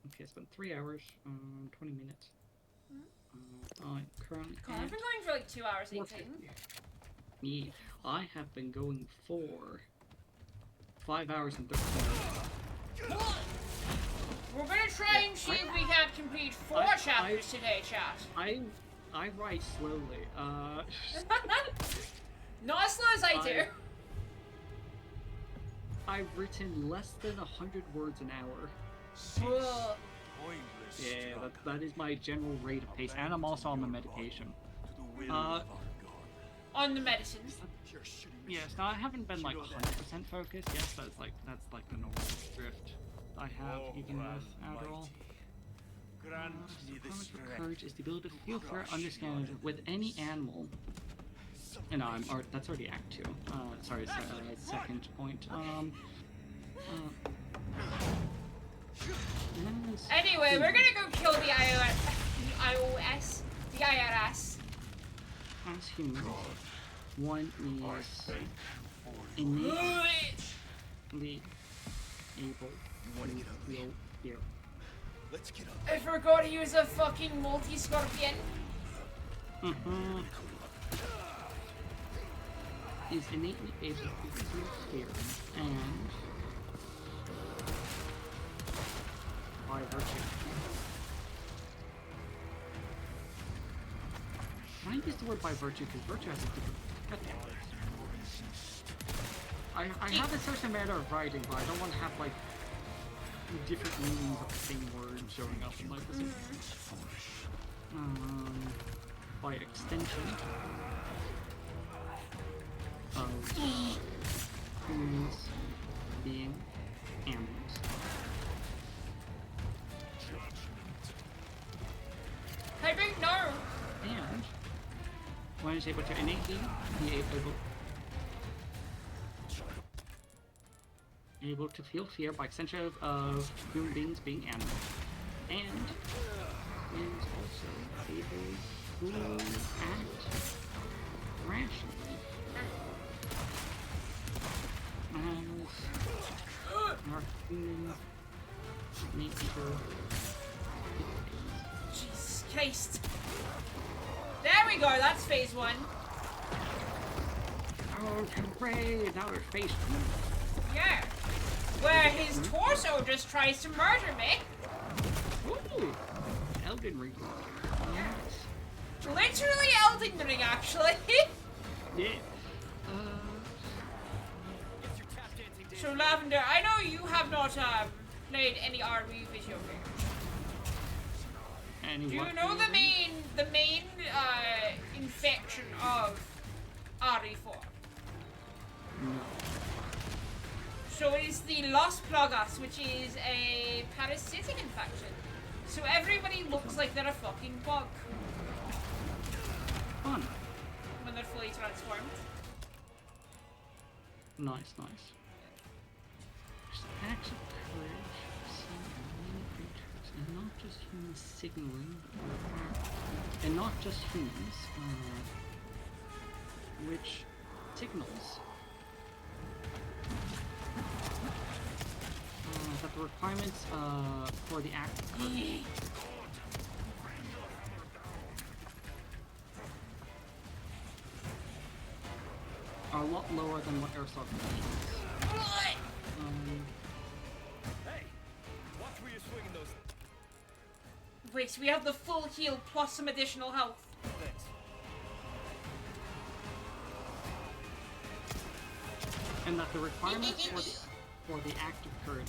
Okay, it's been 3 hours, 20 minutes. I'm currently God, I've at been going for like 2 hours 18. 4:50. Yeah, I have been going for 5 hours and 13 minutes. We're gonna try and see if we can't complete 4 chapters today, chat. I write slowly. Not as slow as I do. I've written less than 100 words an hour. Whoa. Yeah, that is my general rate of pace, and I'm also on the medication. On the medicine. Yes, now I haven't been like 100% focused. Yes, that's like the normal drift I have even with Adderall. Performance for courage is the ability to feel threat, understand with any animal. And that's already Act 2. Sorry, second point. Anyway, we're gonna go kill the IRS. As humans, one is innately able to feel fear. Let's get up. I forgot to use a fucking multi-scorpion. Is innately able to feel fear, and by virtue. Can I use the word by virtue? Because virtue has a different. I have a certain matter of writing, but I don't want to have like different meanings of the same word showing up in like this. By extension of humans being animals. I don't know. And one is able to innately be able to feel fear by extension of human beings being animals. And is also able to act rationally. As our human nature. Jesus Christ. There we go, that's phase 1. Oh, hooray! Now we're phase 2. Yeah. Where his torso just tries to murder me. Ooh! Elden Ring. Yes. Literally Elden Ring, actually. Yeah. So Lavender, I know you have not played any RE video games. And Do you know the main infection of RE4? No. So it is the Los Plagas, which is a parasitic infection. So everybody looks like they're a fucking bug Fun. when they're fully transformed. Nice, nice. Just acts of courage, seen in many creatures, and not just humans signaling, and not just humans, which signals that the requirements for the act of courage are a lot lower than what Aristotle needs. Hey, watch where you're swinging those. Wait, we have the full heal plus some additional health. Thanks. And that the requirements for the act of courage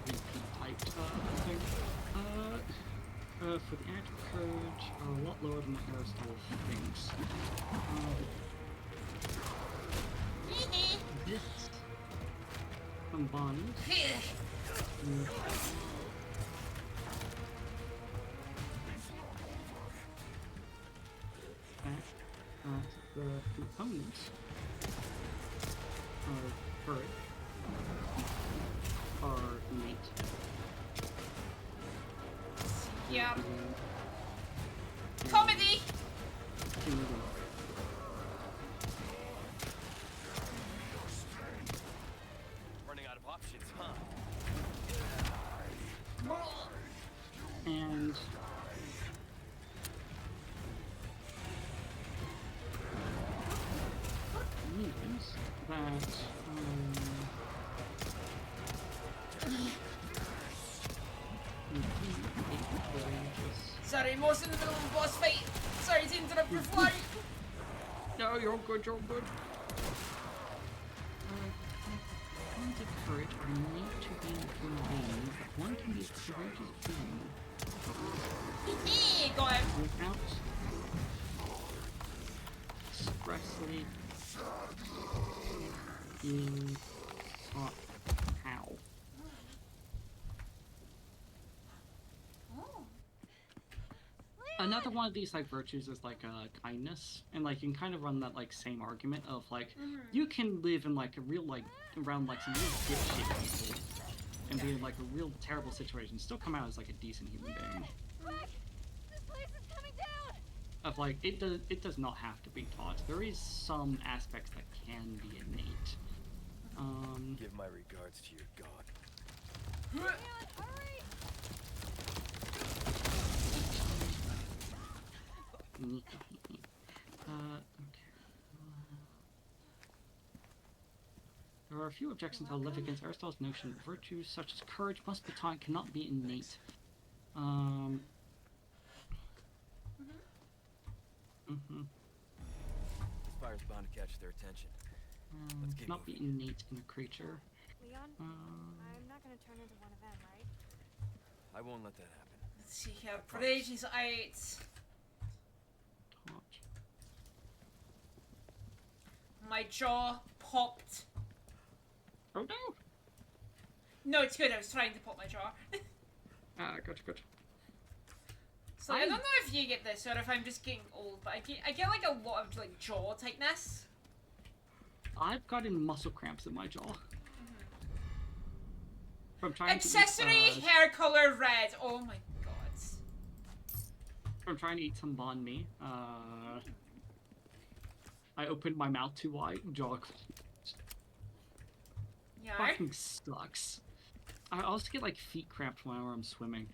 repeat typed thing. For the act of courage are a lot lower than what Aristotle thinks. This combined with the components of courage are innate. Yeah. Comedy! Running out of options, huh? And means that Sorry, I'm also in the middle of a boss fight. Sorry to interrupt your flight. no, you're good, you're good. Kinds of courage are innate to being a human being, but one can be a courageous being Go ahead. without expressly being taught how. Another one of these like virtues is like kindness, and like you can kind of run that like same argument of like you can live in like a real like around like some real dipshit people and be in like a real terrible situation, still come out as like a decent human being. This place is coming down! Of like it does not have to be taught. There is some aspects that can be innate. Give my regards to your god. Man, hurry! Okay. There are a few objections I'll live against Aristotle's notion that virtues such as courage must be taught, cannot be innate. fire's bound to catch their attention. Let's keep Not moving. be innate in a creature. Leon, I'm not gonna turn into one of them, right? I won't let that happen. Let's see here. Bridge is out. Torch. My jaw popped. Oh no! No, it's good. I was trying to pop my jaw. Gotcha, gotcha. So I don't know if you get this or if I'm just getting old, but I get like a lot of like jaw tightness. I've gotten muscle cramps in my jaw. From trying Accessory to eat, hair color red. Oh my god. from trying to eat some banh mi. I opened my mouth too wide, jaw Yeah. fucking sucks. I also get like feet cramped whenever I'm swimming.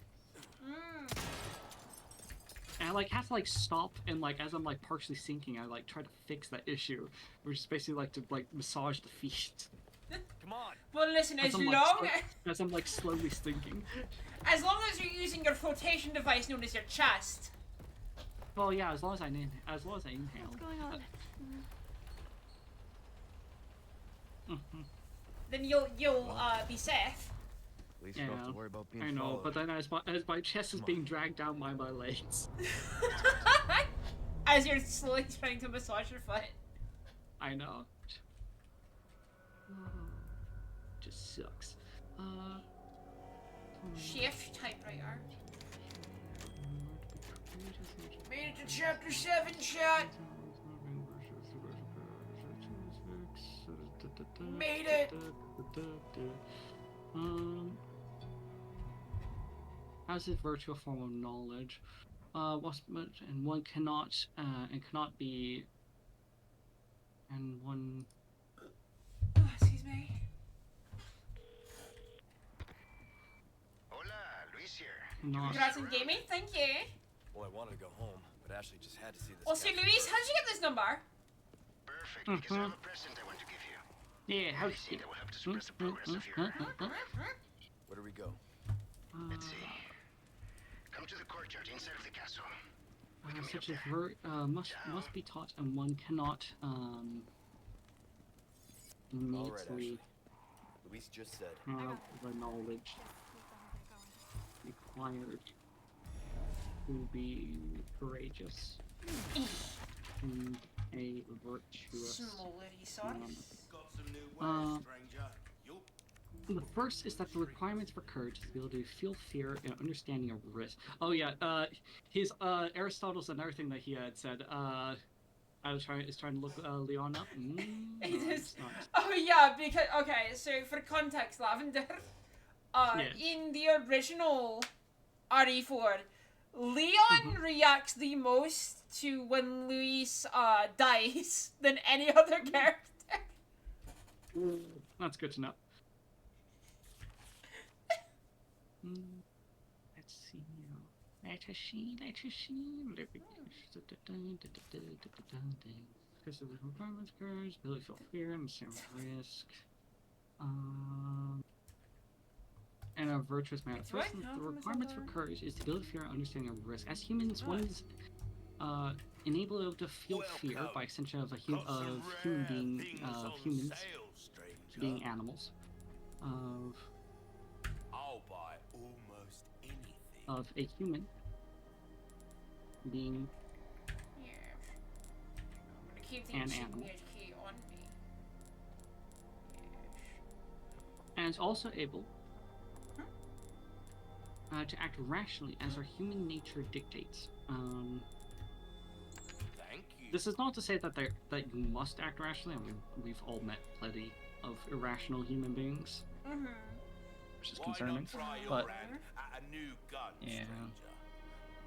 And I like have to like stop and like as I'm like partially sinking, I like try to fix that issue, which is basically like to like massage the feet Come on. Well, listen, as I'm, long like, as I'm like slowly sinking. as you're using your flotation device known as your chest. Well, yeah, as long as I inhale. What's going on? Then you'll be safe. At least you don't have Yeah, to worry about being I know, followed. but then as my chest is being dragged down by my legs. As you're slowly trying to massage your foot. I know. Just sucks. Shift typewriter. Made it to chapter 7, chat. Made it. As is virtual form of knowledge, and one cannot be, and one. Oh, excuse me. Hola, Luis here. Not. Congrats on gaming, thank you. Well, I wanted to go home, but Ashley just had to see this. Also, guy Luis, first. how did you get this number? Perfect, because I have a present I want to give you. Yeah, how Anything that will help to suppress the progress of your... Where do we go? Let's see. Come to the courtyard inside of the castle. We can meet up such as there. must be taught, and one cannot All right, innately Ashley. Luis just said. have the knowledge required to be courageous and a virtuous. Smollery sauce. Got some new Uh, wares, stranger. Yup. The first is that the requirements for courage is to be able to feel fear and understanding of risk. Oh yeah, his Aristotle's another thing that he had said. I was trying to look Leon up. It No, is- it's not. Oh yeah, because okay, so for context, Lavender, Yes. in the original RE4, Leon reacts the most to when Luis dies than any other character. That's good to know. Let's see. Let us see. Because of the requirements, courage, ability to feel fear, and understand risk. And a virtuous manner. It's First, right now the from requirements for December. courage is the ability to fear and understanding of risk. As humans, one is enabled to feel fear Welcome. by extension of Got some human rare being, things on humans sale, stranger. being animals, of I'll buy almost anything. of a human being Yeah. I'm gonna keep the An insignia animal. key on me. and is also able to act rationally as our human nature dictates. Thank you. This is not to say that you must act rationally. I mean, we've all met plenty of irrational human beings, Mm-hmm. which is Why concerning. not try your But hand at a new gun, Yeah. stranger?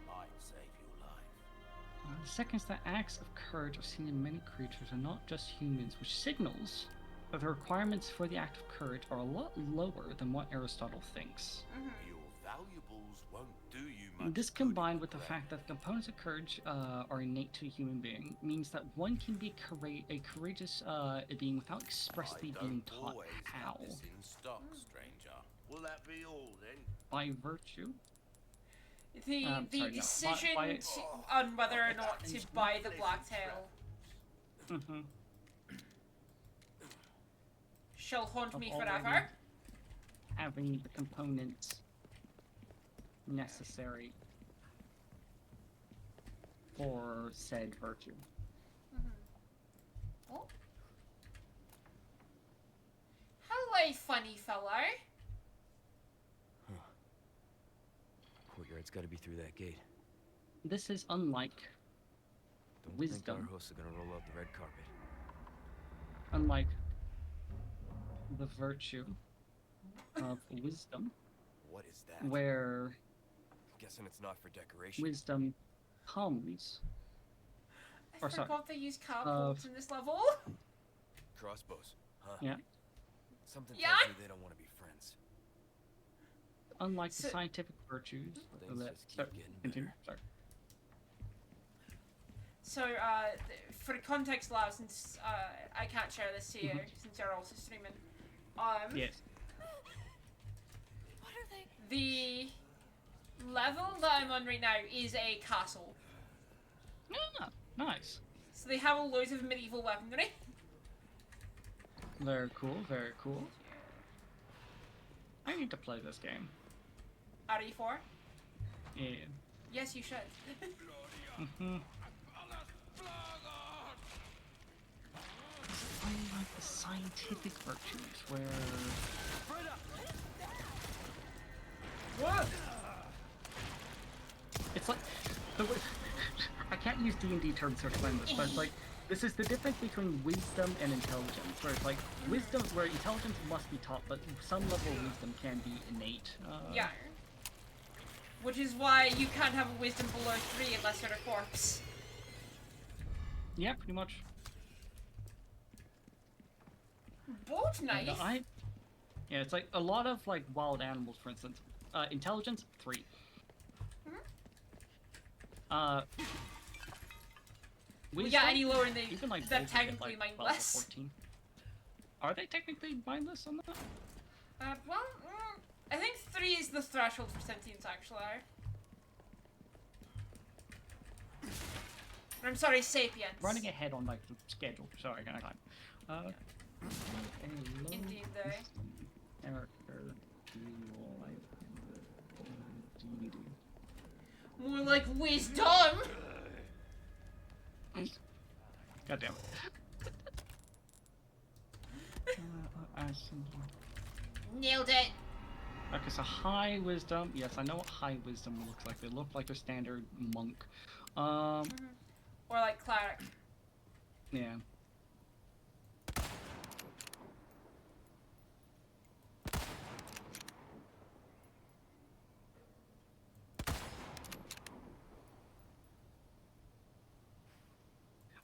Might save your life. The second is that acts of courage are seen in many creatures and not just humans, which signals that the requirements for the act of courage are a lot lower than what Aristotle thinks. Your valuables won't do you much This good combined in with the there. fact that the components of courage are innate to a human being means that one can be a courageous being without expressly I being don't taught always how. have this in stock, stranger. Will that be all then? By virtue. The sorry, no. decision By- on whether or not to buy the blacktail. Mm-hmm. Shall haunt me Already forever. having the components necessary for said virtue. Oh. Hello, funny fellow. Courtyard's gotta be through that gate. This is unlike Don't Wisdom. think our hosts are gonna roll out the red carpet. unlike the virtue of wisdom, What is that? where Guessing it's not for decoration. wisdom comes. I Or sorry, forgot they use catapults in this level. Crossbows, huh? Yeah. Something Yeah. tells me they don't want to be friends. Unlike So- the scientific virtues Things that just keep sorry, getting continue. better. Sorry. So, for context, Lab, since I can't share this to you, since you're also streaming, Yes. What are they? the level that I'm on right now is a castle. Ah, nice. So they have loads of medieval weaponry. Very cool. Very cool. I need to play this game. RE4? Yeah. Yes, you should. Mm-hmm. I like the scientific virtues where Whoa! it's like I can't use D&D terms to explain this, but it's like this is the difference between wisdom and intelligence, where it's like wisdom, where intelligence must be taught, but some level of wisdom can be innate. Yeah. Which is why you can't have a wisdom below 3 unless you're a corpse. Yeah, pretty much. Bolt knife? Yeah, it's like a lot of like wild animals, for instance. Intelligence 3. We get any lower and even like they're wolves get, technically like, 12 or mindless. 14. Are they technically mindless on that? Well, I think 3 is the threshold for sentience, actually. I'm sorry, sapiens. Running ahead on like the schedule. Sorry, I got time. Hello, Indeed, though. character, D&D. More like wisdom! God damn it. Nailed it! Okay, so high wisdom. Yes, I know what high wisdom looks like. They look like a standard monk. Or like cleric. Yeah.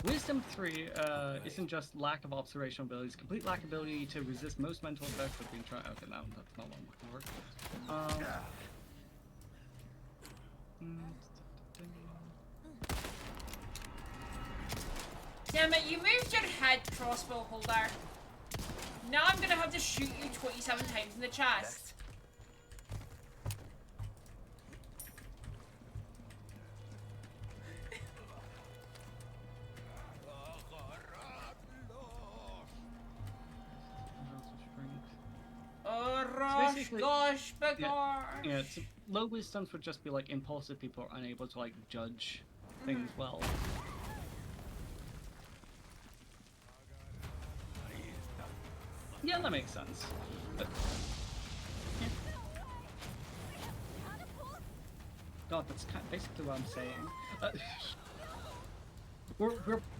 Wisdom 3 isn't just lack of observational abilities, complete lack of ability to resist most mental effects of being tried. Okay, that's not what I'm looking for. Damn it, you moved your head, crossbow holder. Now I'm gonna have to shoot you 27 times in the chest. Oh, Rosh, basically- gosh, begar. Yeah, it's, low wisdoms would just be like impulsive people are unable to like judge things well. Yeah, that makes sense. But, yeah. God, that's kind of basically what I'm saying.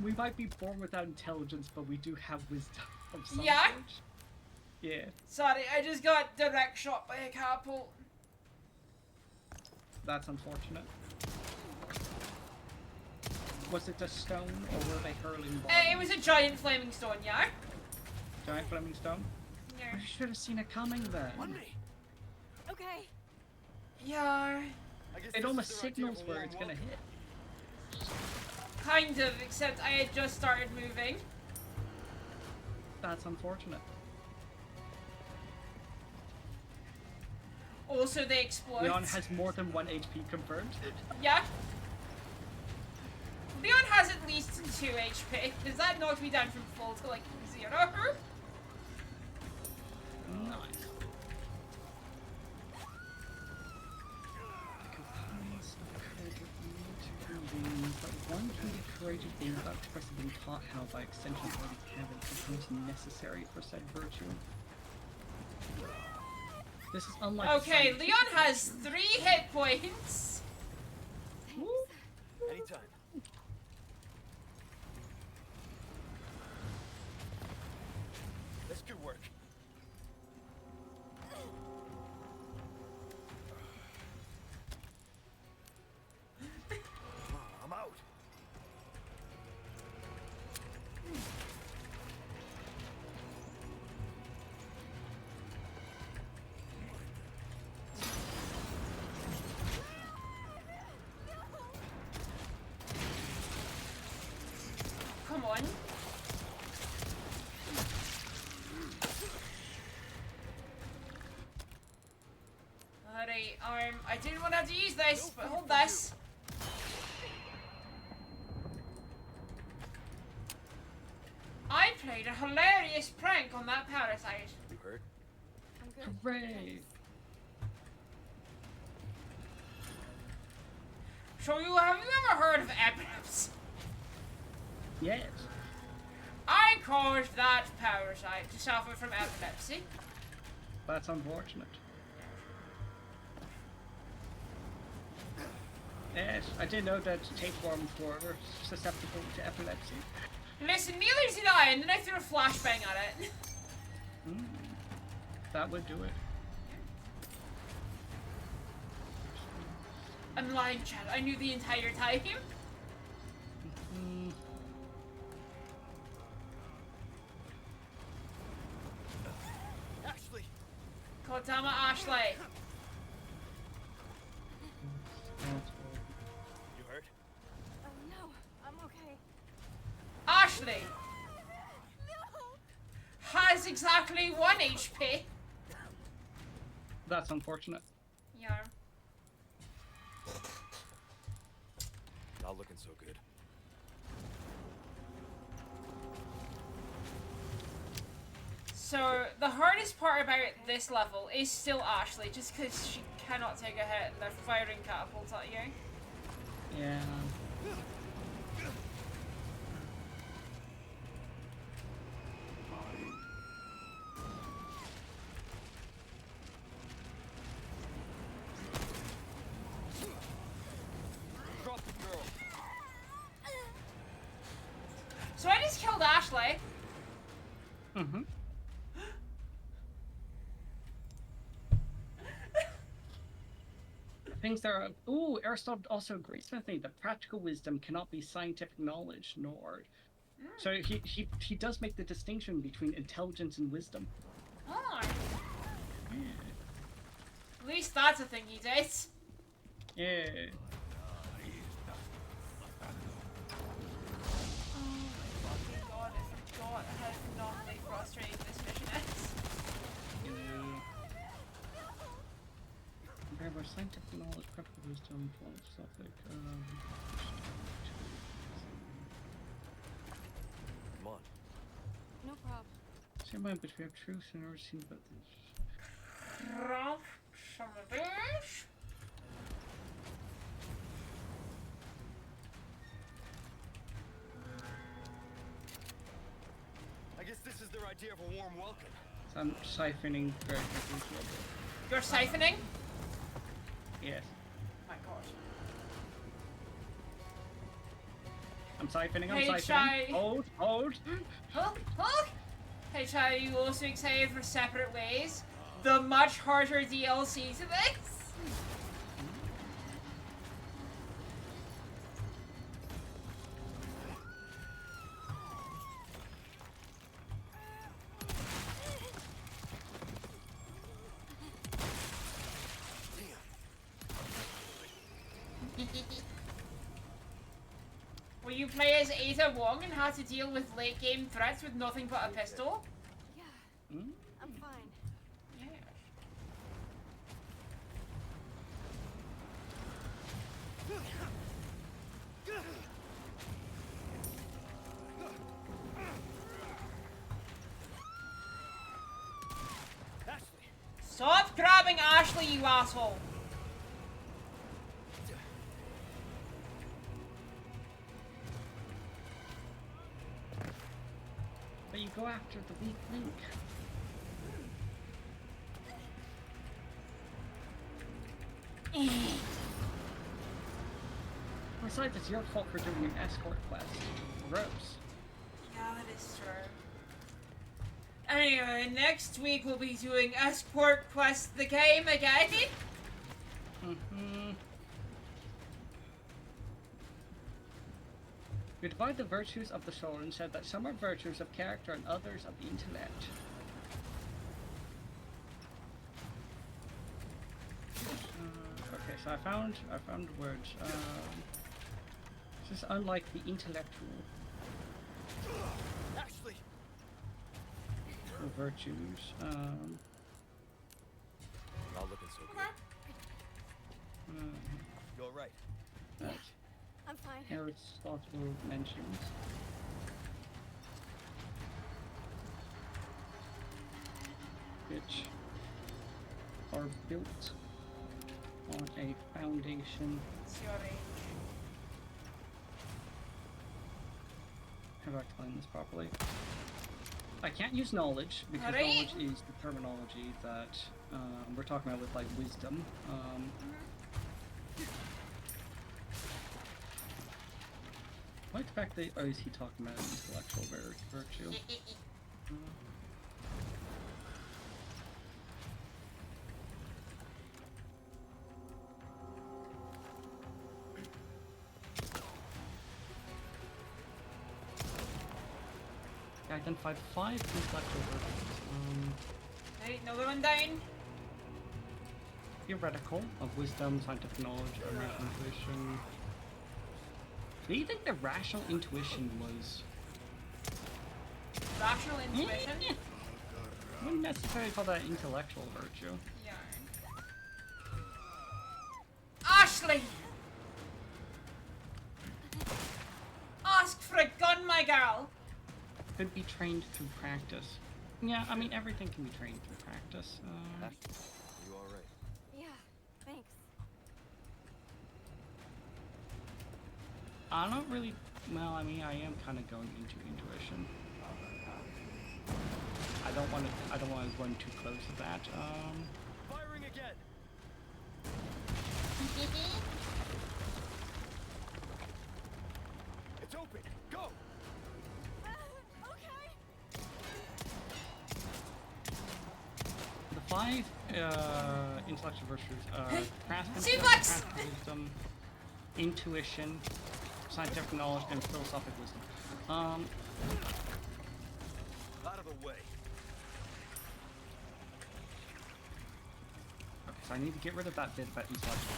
We might be born without intelligence, but we do have wisdom of some Yeah? sort. Yeah. Sorry, I just got direct shot by a catapult. That's unfortunate. Was it a stone, or were they hurling bombs? It was a giant flaming stone, yeah? Giant flaming stone? Yeah. I should have seen it coming then. Okay. Yeah. It almost signals where it's gonna hit. Kind of, except I had just started moving. That's unfortunate. Also, they explode. Leon has more than 1 HP confirmed. Yeah? Leon has at least 2 HP. Does that knock me down from full to like 0? Nice. Components of creative being, but one can be creative being without expressing being taught how by extension already having components necessary for said virtue. This is unlike Okay, Leon has 3 hit points. Anytime. That's good work. I'm out. Come on. Alright, I didn't want to have to use this, but hold this. I played a hilarious prank on that parasite. You hurt? I'm good. Hooray! So have you ever heard of epilepsy? Yes. I caused that parasite to suffer from epilepsy. That's unfortunate. Yes, I did know that tapeworms were susceptible to epilepsy. Listen, neither did I, and then I threw a flashbang at it. That would do it. I'm lying, Chad. I knew the entire time. Ashley! God damn it, Ashley. You hurt? Oh no, I'm okay. Ashley No! has exactly 1 HP. That's unfortunate. Yeah. Not looking so good. So, the hardest part about this level is still Ashley, just because she cannot take a hit and they're firing catapults at you. Yeah. Drop the girl. So I just killed Ashley. Mm-hmm. Things that are... Ooh, Aristotle also agrees with me that practical wisdom cannot be scientific knowledge, nor... So he does make the distinction between intelligence and wisdom. Oh, Yeah. at least that's a thing he did. Yeah. Oh my fucking god, I forgot how phenomenally frustrating this mission is. Compare by scientific knowledge, practical wisdom, philosophic, Come on. No problem. Same mind, but we have truth and never seen about this. Drop some of this. I guess this is their idea of a warm welcome. So I'm siphoning very quickly. You're siphoning? Yes. My god. I'm siphoning, I'm Hey, siphoning. Chai. Hold. Huh? Hey, Chad, are you also excited for Separate Ways? The much harder DLC to this? Will you play as Ada Wong and have to deal with late game threats with nothing but a pistol? Yeah, Hmm? I'm fine. Yeah. Stop grabbing Ashley, you asshole! But you go after the weak link. Besides, it's your fault for doing an escort quest. Gross. Yeah, that is true. Anyway, next week we'll be doing Escort Quest the game again. Mm-hmm. You divide the virtues of the soul and said that some are virtues of character and others of the intellect. Okay, so I found words. This is unlike the intellectual Ashley! virtues. Not looking so good. You're right. That I'm fine. Aristotle mentions. Which are built on a foundation. Sorry. How do I explain this properly? I can't use knowledge because Alright. knowledge is the terminology that we're talking about with like wisdom. I like the fact that, or is he talking about intellectual virtue? I identified 5 intellectual virtues. Right, another one down. Theoretical, of wisdom, scientific knowledge, and rational intuition. Do you think the rational intuition was... Rational intuition. I wouldn't necessarily call that intellectual virtue. Yarn. Ashley! Ask for a gun, my girl! Could be trained through practice. Yeah, I mean, everything can be trained through practice. Ashley, are you alright? Yeah, thanks. I don't really... Well, I mean, I am kind of going into intuition. I don't want to run too close to that. Firing again! It's open! Go! Okay. The 5 intellectual virtues: craftsmanship, Suplex! practical wisdom, intuition, scientific knowledge, and philosophic wisdom. Out of the way. Okay, so I need to get rid of that bit about intellectual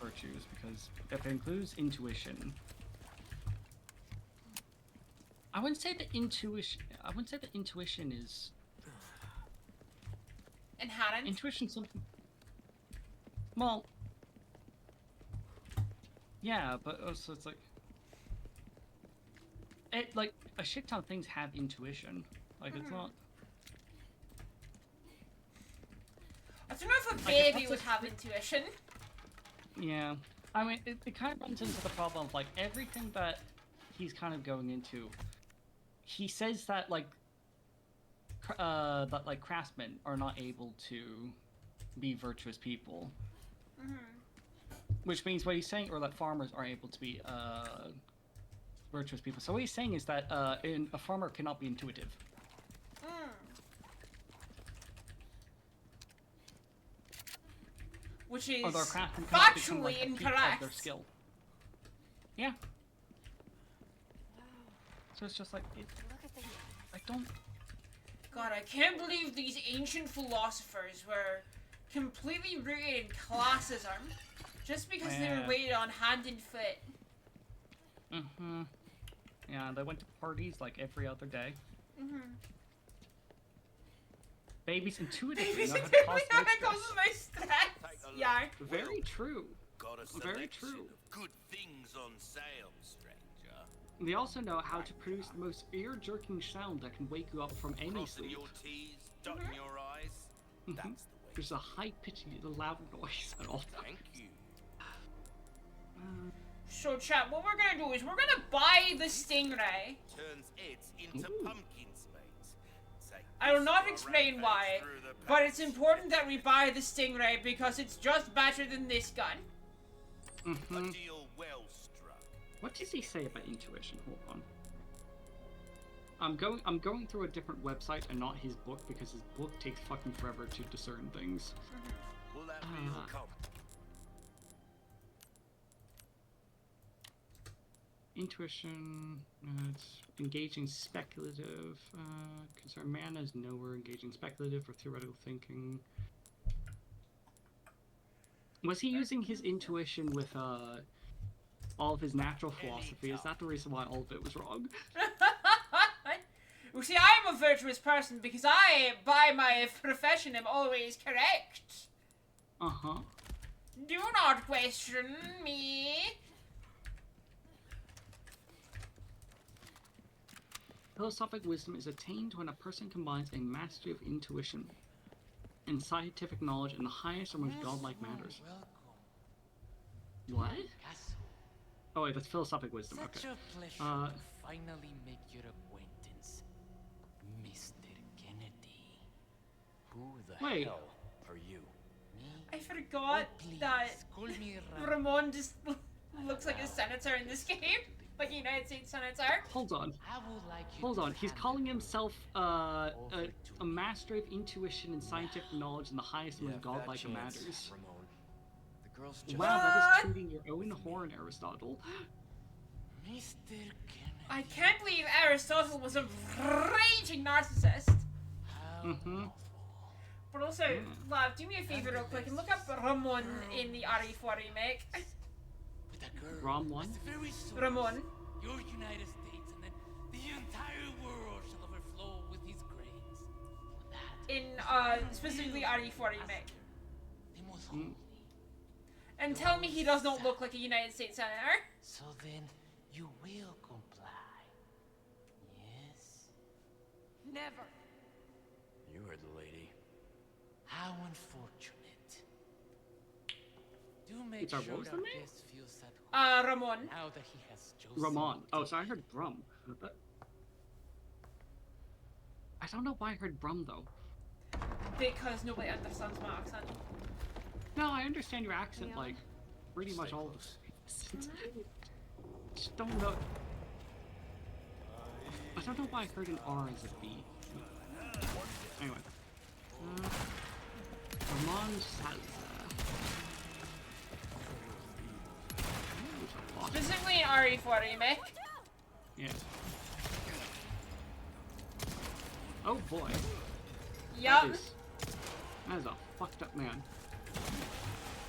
virtues because if it includes intuition, I wouldn't say that intuition is Inherent. intuition something. Well, yeah, but also it's like a shit ton of things have intuition. Like it's not. I don't know if a Like, baby it's would a have script- intuition. Yeah, I mean it kind of runs into the problem of like everything that he's kind of going into. He says that like craftsmen are not able to be virtuous people. Which means what he's saying, or that farmers are able to be virtuous people. So what he's saying is that a farmer cannot be intuitive. Which is Although a craftsman cannot become, factually like, a peak of incorrect. their skill. Yeah. So it's just like Look at the... I don't. God, I can't believe these ancient philosophers were completely rooted in classism just because they were Yeah. weighted on hand and foot. Mm-hmm. Yeah, they went to parties like every other day. Babies intuitively Babies know how to cause how their to cause stress. my stress. Take a look. Yeah. Very true. Got a Very selection true. of good things on sale, stranger. They also know how to produce the most ear-jerking sound that can wake you up from any Crossing sleep. your T's, dotting your I's. That's the way. There's a high-pitched, loud noise at all Thank times. you. So, chat, what we're gonna do is we're gonna buy the stingray. Turns heads into Ooh. pumpkin spades. Take I will this not for a explain rampage why, through the but it's past. important that we buy the stingray because it's just better than this gun. A deal well struck. What does he say about intuition? Hold on. I'm going through a different website and not his book because his book takes fucking forever to discern things. Will that deal come? Intuition, it's engaging speculative, concern mana is nowhere engaging speculative or theoretical thinking. Was he using his intuition with all of his natural philosophy? Is that the reason why all of it was wrong? You see, I'm a virtuous person because I, by my profession, am always correct. Uh-huh. Do not question me. Philosophic wisdom is attained when a person combines a mastery of intuition and scientific knowledge in the highest or most godlike matters. What? Oh wait, that's philosophic wisdom. Such Okay. a pleasure to finally make your acquaintance, Mr. Kennedy. Who the Wait. hell are you? Me? I forgot Please, that call me Ramon just looks like a senator in this game. Like a United States senator. Hold on. I would like you Hold to on. He's hand calling the himself over a to mastery of intuition and scientific knowledge in the highest and most Yeah, fat godlike of chance, matters. Ramon. The girl's just Wow, that What? is tooting your own horn, Aristotle. Mr. Kennedy. I can't believe Aristotle was a raging narcissist. How Mm-hmm. awful. But also, love, do me a favor real quick and look up Ramon in the RE4 remake. With a girl. Rom one? as very soon Ramon. Your United States and then the entire world shall overflow with his grace. For that, In, specifically RE4 remake. the most holy. And tell me he does not look like a United States senator. So then, you will comply. Yes? Never. You heard the lady. How unfortunate. Do make It's our sure what was our the name? guest feels at home Ramon. now that he has chosen. Ramon. Oh, to so I heard Brum. I don't know why I heard Brum though. Because nobody understands my accent. No, I understand your accent, Yeah. like, pretty much Stay all of close. it. Just don't know. I don't know why I heard an R as a B. Anyway. Ramon Salazar. There's a lot. Specifically in RE4 remake. Yeah. Oh boy. Yup. That is a fucked up man.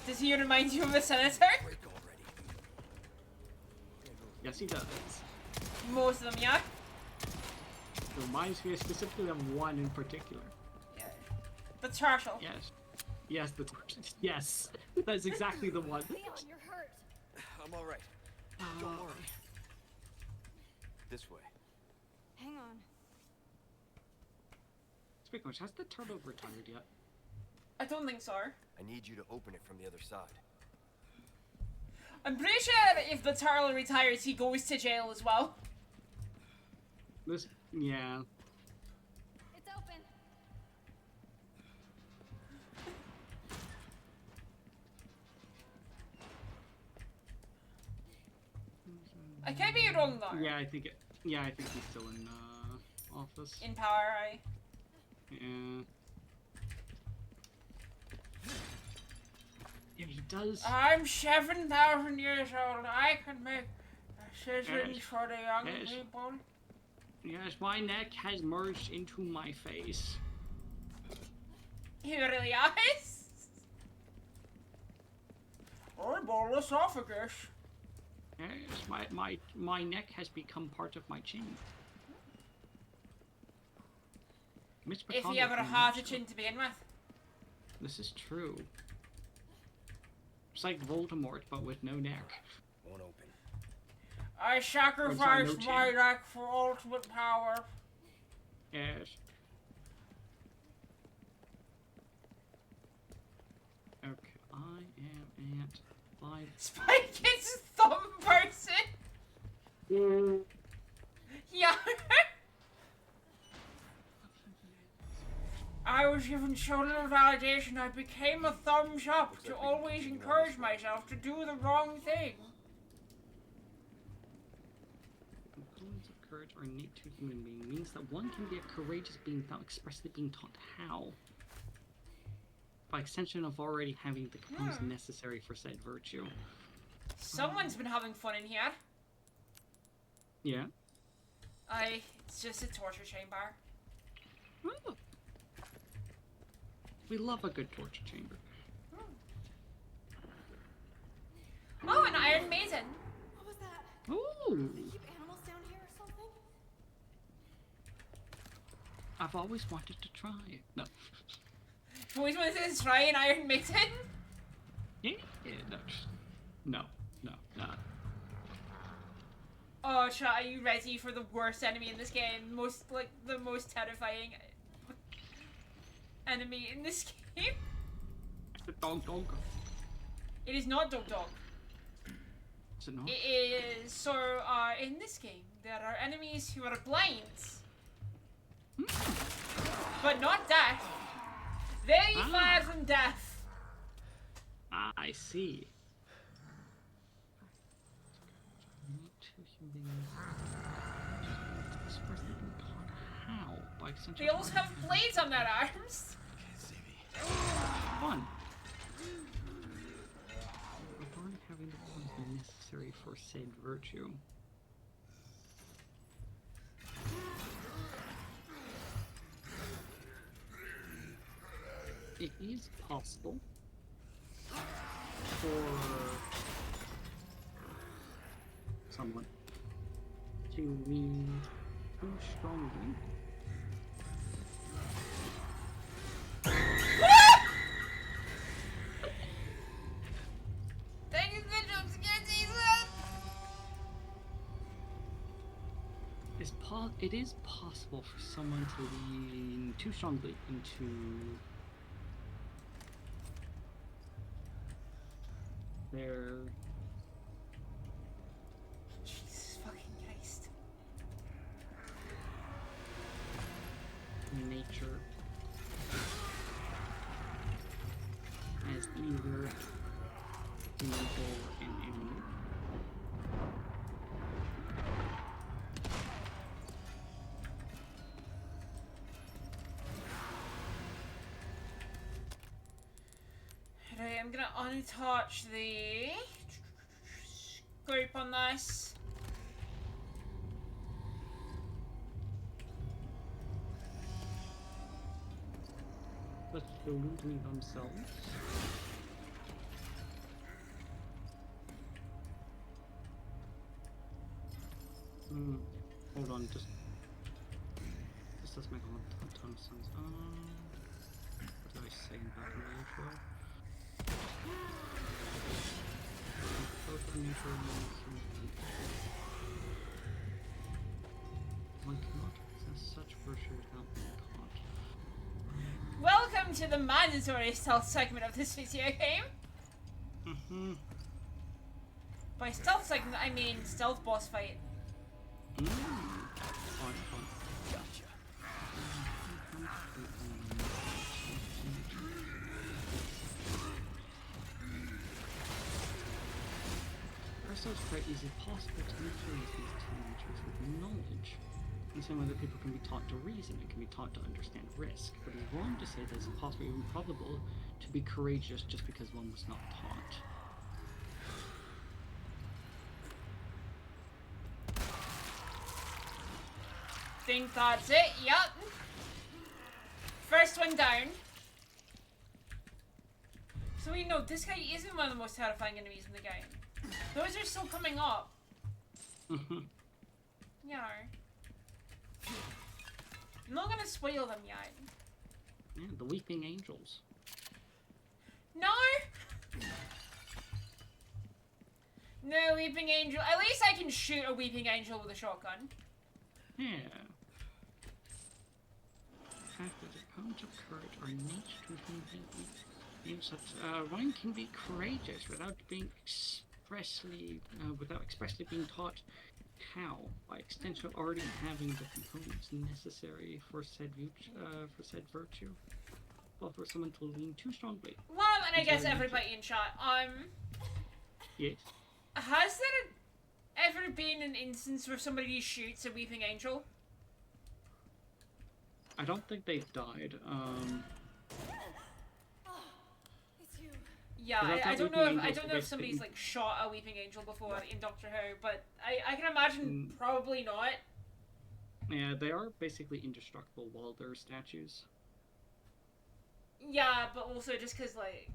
Does he remind you of a senator? Break already. Yes, he does. Most of them, yeah. It reminds me specifically of one in particular. The turtle. Yes. Yes, the yes. That's exactly the one. Leon, you're hurt. I'm all right. Don't worry. This way. Hang on. Speaking of which, has the turtle retired yet? I don't think so. I need you to open it from the other side. I'm pretty sure that if the turtle retires, he goes to jail as well. This, yeah. It's open. I can't be wrong though. Yeah, I think it. Yeah, I think he's still in office. In power, I. Yeah. Yeah, he does. I'm 7,000 years old. I can make decisions Yes. for the young Yes. people. Yes, my neck has merged into my face. He really is. Eyeball esophagus. Yes, my neck has become part of my chin. Miss If Patano he ever from had a Russia. chin to begin with. This is true. It's like Voldemort, but with no neck. Won't open. I sacrificed no my chin. neck for ultimate power. Yes. I am at 5. Spike gets thumb person. Yeah. I was given so little validation, I became a thumbs up to always encourage myself to do the wrong thing. Components of courage are innate to human being means that one can be a courageous being without expressly being taught how. By extension of already having the components necessary for said virtue. Someone's been having fun in here. Yeah. It's just a torture chamber. Oh. We love a good torture chamber. Oh, an Iron Maiden. What was that? Ooh! They keep animals down here or something? I've always wanted to try it. No. Always wanted to try an Iron Maiden. Yeah, no. No. Oh, chat, are you ready for the worst enemy in this game? The most terrifying enemy in this game? The dog. It is not Dog. Is it not? It is, so, in this game, there are enemies who are blind. But not deaf. Very far from deaf. I see. How? By They also have blades on their arms. Fun. Upon having the points necessary for said virtue. It is possible for someone to lean too strongly. Thank you for the jump scare, Jesus! It is possible for someone to lean too strongly into their Jesus fucking Christ. nature as either evil and enemy. Right, I'm gonna untouch the scope on this. But eluding themselves. Hold on, this does make a ton of sense. What did I say back in the intro? One cannot possess such virtue without being taught. Welcome to the mandatory stealth segment of this video game. By stealth segment, I mean stealth boss fight. Fun. Gotcha. Ourselves trait is it possible to influence these two natures with knowledge? In some way that people can be taught to reason and can be taught to understand risk, but it's wrong to say that it's impossible or improbable to be courageous just because one was not taught. Think that's it, yep. First one down. So we know this guy isn't one of the most terrifying enemies in the game. Those are still coming up. Yeah. I'm not gonna spoil them yet. Yeah, the weeping angels. No! No weeping angel. At least I can shoot a weeping angel with a shotgun. Yeah. The fact that opponents of courage are innate to human beings is that Ryan can be courageous without expressly being taught how, by extension, already having the components necessary for said virtue. Well, for someone to lean too strongly. Well, and I guess everybody in chat, Yes. has there ever been an instance where somebody shoots a weeping angel? I don't think they've died. It's you. Yeah, I don't know if somebody's like shot a weeping angel before in Doctor Who, but I can imagine probably not. Yeah, they are basically indestructible while they're statues. Yeah, but also just because like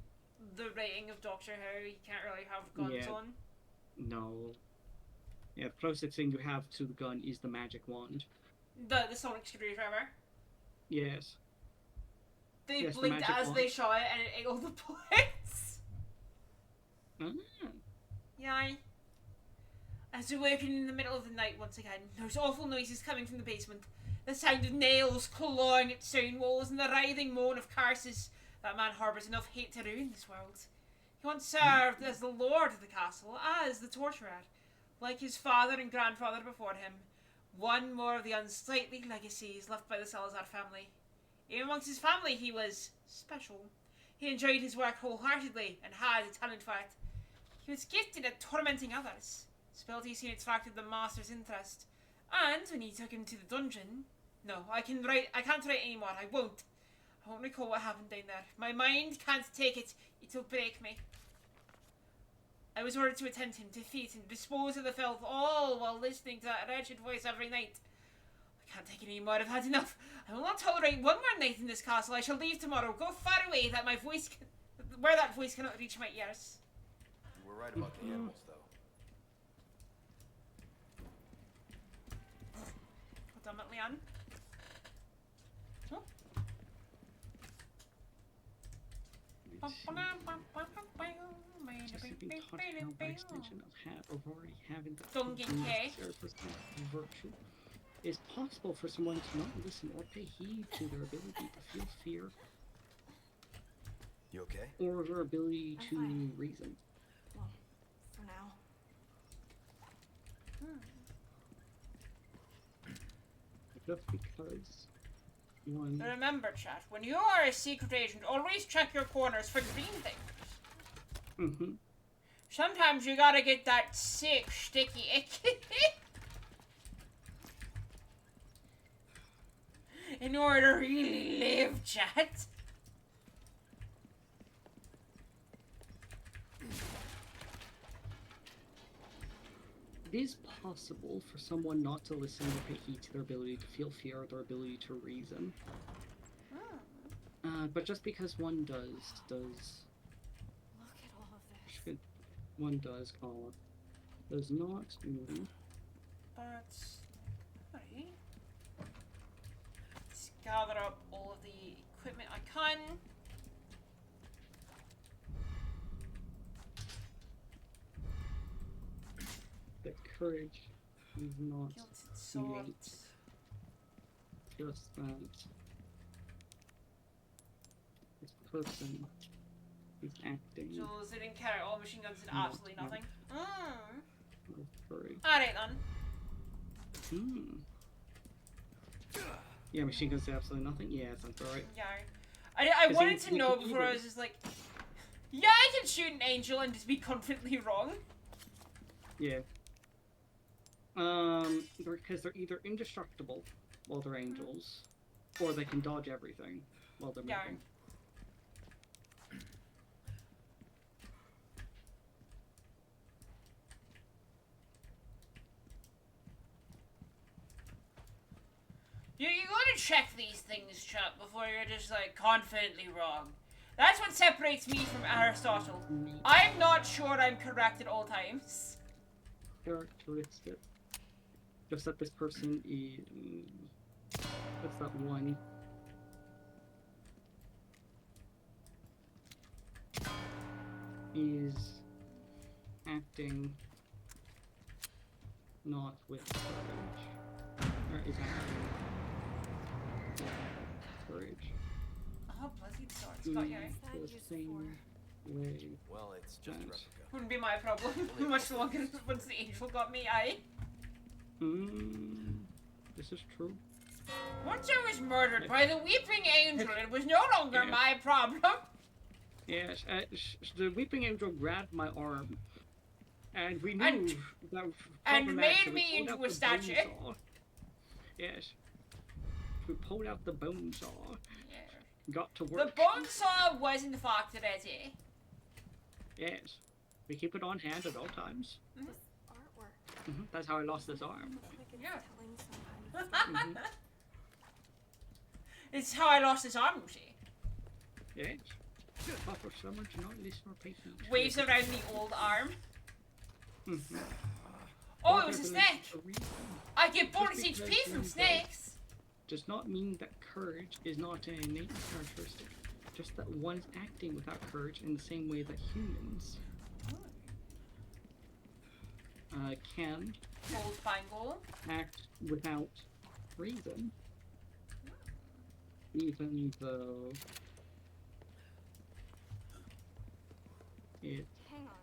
the rating of Doctor Who, you can't really have guns on. No. Yeah, the closest thing you have to the gun is the magic wand. The sonic screwdriver. Yes. They blinked as they shot it and it ate all the bullets. Yeah. As we woke in the middle of the night once again, those awful noises coming from the basement. The sound of nails clawing at stone walls and the writhing moan of curses. That man harbours enough hate to ruin this world. He once served as the lord of the castle, as the torturer. Like his father and grandfather before him. One more of the unsightly legacies left by the Salazar family. Even amongst his family he was special. He enjoyed his work wholeheartedly and had a talent for it. He was gifted at tormenting others. His ability soon attracted the master's interest. And when he took him to the dungeon... No, I can't write anymore. I won't recall what happened down there. My mind can't take it. It'll break me. I was ordered to attend him, defeat and dispose of the filth, all while listening to that wretched voice every night. I can't take it anymore. I've had enough. I will not tolerate one more night in this castle. I shall leave tomorrow. Go far away where that voice cannot reach my ears. You were right about the animals, though. Damn it, Leon. Just being taught how by extension of already having the virtue. It is possible for someone to not listen or pay heed to their ability to feel fear. You okay? Or their ability to reason. Well, for now. Just because one... Remember, chat, when you are a secret agent, always check your corners for green things. Mm-hmm. Sometimes you gotta get that sick, sticky icky in order to really live, chat. It is possible for someone not to listen or pay heed to their ability to feel fear or their ability to reason. But just because one does... Look at all of this. One does not mean... But... Right. Let's gather up all of the equipment I can. That courage is not Gilded sword. innate. Just that this person is acting Jules, they didn't carry all machine guns and absolutely nothing. with courage. Alright then. Yeah, machine guns do absolutely nothing? Yeah, sounds alright. Yeah. I wanted to know before I was just like, yeah, I can shoot an angel and just be confidently wrong. Yeah. Because they're either indestructible while they're angels, or they can dodge everything while they're moving. You gotta check these things, chap, before you're just like confidently wrong. That's what separates me from Aristotle. I'm not sure I'm correct at all times. Characteristic. Just that this person is... What's that one? Is acting not with courage. Or is acting with courage. Oh, bloody swords. Scott, yeah. the same way. Well, it's just a Nice. replica. Wouldn't be my problem. Much longer once the angel got me, aye. This is true. Once I was murdered by the weeping angel, it was no longer Yeah. my problem. Yes, the weeping angel grabbed my arm, and we knew And- that was and problematic, so made we me pulled into out a the bone statue. saw. Yes. We pulled out the bone saw, Yeah. got to The work. bone saw was in fact ready. Yes. We keep it on hand at all times. This artwork. That's how I lost this arm. Looks like it's Yeah. telling sometimes. It's how I lost this arm, you see. Yes. But for someone to not listen or pay heed. Waves around the old arm. Mhm. Oh, Or it was a their snake. beliefs or reason I get Just 46 HP because from you snakes. does not mean that courage is not an innate characteristic. Just that one is acting without courage in the same way that humans can Old Fangle. act without reason, even though it Hang on.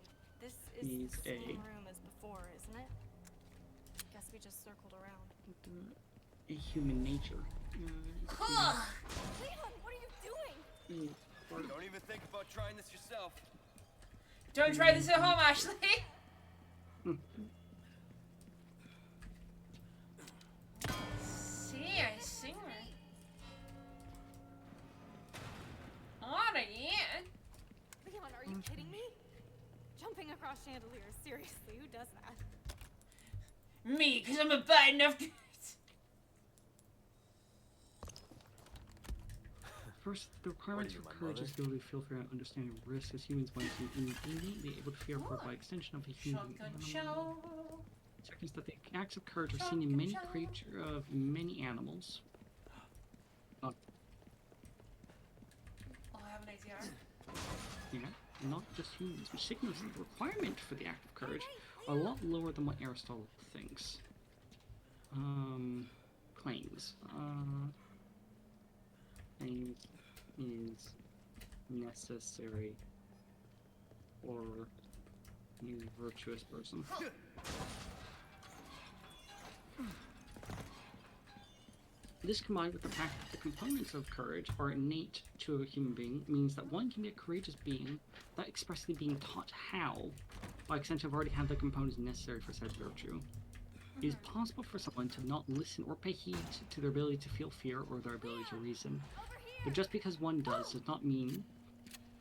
This is He's the same a- room as before, isn't it? Guess we just circled around. a human nature. Huh. Leon, what are you doing? Is part Don't even think about trying this yourself. Don't try this at home, Ashley. See, I see. Alright, yeah. Leon, are you kidding me? Jumping across chandeliers, seriously, who does that? Me, because I'm a bad enough dude. First, the requirements What for are you, my courage mother? is ability to feel fear and understanding risk as humans want to be innately able to fear for by extension of a human. Shotgun shell. Second is that the acts of courage are seen in many many animals. Oh, I have an idea. Yeah, not just humans, which signals that the requirement for the act of courage are a lot lower than what Aristotle thinks. Claims. Claims is necessary for a virtuous person. This, combined with the fact that the components of courage are innate to a human being, means that one can be a courageous being without expressly being taught how, by extent of already have the components necessary for said virtue. It is possible for someone to not listen or pay heed to their ability to feel fear or their ability to reason. But just because one does not mean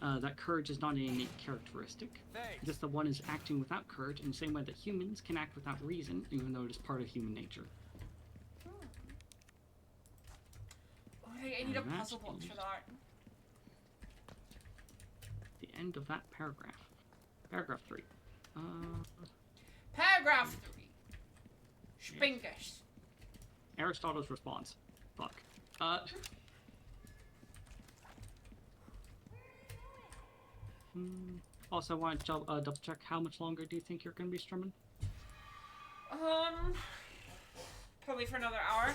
that courage is not an innate characteristic. Thanks. Just that one is acting without courage in the same way that humans can act without reason, even though it is part of human nature. Okay, I need a And puzzle that's box for used. that. The end of that paragraph. Paragraph 3. Paragraph 3. Spinkus. Aristotle's response. Fuck. Also, I want to double check, how much longer do you think you're going to be streaming? Probably for another hour.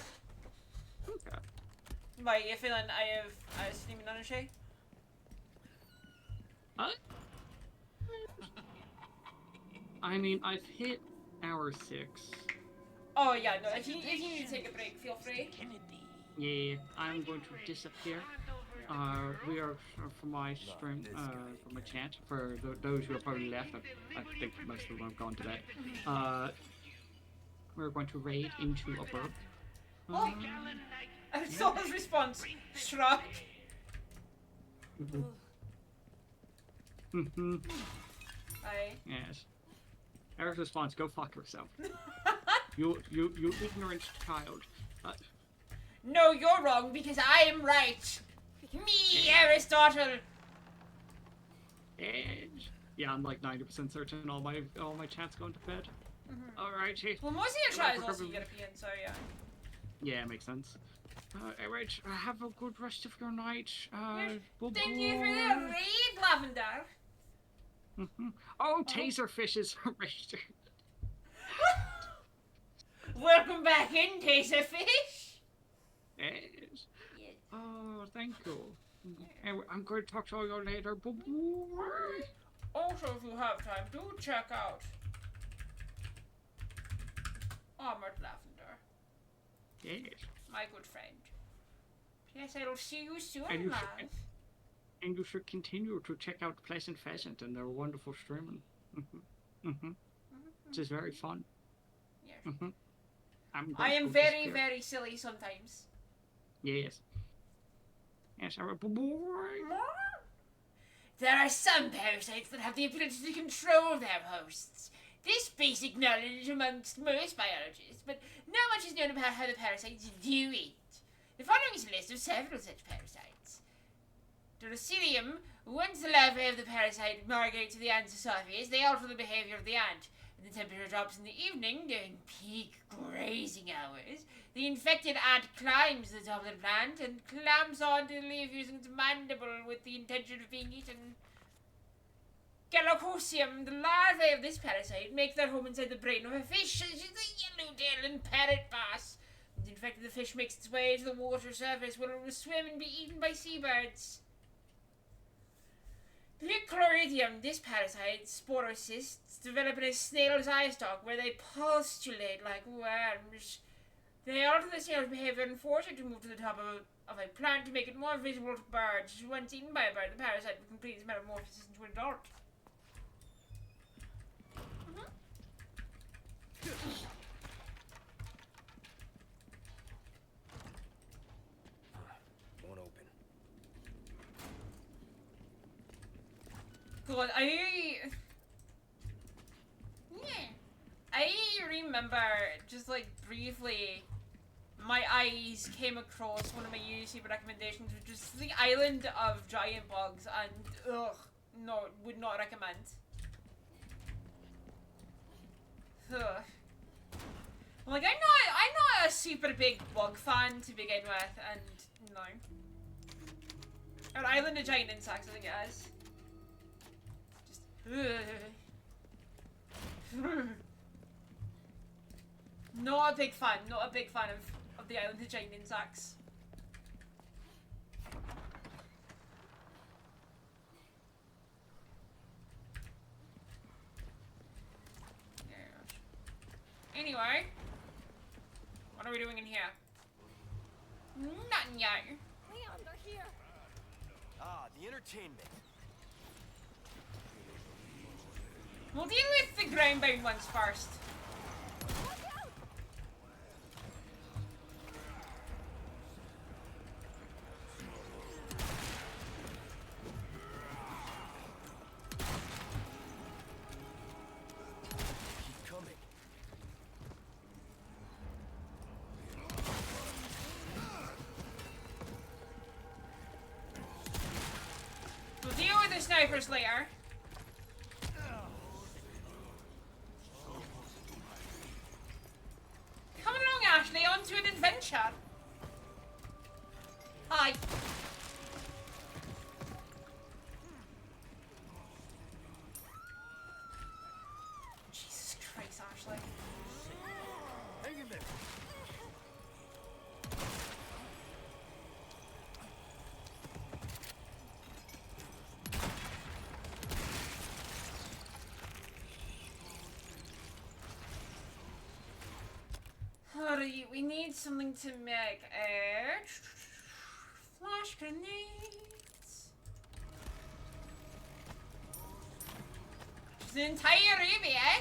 Okay. By if then I have streaming on a shay. I mean, I've hit hour 6. Oh yeah, no. If you need to take a break, feel free. Kennedy. Yeah, I'm going to disappear. We are for my stream, for my chat, for those who have probably left. I think most of them have gone today. We're going to raid into a burp. Oh. And so his response, shrug. Aye. Yes. Eric's response: go fuck yourself. you ignorant child. No, you're wrong because I am right. Me, Aristotle. Edge. Yeah, I'm like 90% certain all my chat's going to bed. Alright, hey. Well, most of your tries also European, so yeah. Yeah, makes sense. Alright, have a good rest of your night. Thank you for the raid, Lavender. Oh, taserfishes are registered. Welcome back in, Taserfish. Yes. Oh, thank you. And I'm going to talk to you later. Bye-bye. Also, if you have time, do check out Armored Lavender, Yes. my good friend. Yes, I will see you soon, And you love. should, and you should continue to check out Pleasant Pheasant and their wonderful streaming. It is very fun. Yes. I am very, very silly sometimes. Yes. Yes, bye-bye. There are some parasites that have the ability to control their hosts. This basic knowledge amongst most biologists, but not much is known about how the parasites do it. The following is a list of several such parasites. Duracilium, once the larvae of the parasite migrate to the ant's esophagus, they alter the behavior of the ant. When the temperature drops in the evening, during peak grazing hours, the infected ant climbs the top of the plant and clamps onto the leaf using its mandible with the intention of being eaten. Galacosium, the larvae of this parasite, make their home inside the brain of a fish, such as the yellowtail and parrot bass. When the infected fish makes its way to the water surface, where it will swim and be eaten by seabirds. Leuchloridium, this parasite, sporocysts, develop in a snail's eye stalk where they postulate like worms. They alter the snail's behavior and force it to move to the top of a plant to make it more visible to birds. Once eaten by a bird, the parasite will complete its metamorphosis into an adult. Won't open. God, I remember just like briefly my eyes came across one of my YouTube recommendations, which was the island of giant bugs, and no, would not recommend. Ugh. Like I'm not a super big bug fan to begin with, and no. An island of giant insects, I think it is. Not a big fan of the island of giant insects. Anyway, what are we doing in here? Nothing yet. Leon, they're here. Ah, the entertainment. We'll deal with the ground-bound ones first. Keep coming. We'll deal with the snipers later. Come along, Ashley, on to an adventure. Hi. Jesus Christ, Ashley. Hang in there. Hurry, we need something to make a flash grenades. Just an entire area, eh?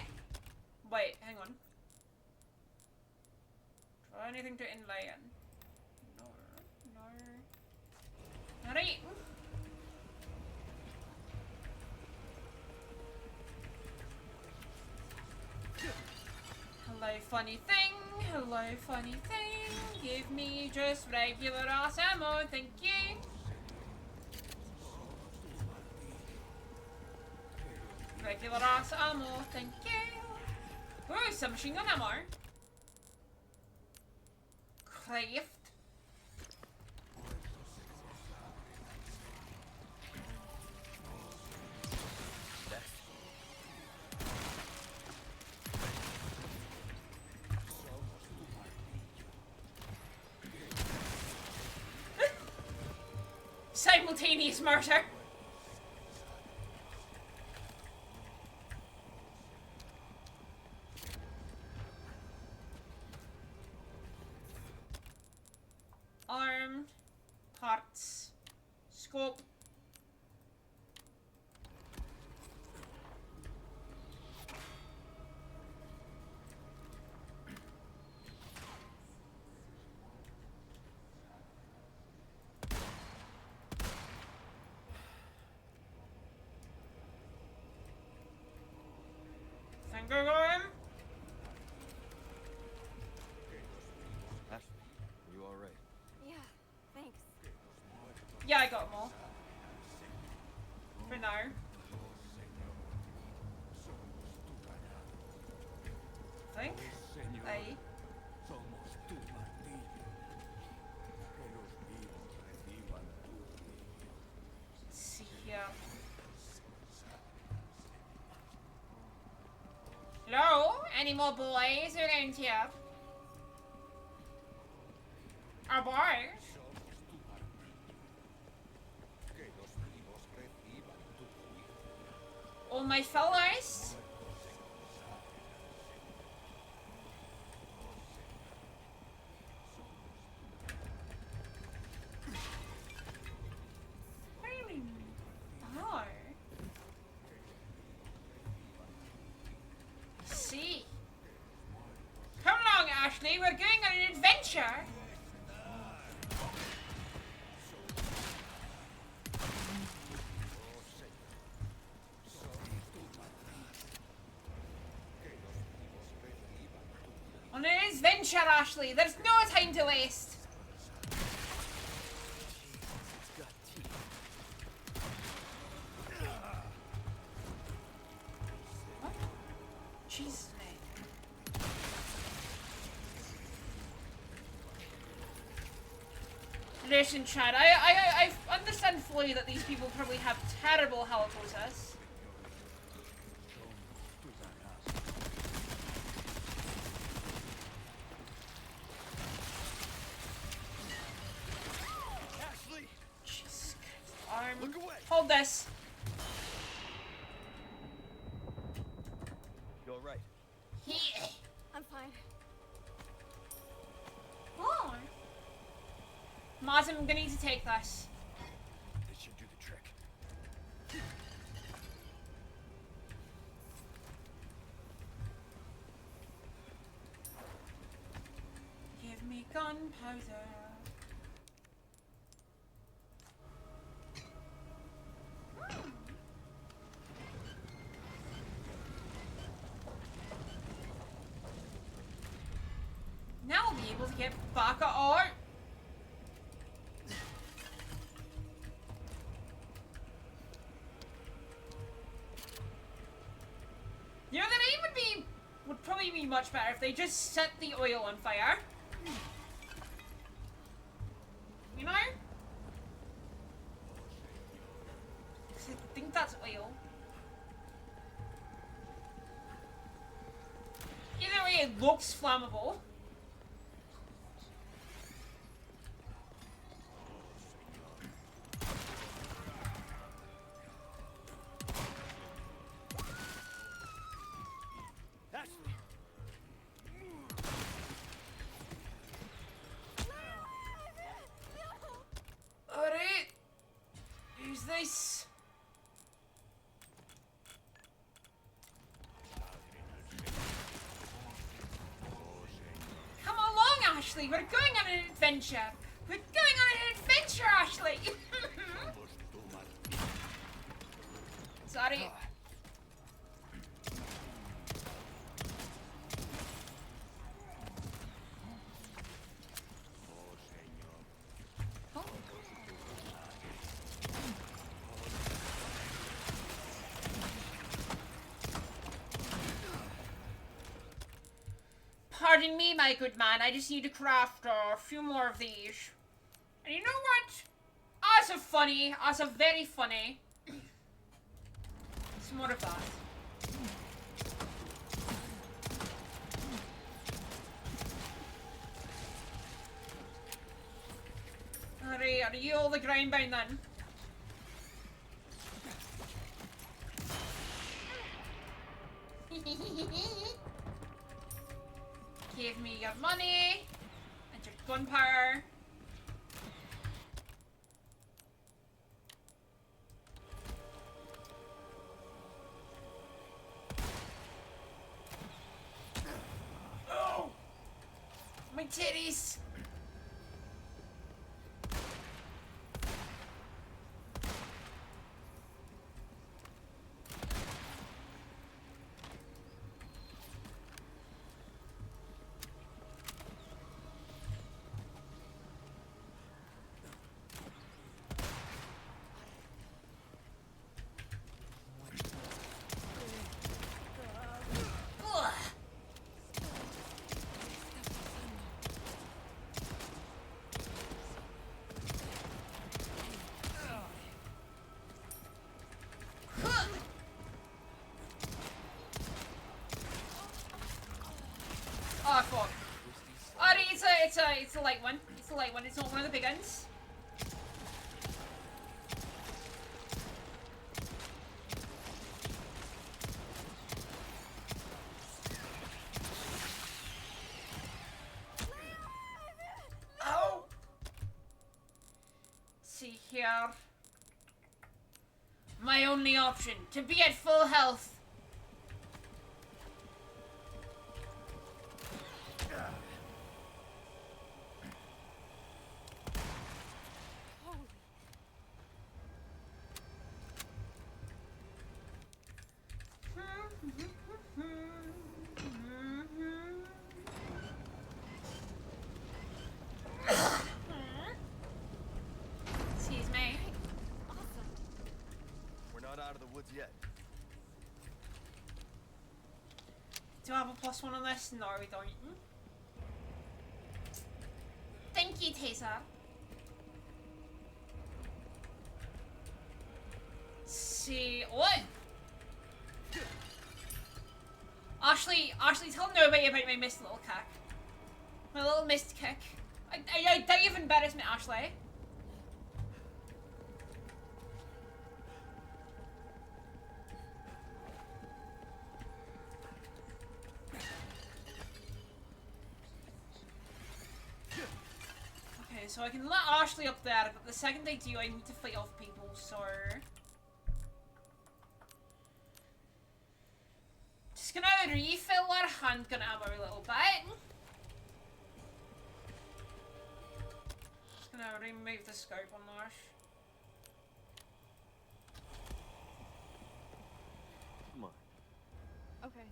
Wait, hang on. Try anything to inlay in. No, no. Alright. Hello, funny thing. Hello, funny thing. Give me just regular ass ammo, thank you. Regular ass ammo, thank you. Ooh, some machine gun ammo. Craft. Same simultaneous murder. Armed. Parts. Scope. Finger going. Ashley, are you alright? Yeah, thanks. Yeah, I got them all. For now. I think. Aye. Let's see here. Hello? Any more boys around here? Our boys? All my fellas? Oh. See. Come along, Ashley. We're going on an adventure. On an adventure, Ashley. There's no time to waste. What? Jesus, mate. Listen, Chad, I understand fully that these people probably have terrible halitosis. Ashley! Jesus Christ. Look away! Hold this. You alright? Yeah. I'm fine. Oh. Maz, I'm gonna need to take this. This should do the trick. Give me gunpowder. Now I'll be able to get back at art. You know, the name would probably be much better if they just set the oil on fire. You know? 'Cause I think that's oil. Either way, it looks flammable. Ashley! Alright. Who's this? Come along, Ashley. We're going on an adventure. We're going on an adventure, Ashley. Sorry. Pardon me, my good man. I just need to craft a few more of these. And you know what? Also very funny. Some more of that. Alright, are you all the ground bound then? Give me your money and your gunpowder. Oh! My titties! Ugh. Oh fuck. Oh, it's a light one. It's a light one. It's not one of the big ones. Oh. See here. My only option to be at full health. Excuse me. We're not out of the woods yet. Do I have a +1 on this? No, we don't. Thank you, Taser. See what? Ashley, tell nobody about my missed little kick. My little missed kick. I doubt you've embarrassed me, Ashley. Okay, so I can let Ashley up there, but the second I do, I need to fight off people, so... Just gonna refill our handgun ammo a little bit. Just gonna remove the scope on that. Come on. Okay.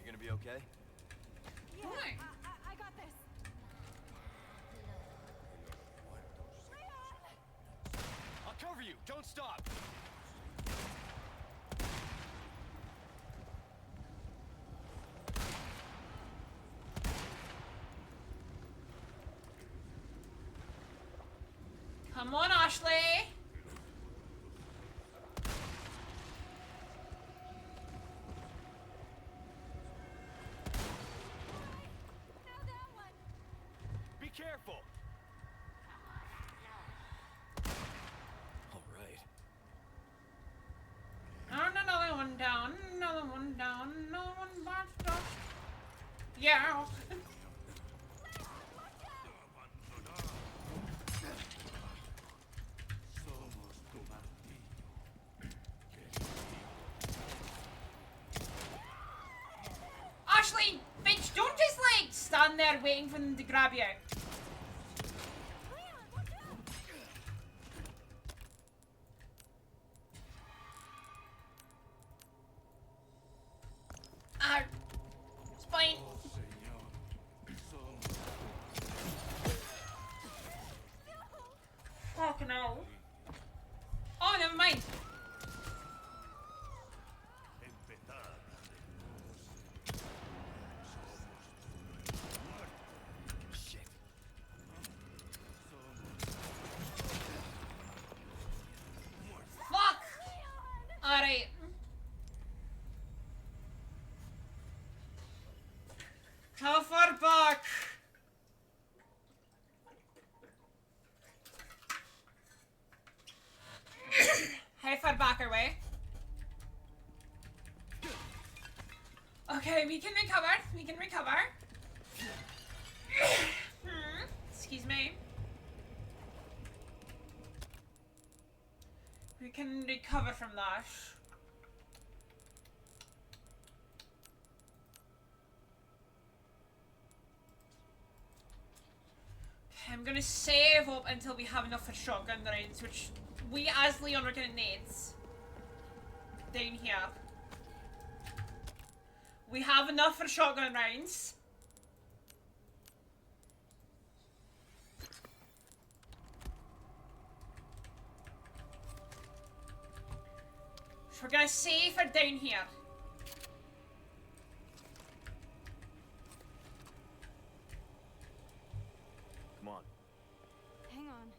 You gonna be okay? Yeah, Right. I got this. I'll cover you. Don't stop. Come on, Ashley. Now that one. Be careful. All right. Another one down, another one down, another one marched up. Yeah. Ashley, bitch, don't just like stand there waiting for them to grab you. Ah, spine. Fucking hell. Oh, never mind. Shit. Okay, we can recover. We can recover. Excuse me. We can recover from that. Okay, I'm gonna save up until we have enough for shotgun rounds, which we as Leon are gonna need. Down here. We have enough for shotgun rounds. So we're gonna save for down here. Come on. Hang on.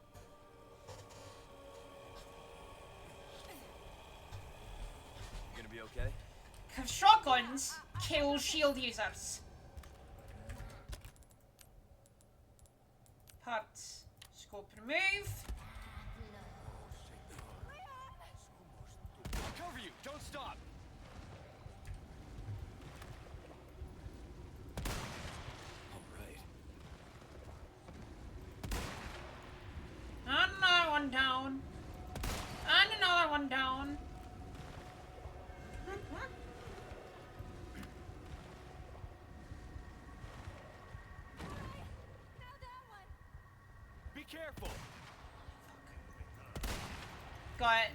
You gonna be okay? Cause shotguns kill shield users. Parts. Scope remove. I'll cover you. Don't stop. All right. And another one down. And another one down. Be careful. Got it.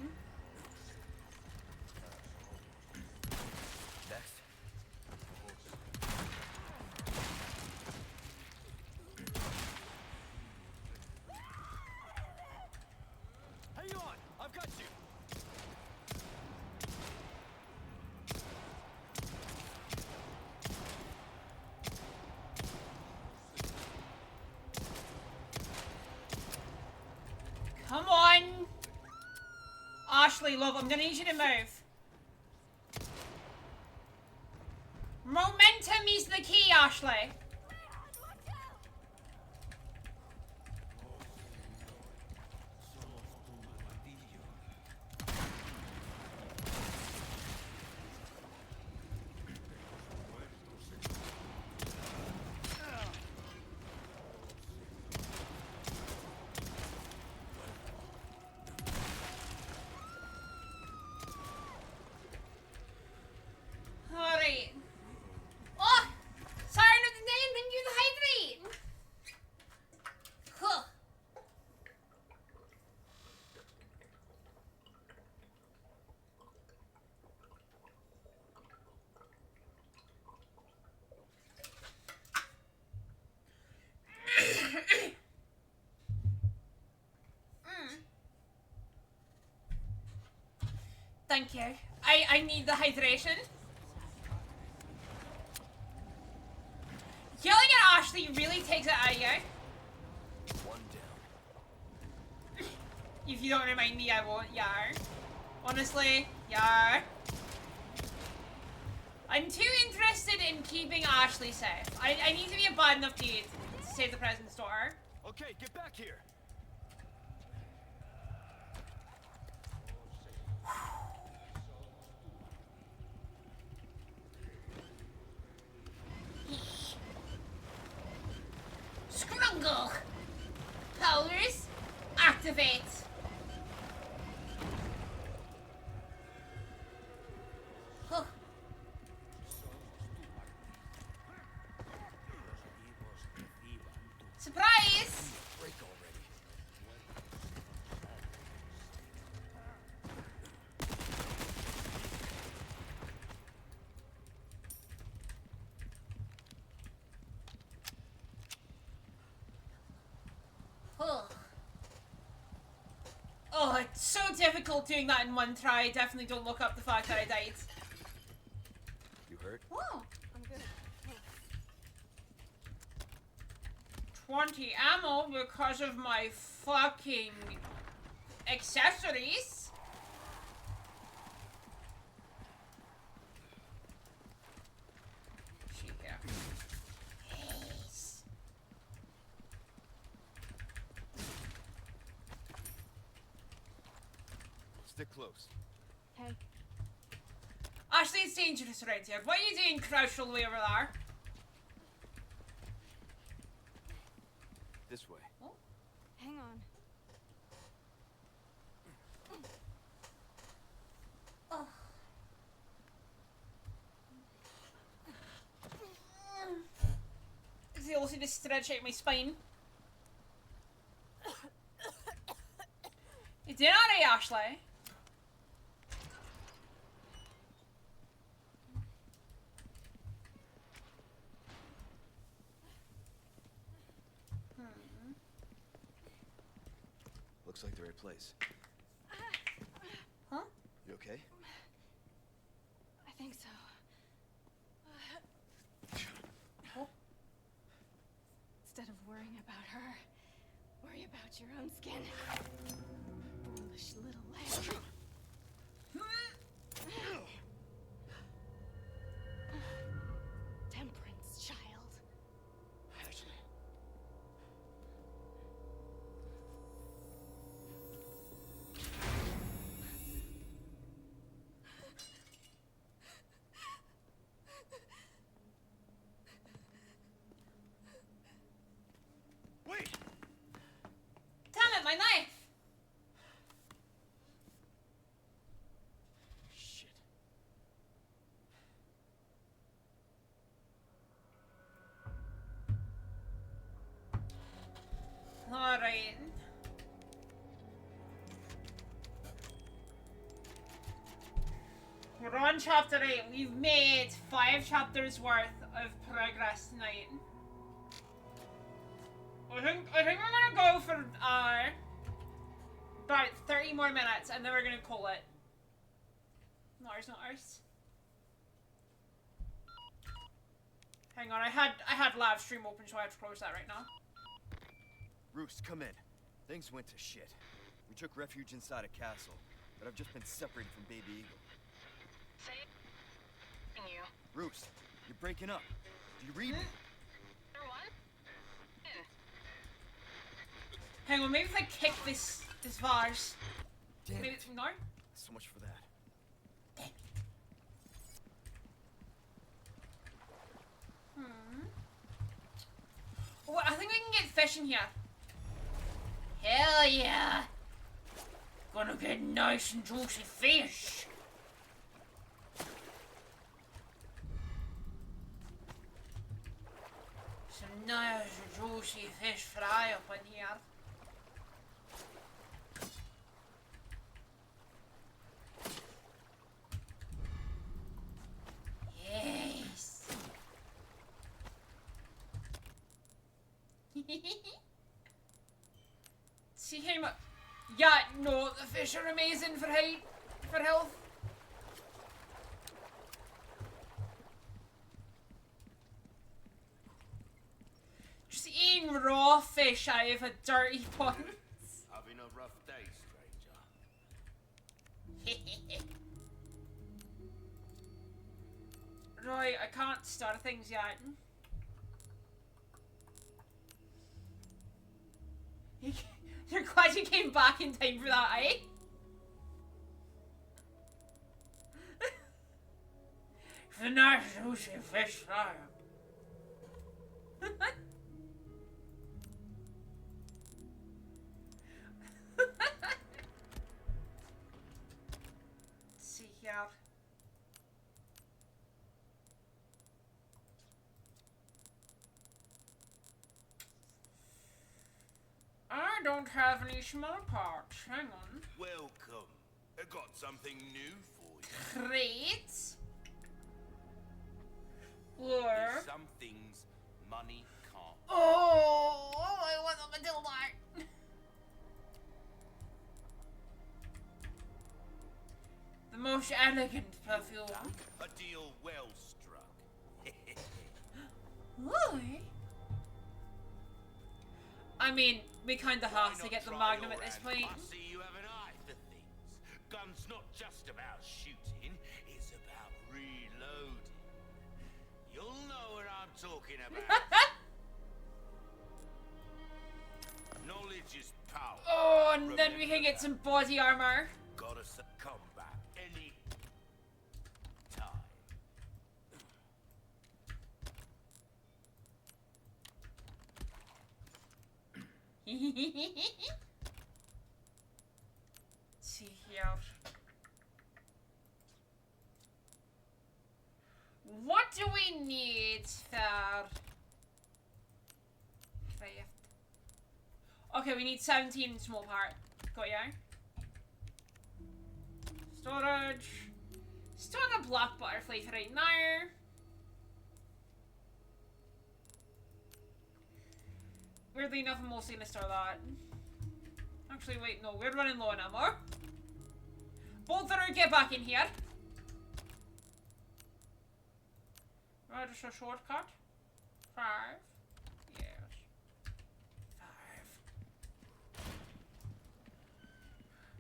Next. Hang on. I've got you. Come on. Ashley, love, I'm gonna need you to move. Momentum is the key, Ashley. Alright. Oh! Sorry, not the name, thank you the hydrate! Huh. Thank you. I need the hydration. Yelling at Ashley really takes it out of you. One down. If you don't remind me, I won't, yar. Honestly, yar. I'm too interested in keeping Ashley safe. I need to be a bad enough dude to save the present store. Okay, get back here. Scrungle! Powers, activate! Huh. Surprise! Break already. Huh. Oh, it's so difficult doing that in one try. Definitely don't look up the fact that I died. You hurt? Oh, I'm good. Thanks. 20 ammo because of my fucking accessories. Yes. Stick close. Hey. Ashley, it's dangerous around here. What are you doing crouched all the way over there? This way. Hang on. Does he also just stretch out my spine? You doing alright, Ashley? Looks like the right place. Huh? You okay? I think so. Instead of worrying about her, worry about your own skin. Foolish little lamb. Temperance, child. Ashley. Wait! Damn it, my knife! Shit. Alright. We're on chapter 8. We've made 5 chapters worth of progress tonight. I think we're gonna go for about 30 more minutes and then we're gonna call it. Not ours. Hang on, I had live stream open, so I have to close that right now. Roost, come in. Things went to shit. We took refuge inside a castle, but I've just been separated from Baby Eagle. Say you. Roost, you're breaking up. Do you read me? Number one? Hang on, maybe if I kick this vase. Damn Maybe it. it's no? So much for that. Oh, I think we can get fish in here. Hell yeah! Gonna get nice and juicy fish. Some nice and juicy fish fry up in here. Yes. See how much? Yeah, no, the fish are amazing for health. Just eating raw fish out of a dirty pond. Having a rough day, stranger. Right, I can't start things yet. You're glad you came back in time for that, eh? The nice juicy fish fry. Let's see here. I don't have any small parts. Hang on. Welcome. I got something new for you. Great. Or There's some things money can't. oh, I want them until that. The most elegant perfume. A deal well struck. Really? I mean, we kinda Why have to not get the try magnum your at this hand? point. I see you have an eye for things. Gun's not just about shooting, it's about reloading. You'll know what I'm talking about. Knowledge is power. Oh, and then we Remember can get that. some body armor. Gotta come back any time. see here. What do we need for craft? Okay, we need 17 small part. Got ya. Storage. Store the black butterfly for right now. Weirdly enough, I'm mostly gonna store that. Actually, wait, no, we're running low on ammo. Bolter, get back in here. Right, just a shortcut. 5. Yes. 5.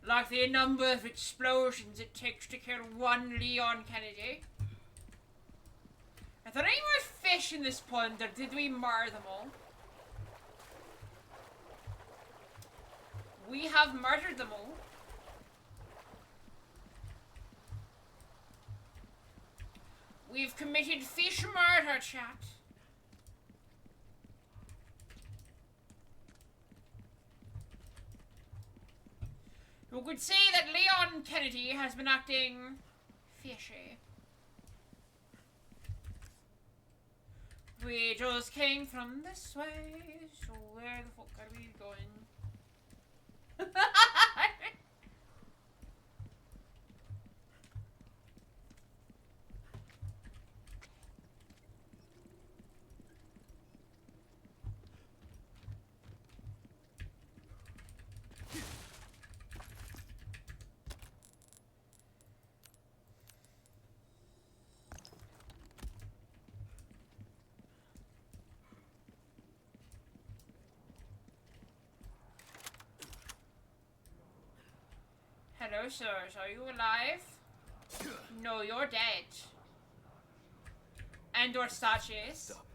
Like the number of explosions it takes to kill one Leon Kennedy. Are there any more fish in this pond, or did we murder them all? We have murdered them all. We've committed fish murder, chat. You could say that Leon Kennedy has been acting fishy. We just came from this way, so where the fuck are we going? Hello, sirs. Are you alive? No, you're dead. And or statues. Stop.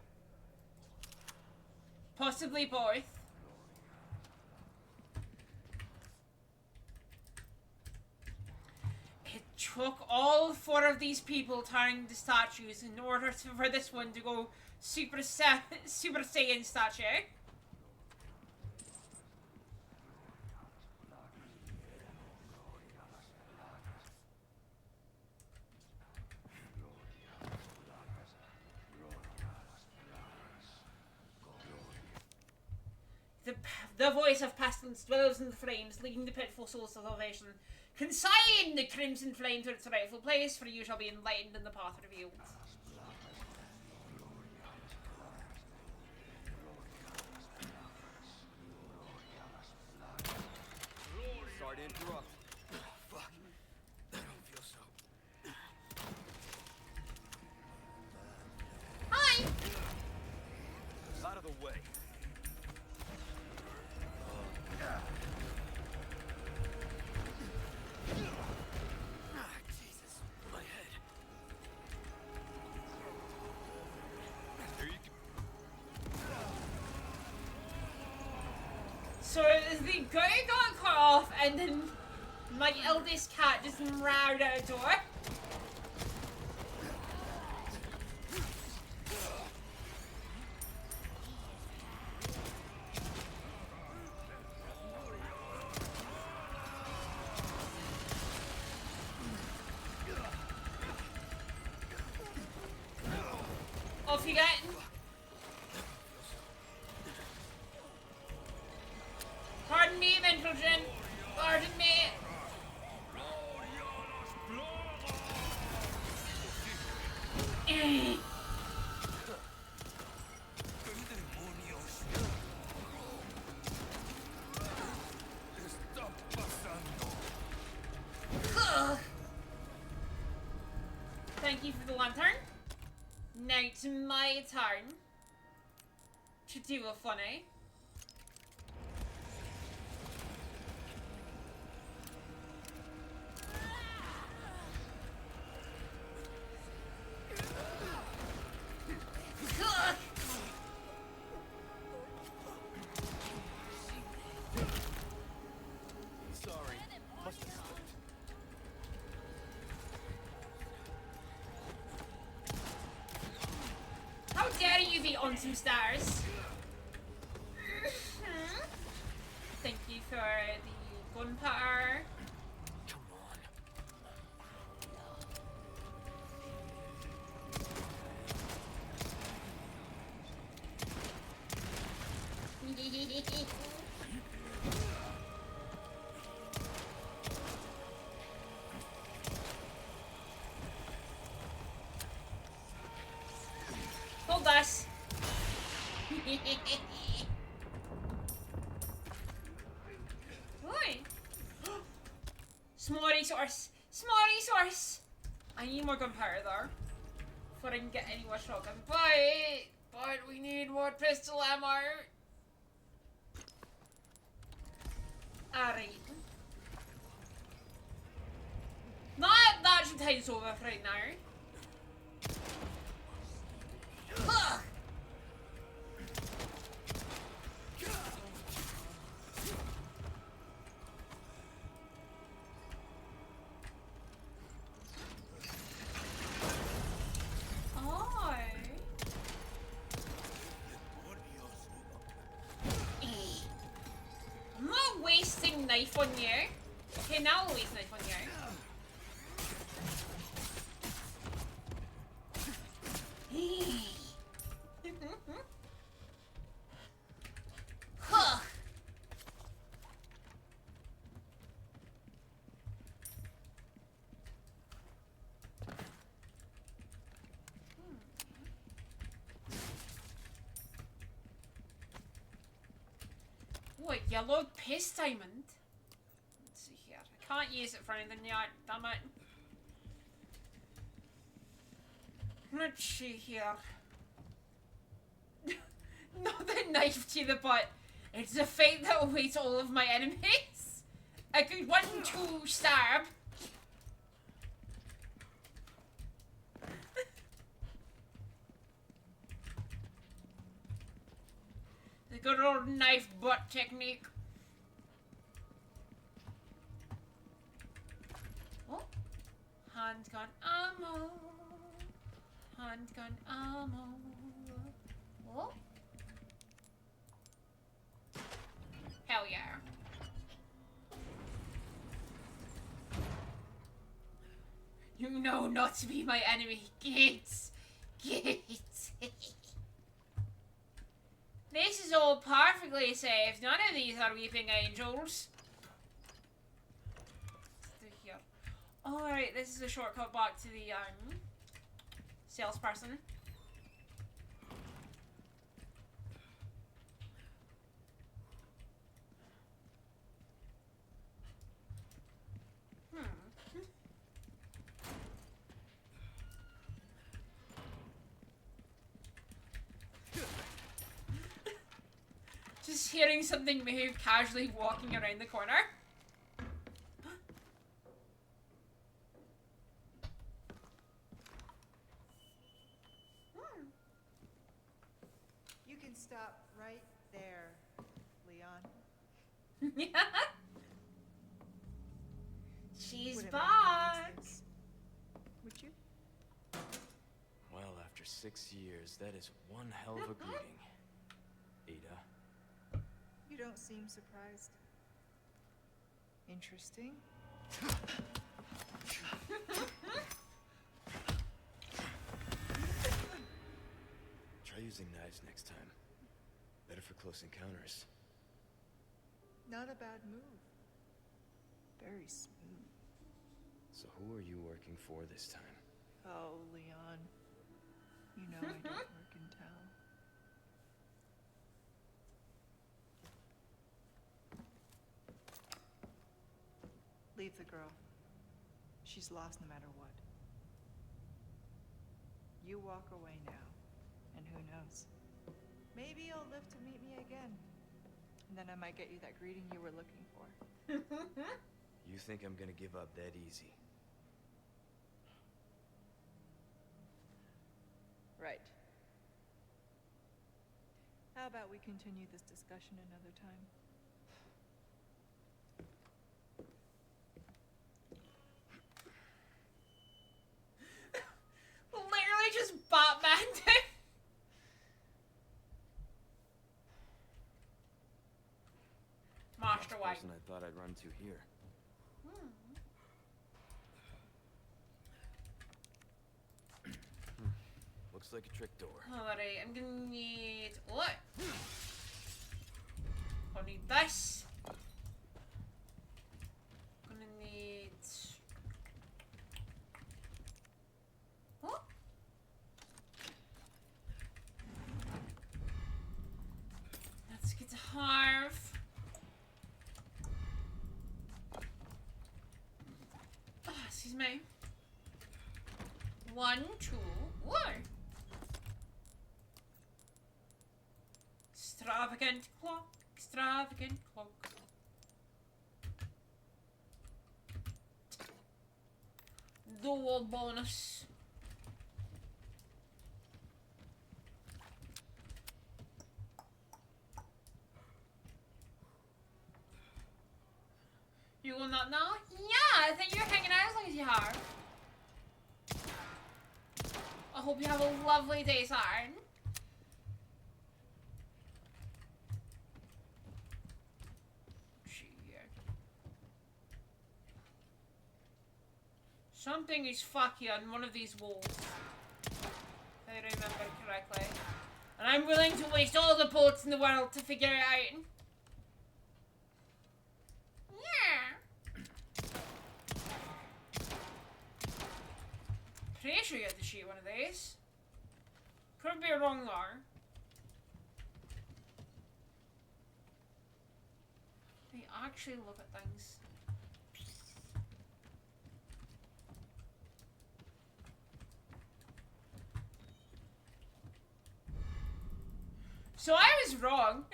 Possibly both. It took all 4 of these people turning to statues in order for this one to go Super Saiyan statue. The voice of pestilence dwells in the flames, leading the pitiful souls to salvation. Consign the crimson flame to its rightful place, for you shall be enlightened in the path revealed. Sorry to interrupt. Fuck. I don't feel so. Hi! Out of the way. Jesus, my head. Here you go. So the guy got cut off, and then my eldest cat just meowed out a door. Off you get. Pardon me, Mentrogen. Pardon me. Thank you for the lantern. Now it's my turn to do a funny. Sorry. Must have slipped. How dare you be on some stars? for the gunpowder. Come on. Hold us. Oi. Small resource. Small resource. I need more gunpowder though, before I can get any more shotgun. But we need more pistol ammo. Alright. That should tide us over for right now. Ugh. I'm not wasting knife on you. Okay, now I'll waste knife on you. Huh. What, yellow paste diamond? Let's see here. I can't use it for anything yet, damn it. Let's see here. Not the knife to the butt. It's the fate that awaits all of my enemies. A good 1-2 stab. The good old knife butt technique. Oh, handgun ammo. Handgun ammo. Oh. Hell yeah. You know not to be my enemy. Gates. Gates. This is all perfectly safe. None of these are weeping angels. Here. Alright, this is a shortcut back to the salesperson. Just hearing something move, casually walking around the corner. You can stop right there, Leon. Yeah. She's Would it make back. no sense? Would you? Well, after 6 years, that is one hell of a greeting. Ada. You don't seem surprised. Interesting. Try using knives next time. Better for close encounters. Not a bad move. Very smooth. So who are you working for this time? Oh, Leon. You know I don't work in town. Leave the girl. She's lost no matter what. You walk away now, and who knows? Maybe you'll live to meet me again. And then I might get you that greeting you were looking for. You think I'm gonna give up that easy? Right. How about we continue this discussion another time? Literally just Batman. Mash after wine. Person I thought I'd run to here. Looks like a trick door. Alright, I'm gonna need what? I'll need this. Gonna need what? Let's get to Harv. Oh, excuse me. 1, 2, 1. Extravagant clock. Extravagant clock. Dual bonus. You will not know? Yeah, I think you're hanging out as long as you are. I hope you have a lovely day, Sarn. Something is fucky on one of these walls, if I remember correctly. And I'm willing to waste all the bullets in the world to figure it out. Yeah. Pretty sure you have to shoot one of these. Could be wrong though. They actually look at things. So I was wrong.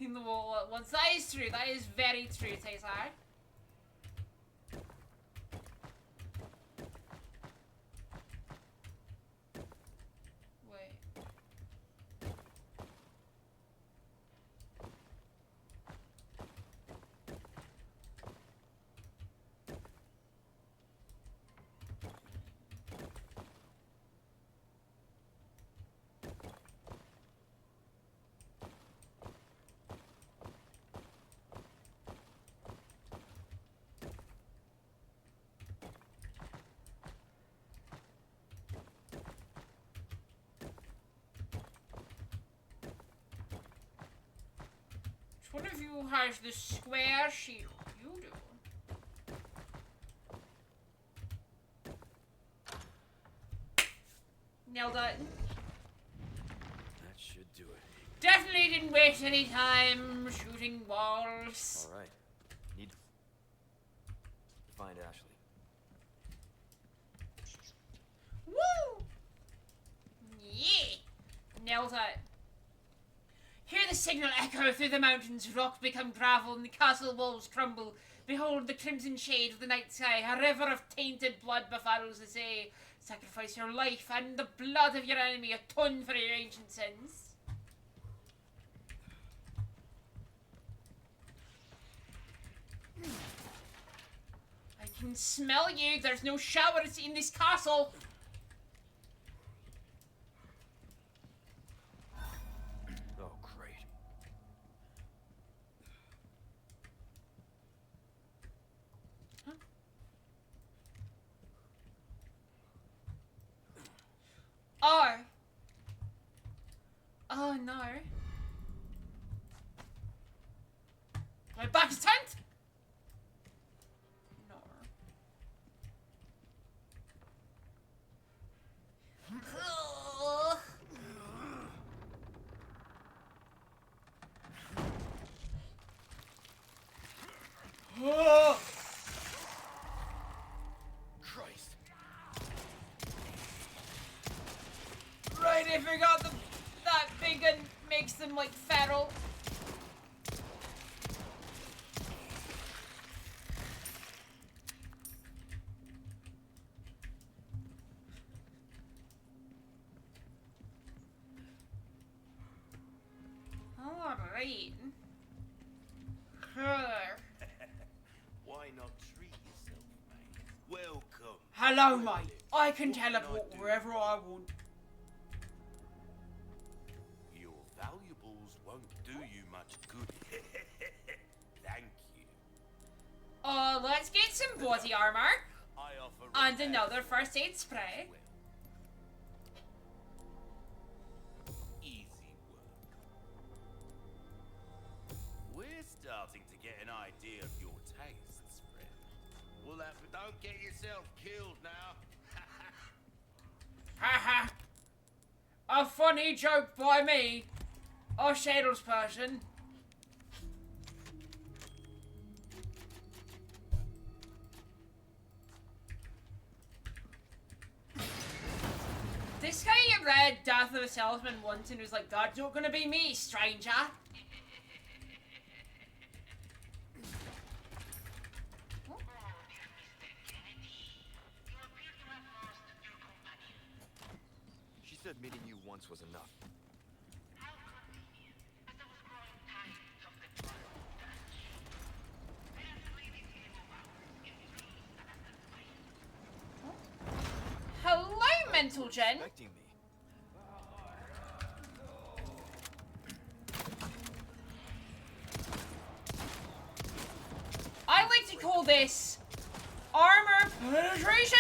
Well, once that is true, that is very true, Taysar. One of you has the square shield. You do. Nailed it. That should do it. Definitely didn't waste any time shooting walls. All right. Need to find Ashley. Woo! Yeah. Nailed it. Hear the signal echo through the mountains, rock become gravel, and the castle walls crumble. Behold the crimson shade of the night sky, a river of tainted blood befouls the sea. Sacrifice your life and the blood of your enemy, atone for your ancient sins. I can smell you, there's no showers in this castle. Oh. Oh no. My back is turned? No. Oh. Christ. Right, I forgot that big gun makes them like feral. Alright. Why not Hello, mate. I can teleport wherever I want. Your valuables won't do you much good. Thank you. Let's get some body armor. I offer And repair another for first aid spray. easy work. We're starting to get an idea of your tastes, friend. Well, don't get yourself killed now. Haha. A funny joke by me, a salesperson. This guy read Death of a Salesman once and was like, "That's not gonna be me, stranger." She said meeting you once was enough. Hello, mental gen. Expecting me. I like to call this armor penetration.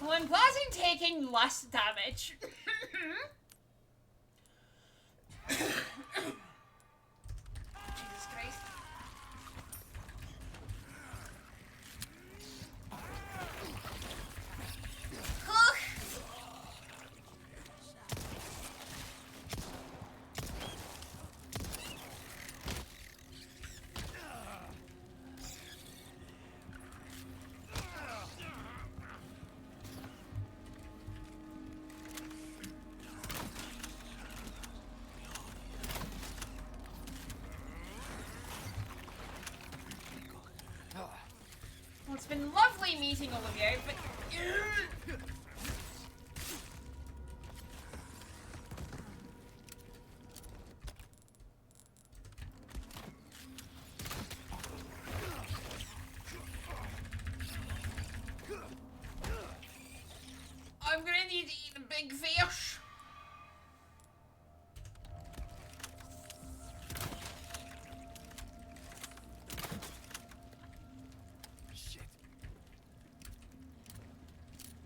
Well, I'm glad I'm taking less damage. Jesus Christ. Ugh. Well, it's been lovely meeting all of you, but... I'm gonna need to eat a big fish. Shit.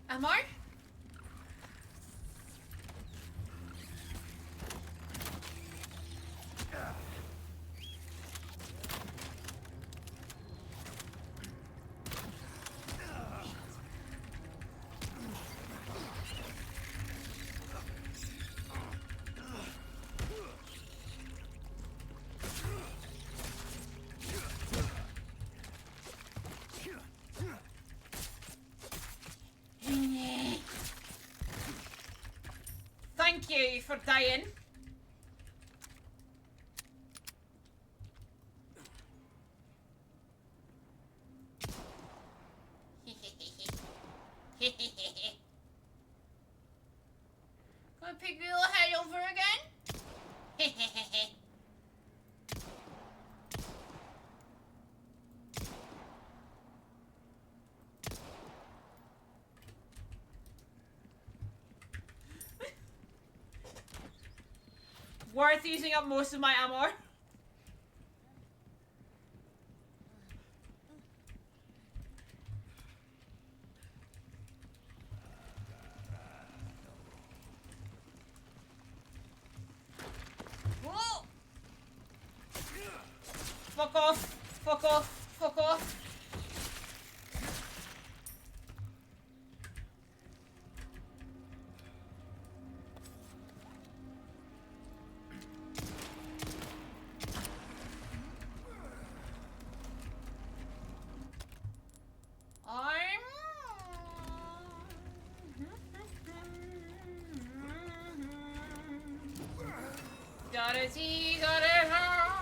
Am I? Thank you for dying. Gonna pick your little head over again? Worth using up most of my ammo. Whoa. Fuck off. Fuck off. Fuck off. Gotta see, gotta have.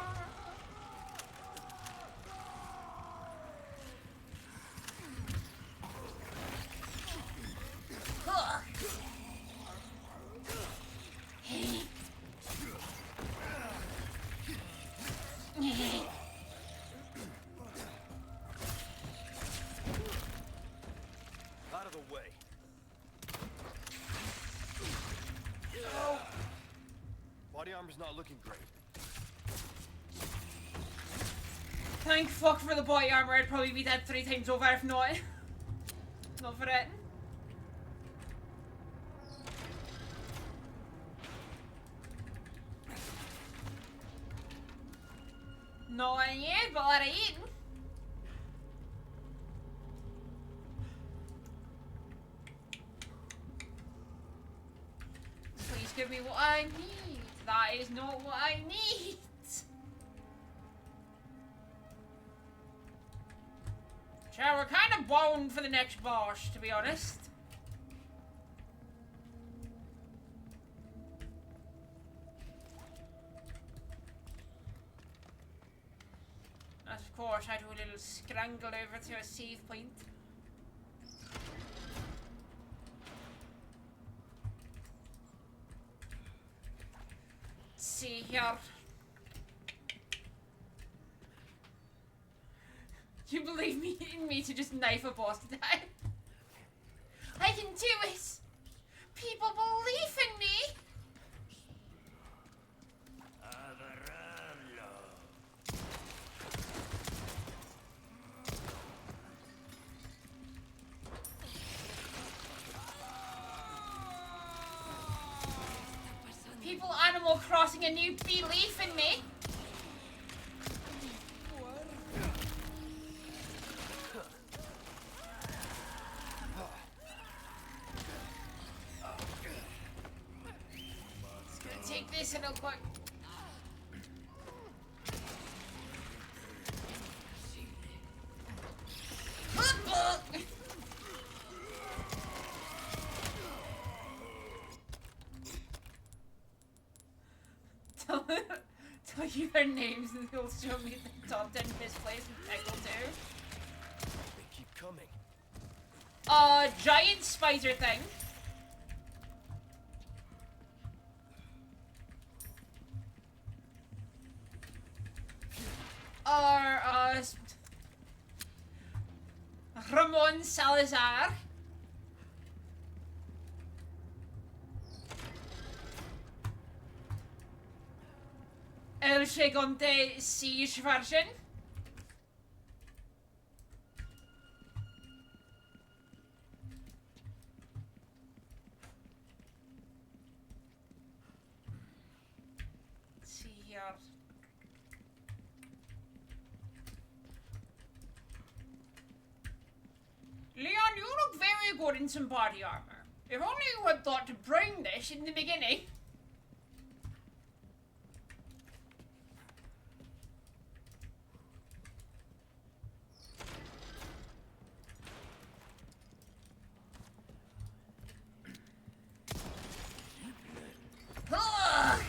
Huh. the way. Oh. Body armor's not looking great. Thank fuck for the body armor. I'd probably be dead 3 times over if not. Not for it. Not in yet, but let it eat. Please give me what I need. That is not what I need. Sure, we're kind of bound for the next boss, to be honest. And of course, I do a little scrangle over to a save point. Let's see here. You believe me in me to just knife a boss to die? I can do it! People believe in me! People Animal Crossing a new belief in me! Take this real quick. Tell you their names and they'll show me the top 10 misplays in Pickle 2. They keep coming. Giant spider thing. Or, Ramon Salazar. El Gigante Siege version. Let's see here. Leon, you look very good in some body armor. If only you had thought to bring this in the beginning. Ugh!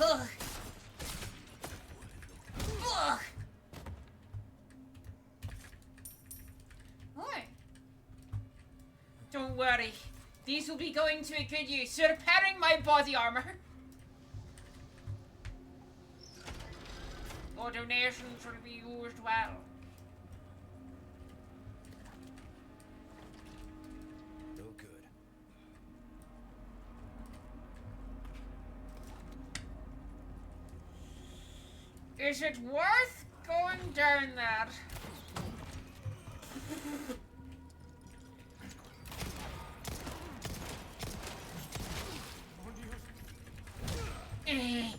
Ugh. Ugh. What? Don't worry. These will be going to a good use, repairing my body armor. Your donations will be used well. No good. Is it worth going down there? Eh.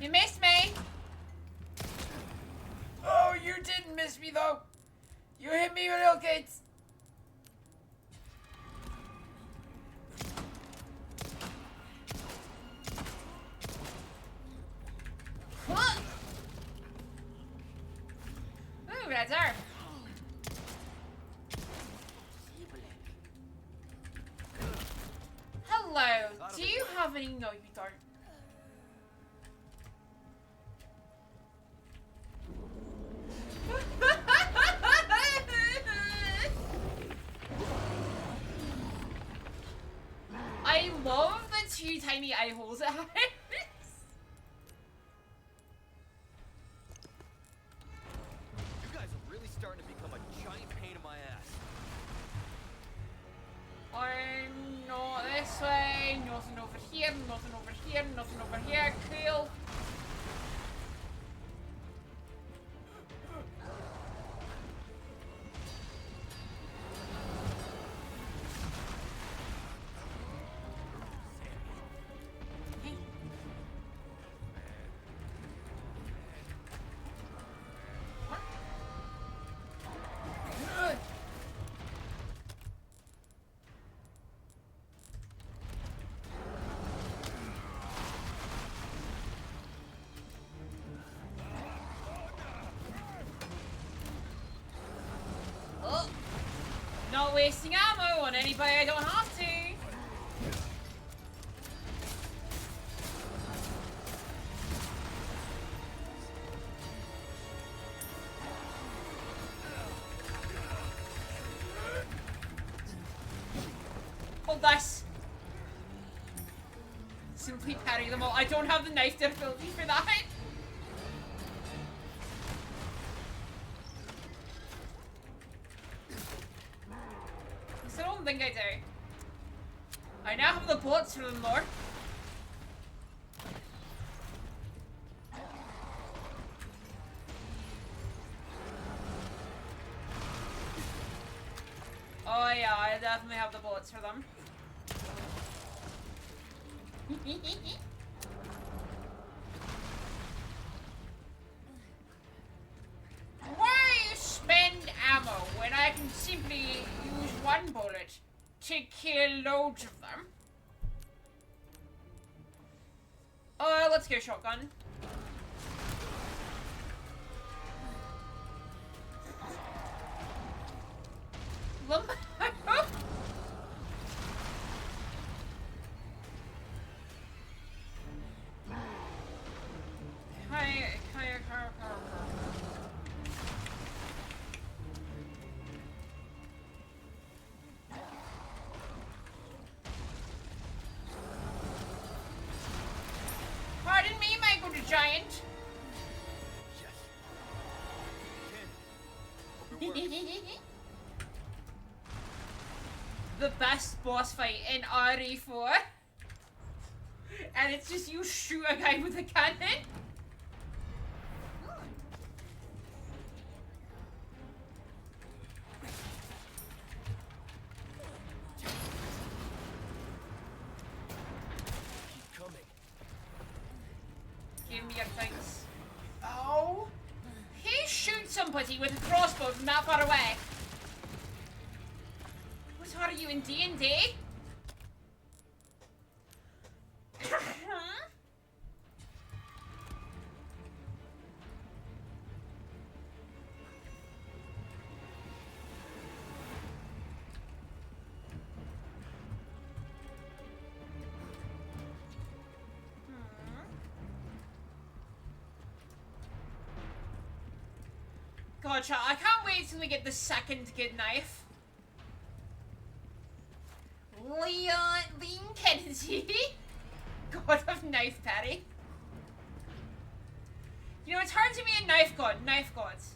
You missed me! Oh, you didn't miss me though! You hit me real good! Hello. Do you have any? No, you don't. I love the two tiny eye holes it has. You guys are really starting to become a giant pain in my ass. I'm not this way, nothing over here, nothing over here, nothing over here, cool. Not wasting ammo on anybody I don't have to. Hold this. Simply parry them all. I don't have the knife difficulty for that. I don't think I do. I now have the bullets for them, Lord. Oh yeah, I definitely have the bullets for them. Why spend ammo when I can simply use one bullet to kill loads of them? Let's go shotgun. Pardon me, my good giant. The best boss fight in RE4. And it's just you shoot a guy with a cannon. Give me your things. Oh! He shoots somebody with a crossbow from that far away. What are you in D&D? Gotcha. I can't wait till we get the second good knife. Lean Kennedy. God of knife parry. You know, it's hard to be a knife god. Knife gods.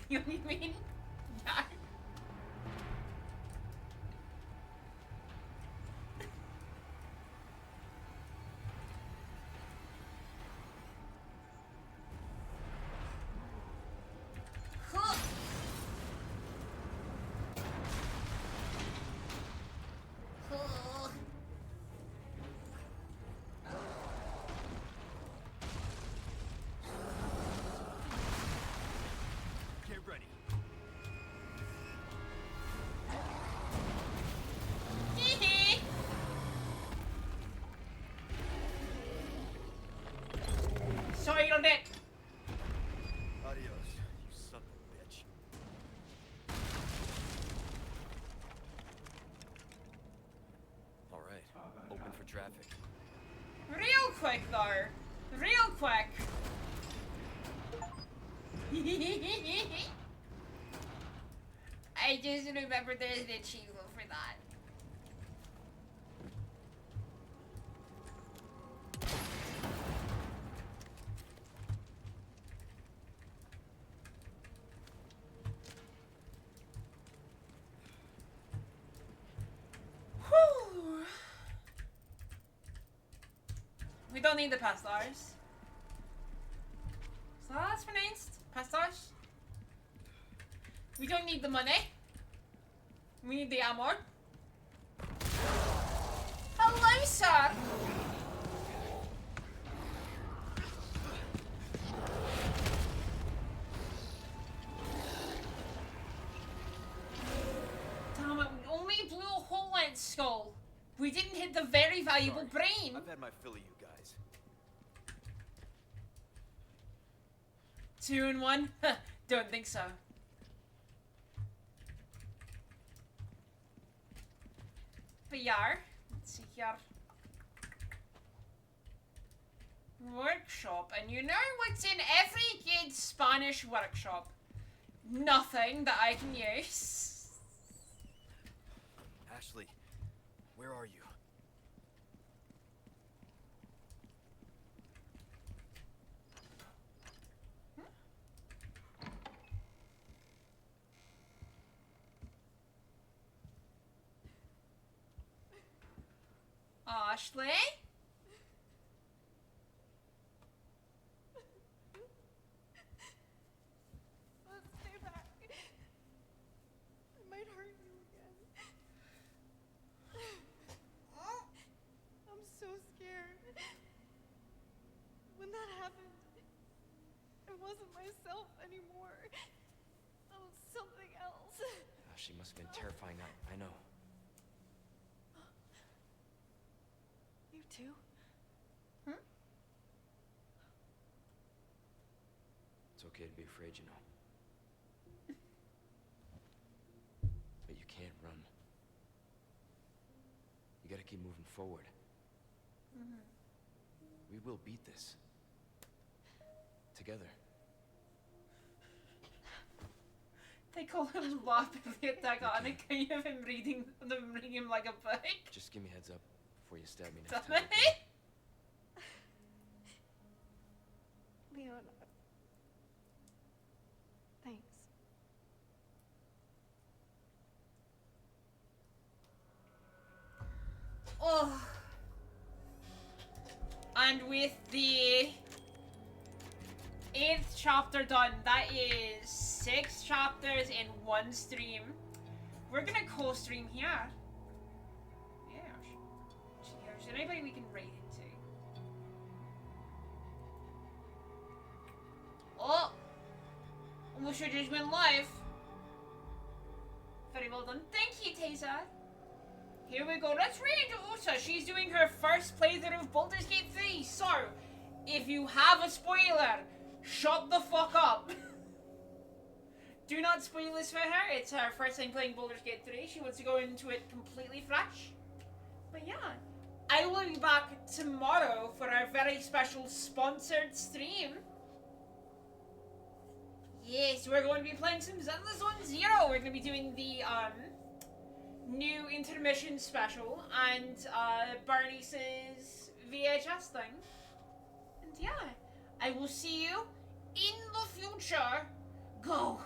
You know what I mean? Yeah. Get ready. Soiled it. Adios, you son of a bitch. traffic. Real quick, though. Real quick. I just remember there's an achievement for that. Whew. We don't need the pastors. So that's pronounced pastors. We don't need the money. We need the ammo. Hello, sir. Damn it, we only blew a hole in its skull. We didn't hit the very valuable brain. I've had my fill of you guys. 2 and 1? Don't think so. But yeah, let's see here. Workshop, and you know what's in every good Spanish workshop? Nothing that I can use. Ashley, where are you? Ashley? Let's stay back. It might hurt you again. I'm so scared. When that happened, it wasn't myself anymore. I was something else. She must have been terrifying. I know. You too? It's okay to be afraid, you know. But you can't run. You gotta keep moving forward. We will beat this. Together. They call him rapidly attack on it. Can you have him reading him like a book? Just give me a heads up before you stab me next Damn time. it. okay? Leona. Thanks. Oh. And with the 8th chapter done, that is 6 chapters in 1 stream. We're gonna co-stream here. Yeah. Is there anybody we can raid into? Oh! Almost sure just went live. Very well done. Thank you, Taser. Here we go. Let's raid into Osa. She's doing her first playthrough of Baldur's Gate 3. So, if you have a spoiler, shut the fuck up. Do not spoil this for her. It's her first time playing Baldur's Gate 3. She wants to go into it completely fresh. But yeah, I will be back tomorrow for our very special sponsored stream. Yes, we're going to be playing some Zenless Zone Zero. We're going to be doing the new intermission special and Bernice's VHS thing. And yeah, I will see you in the future. Go.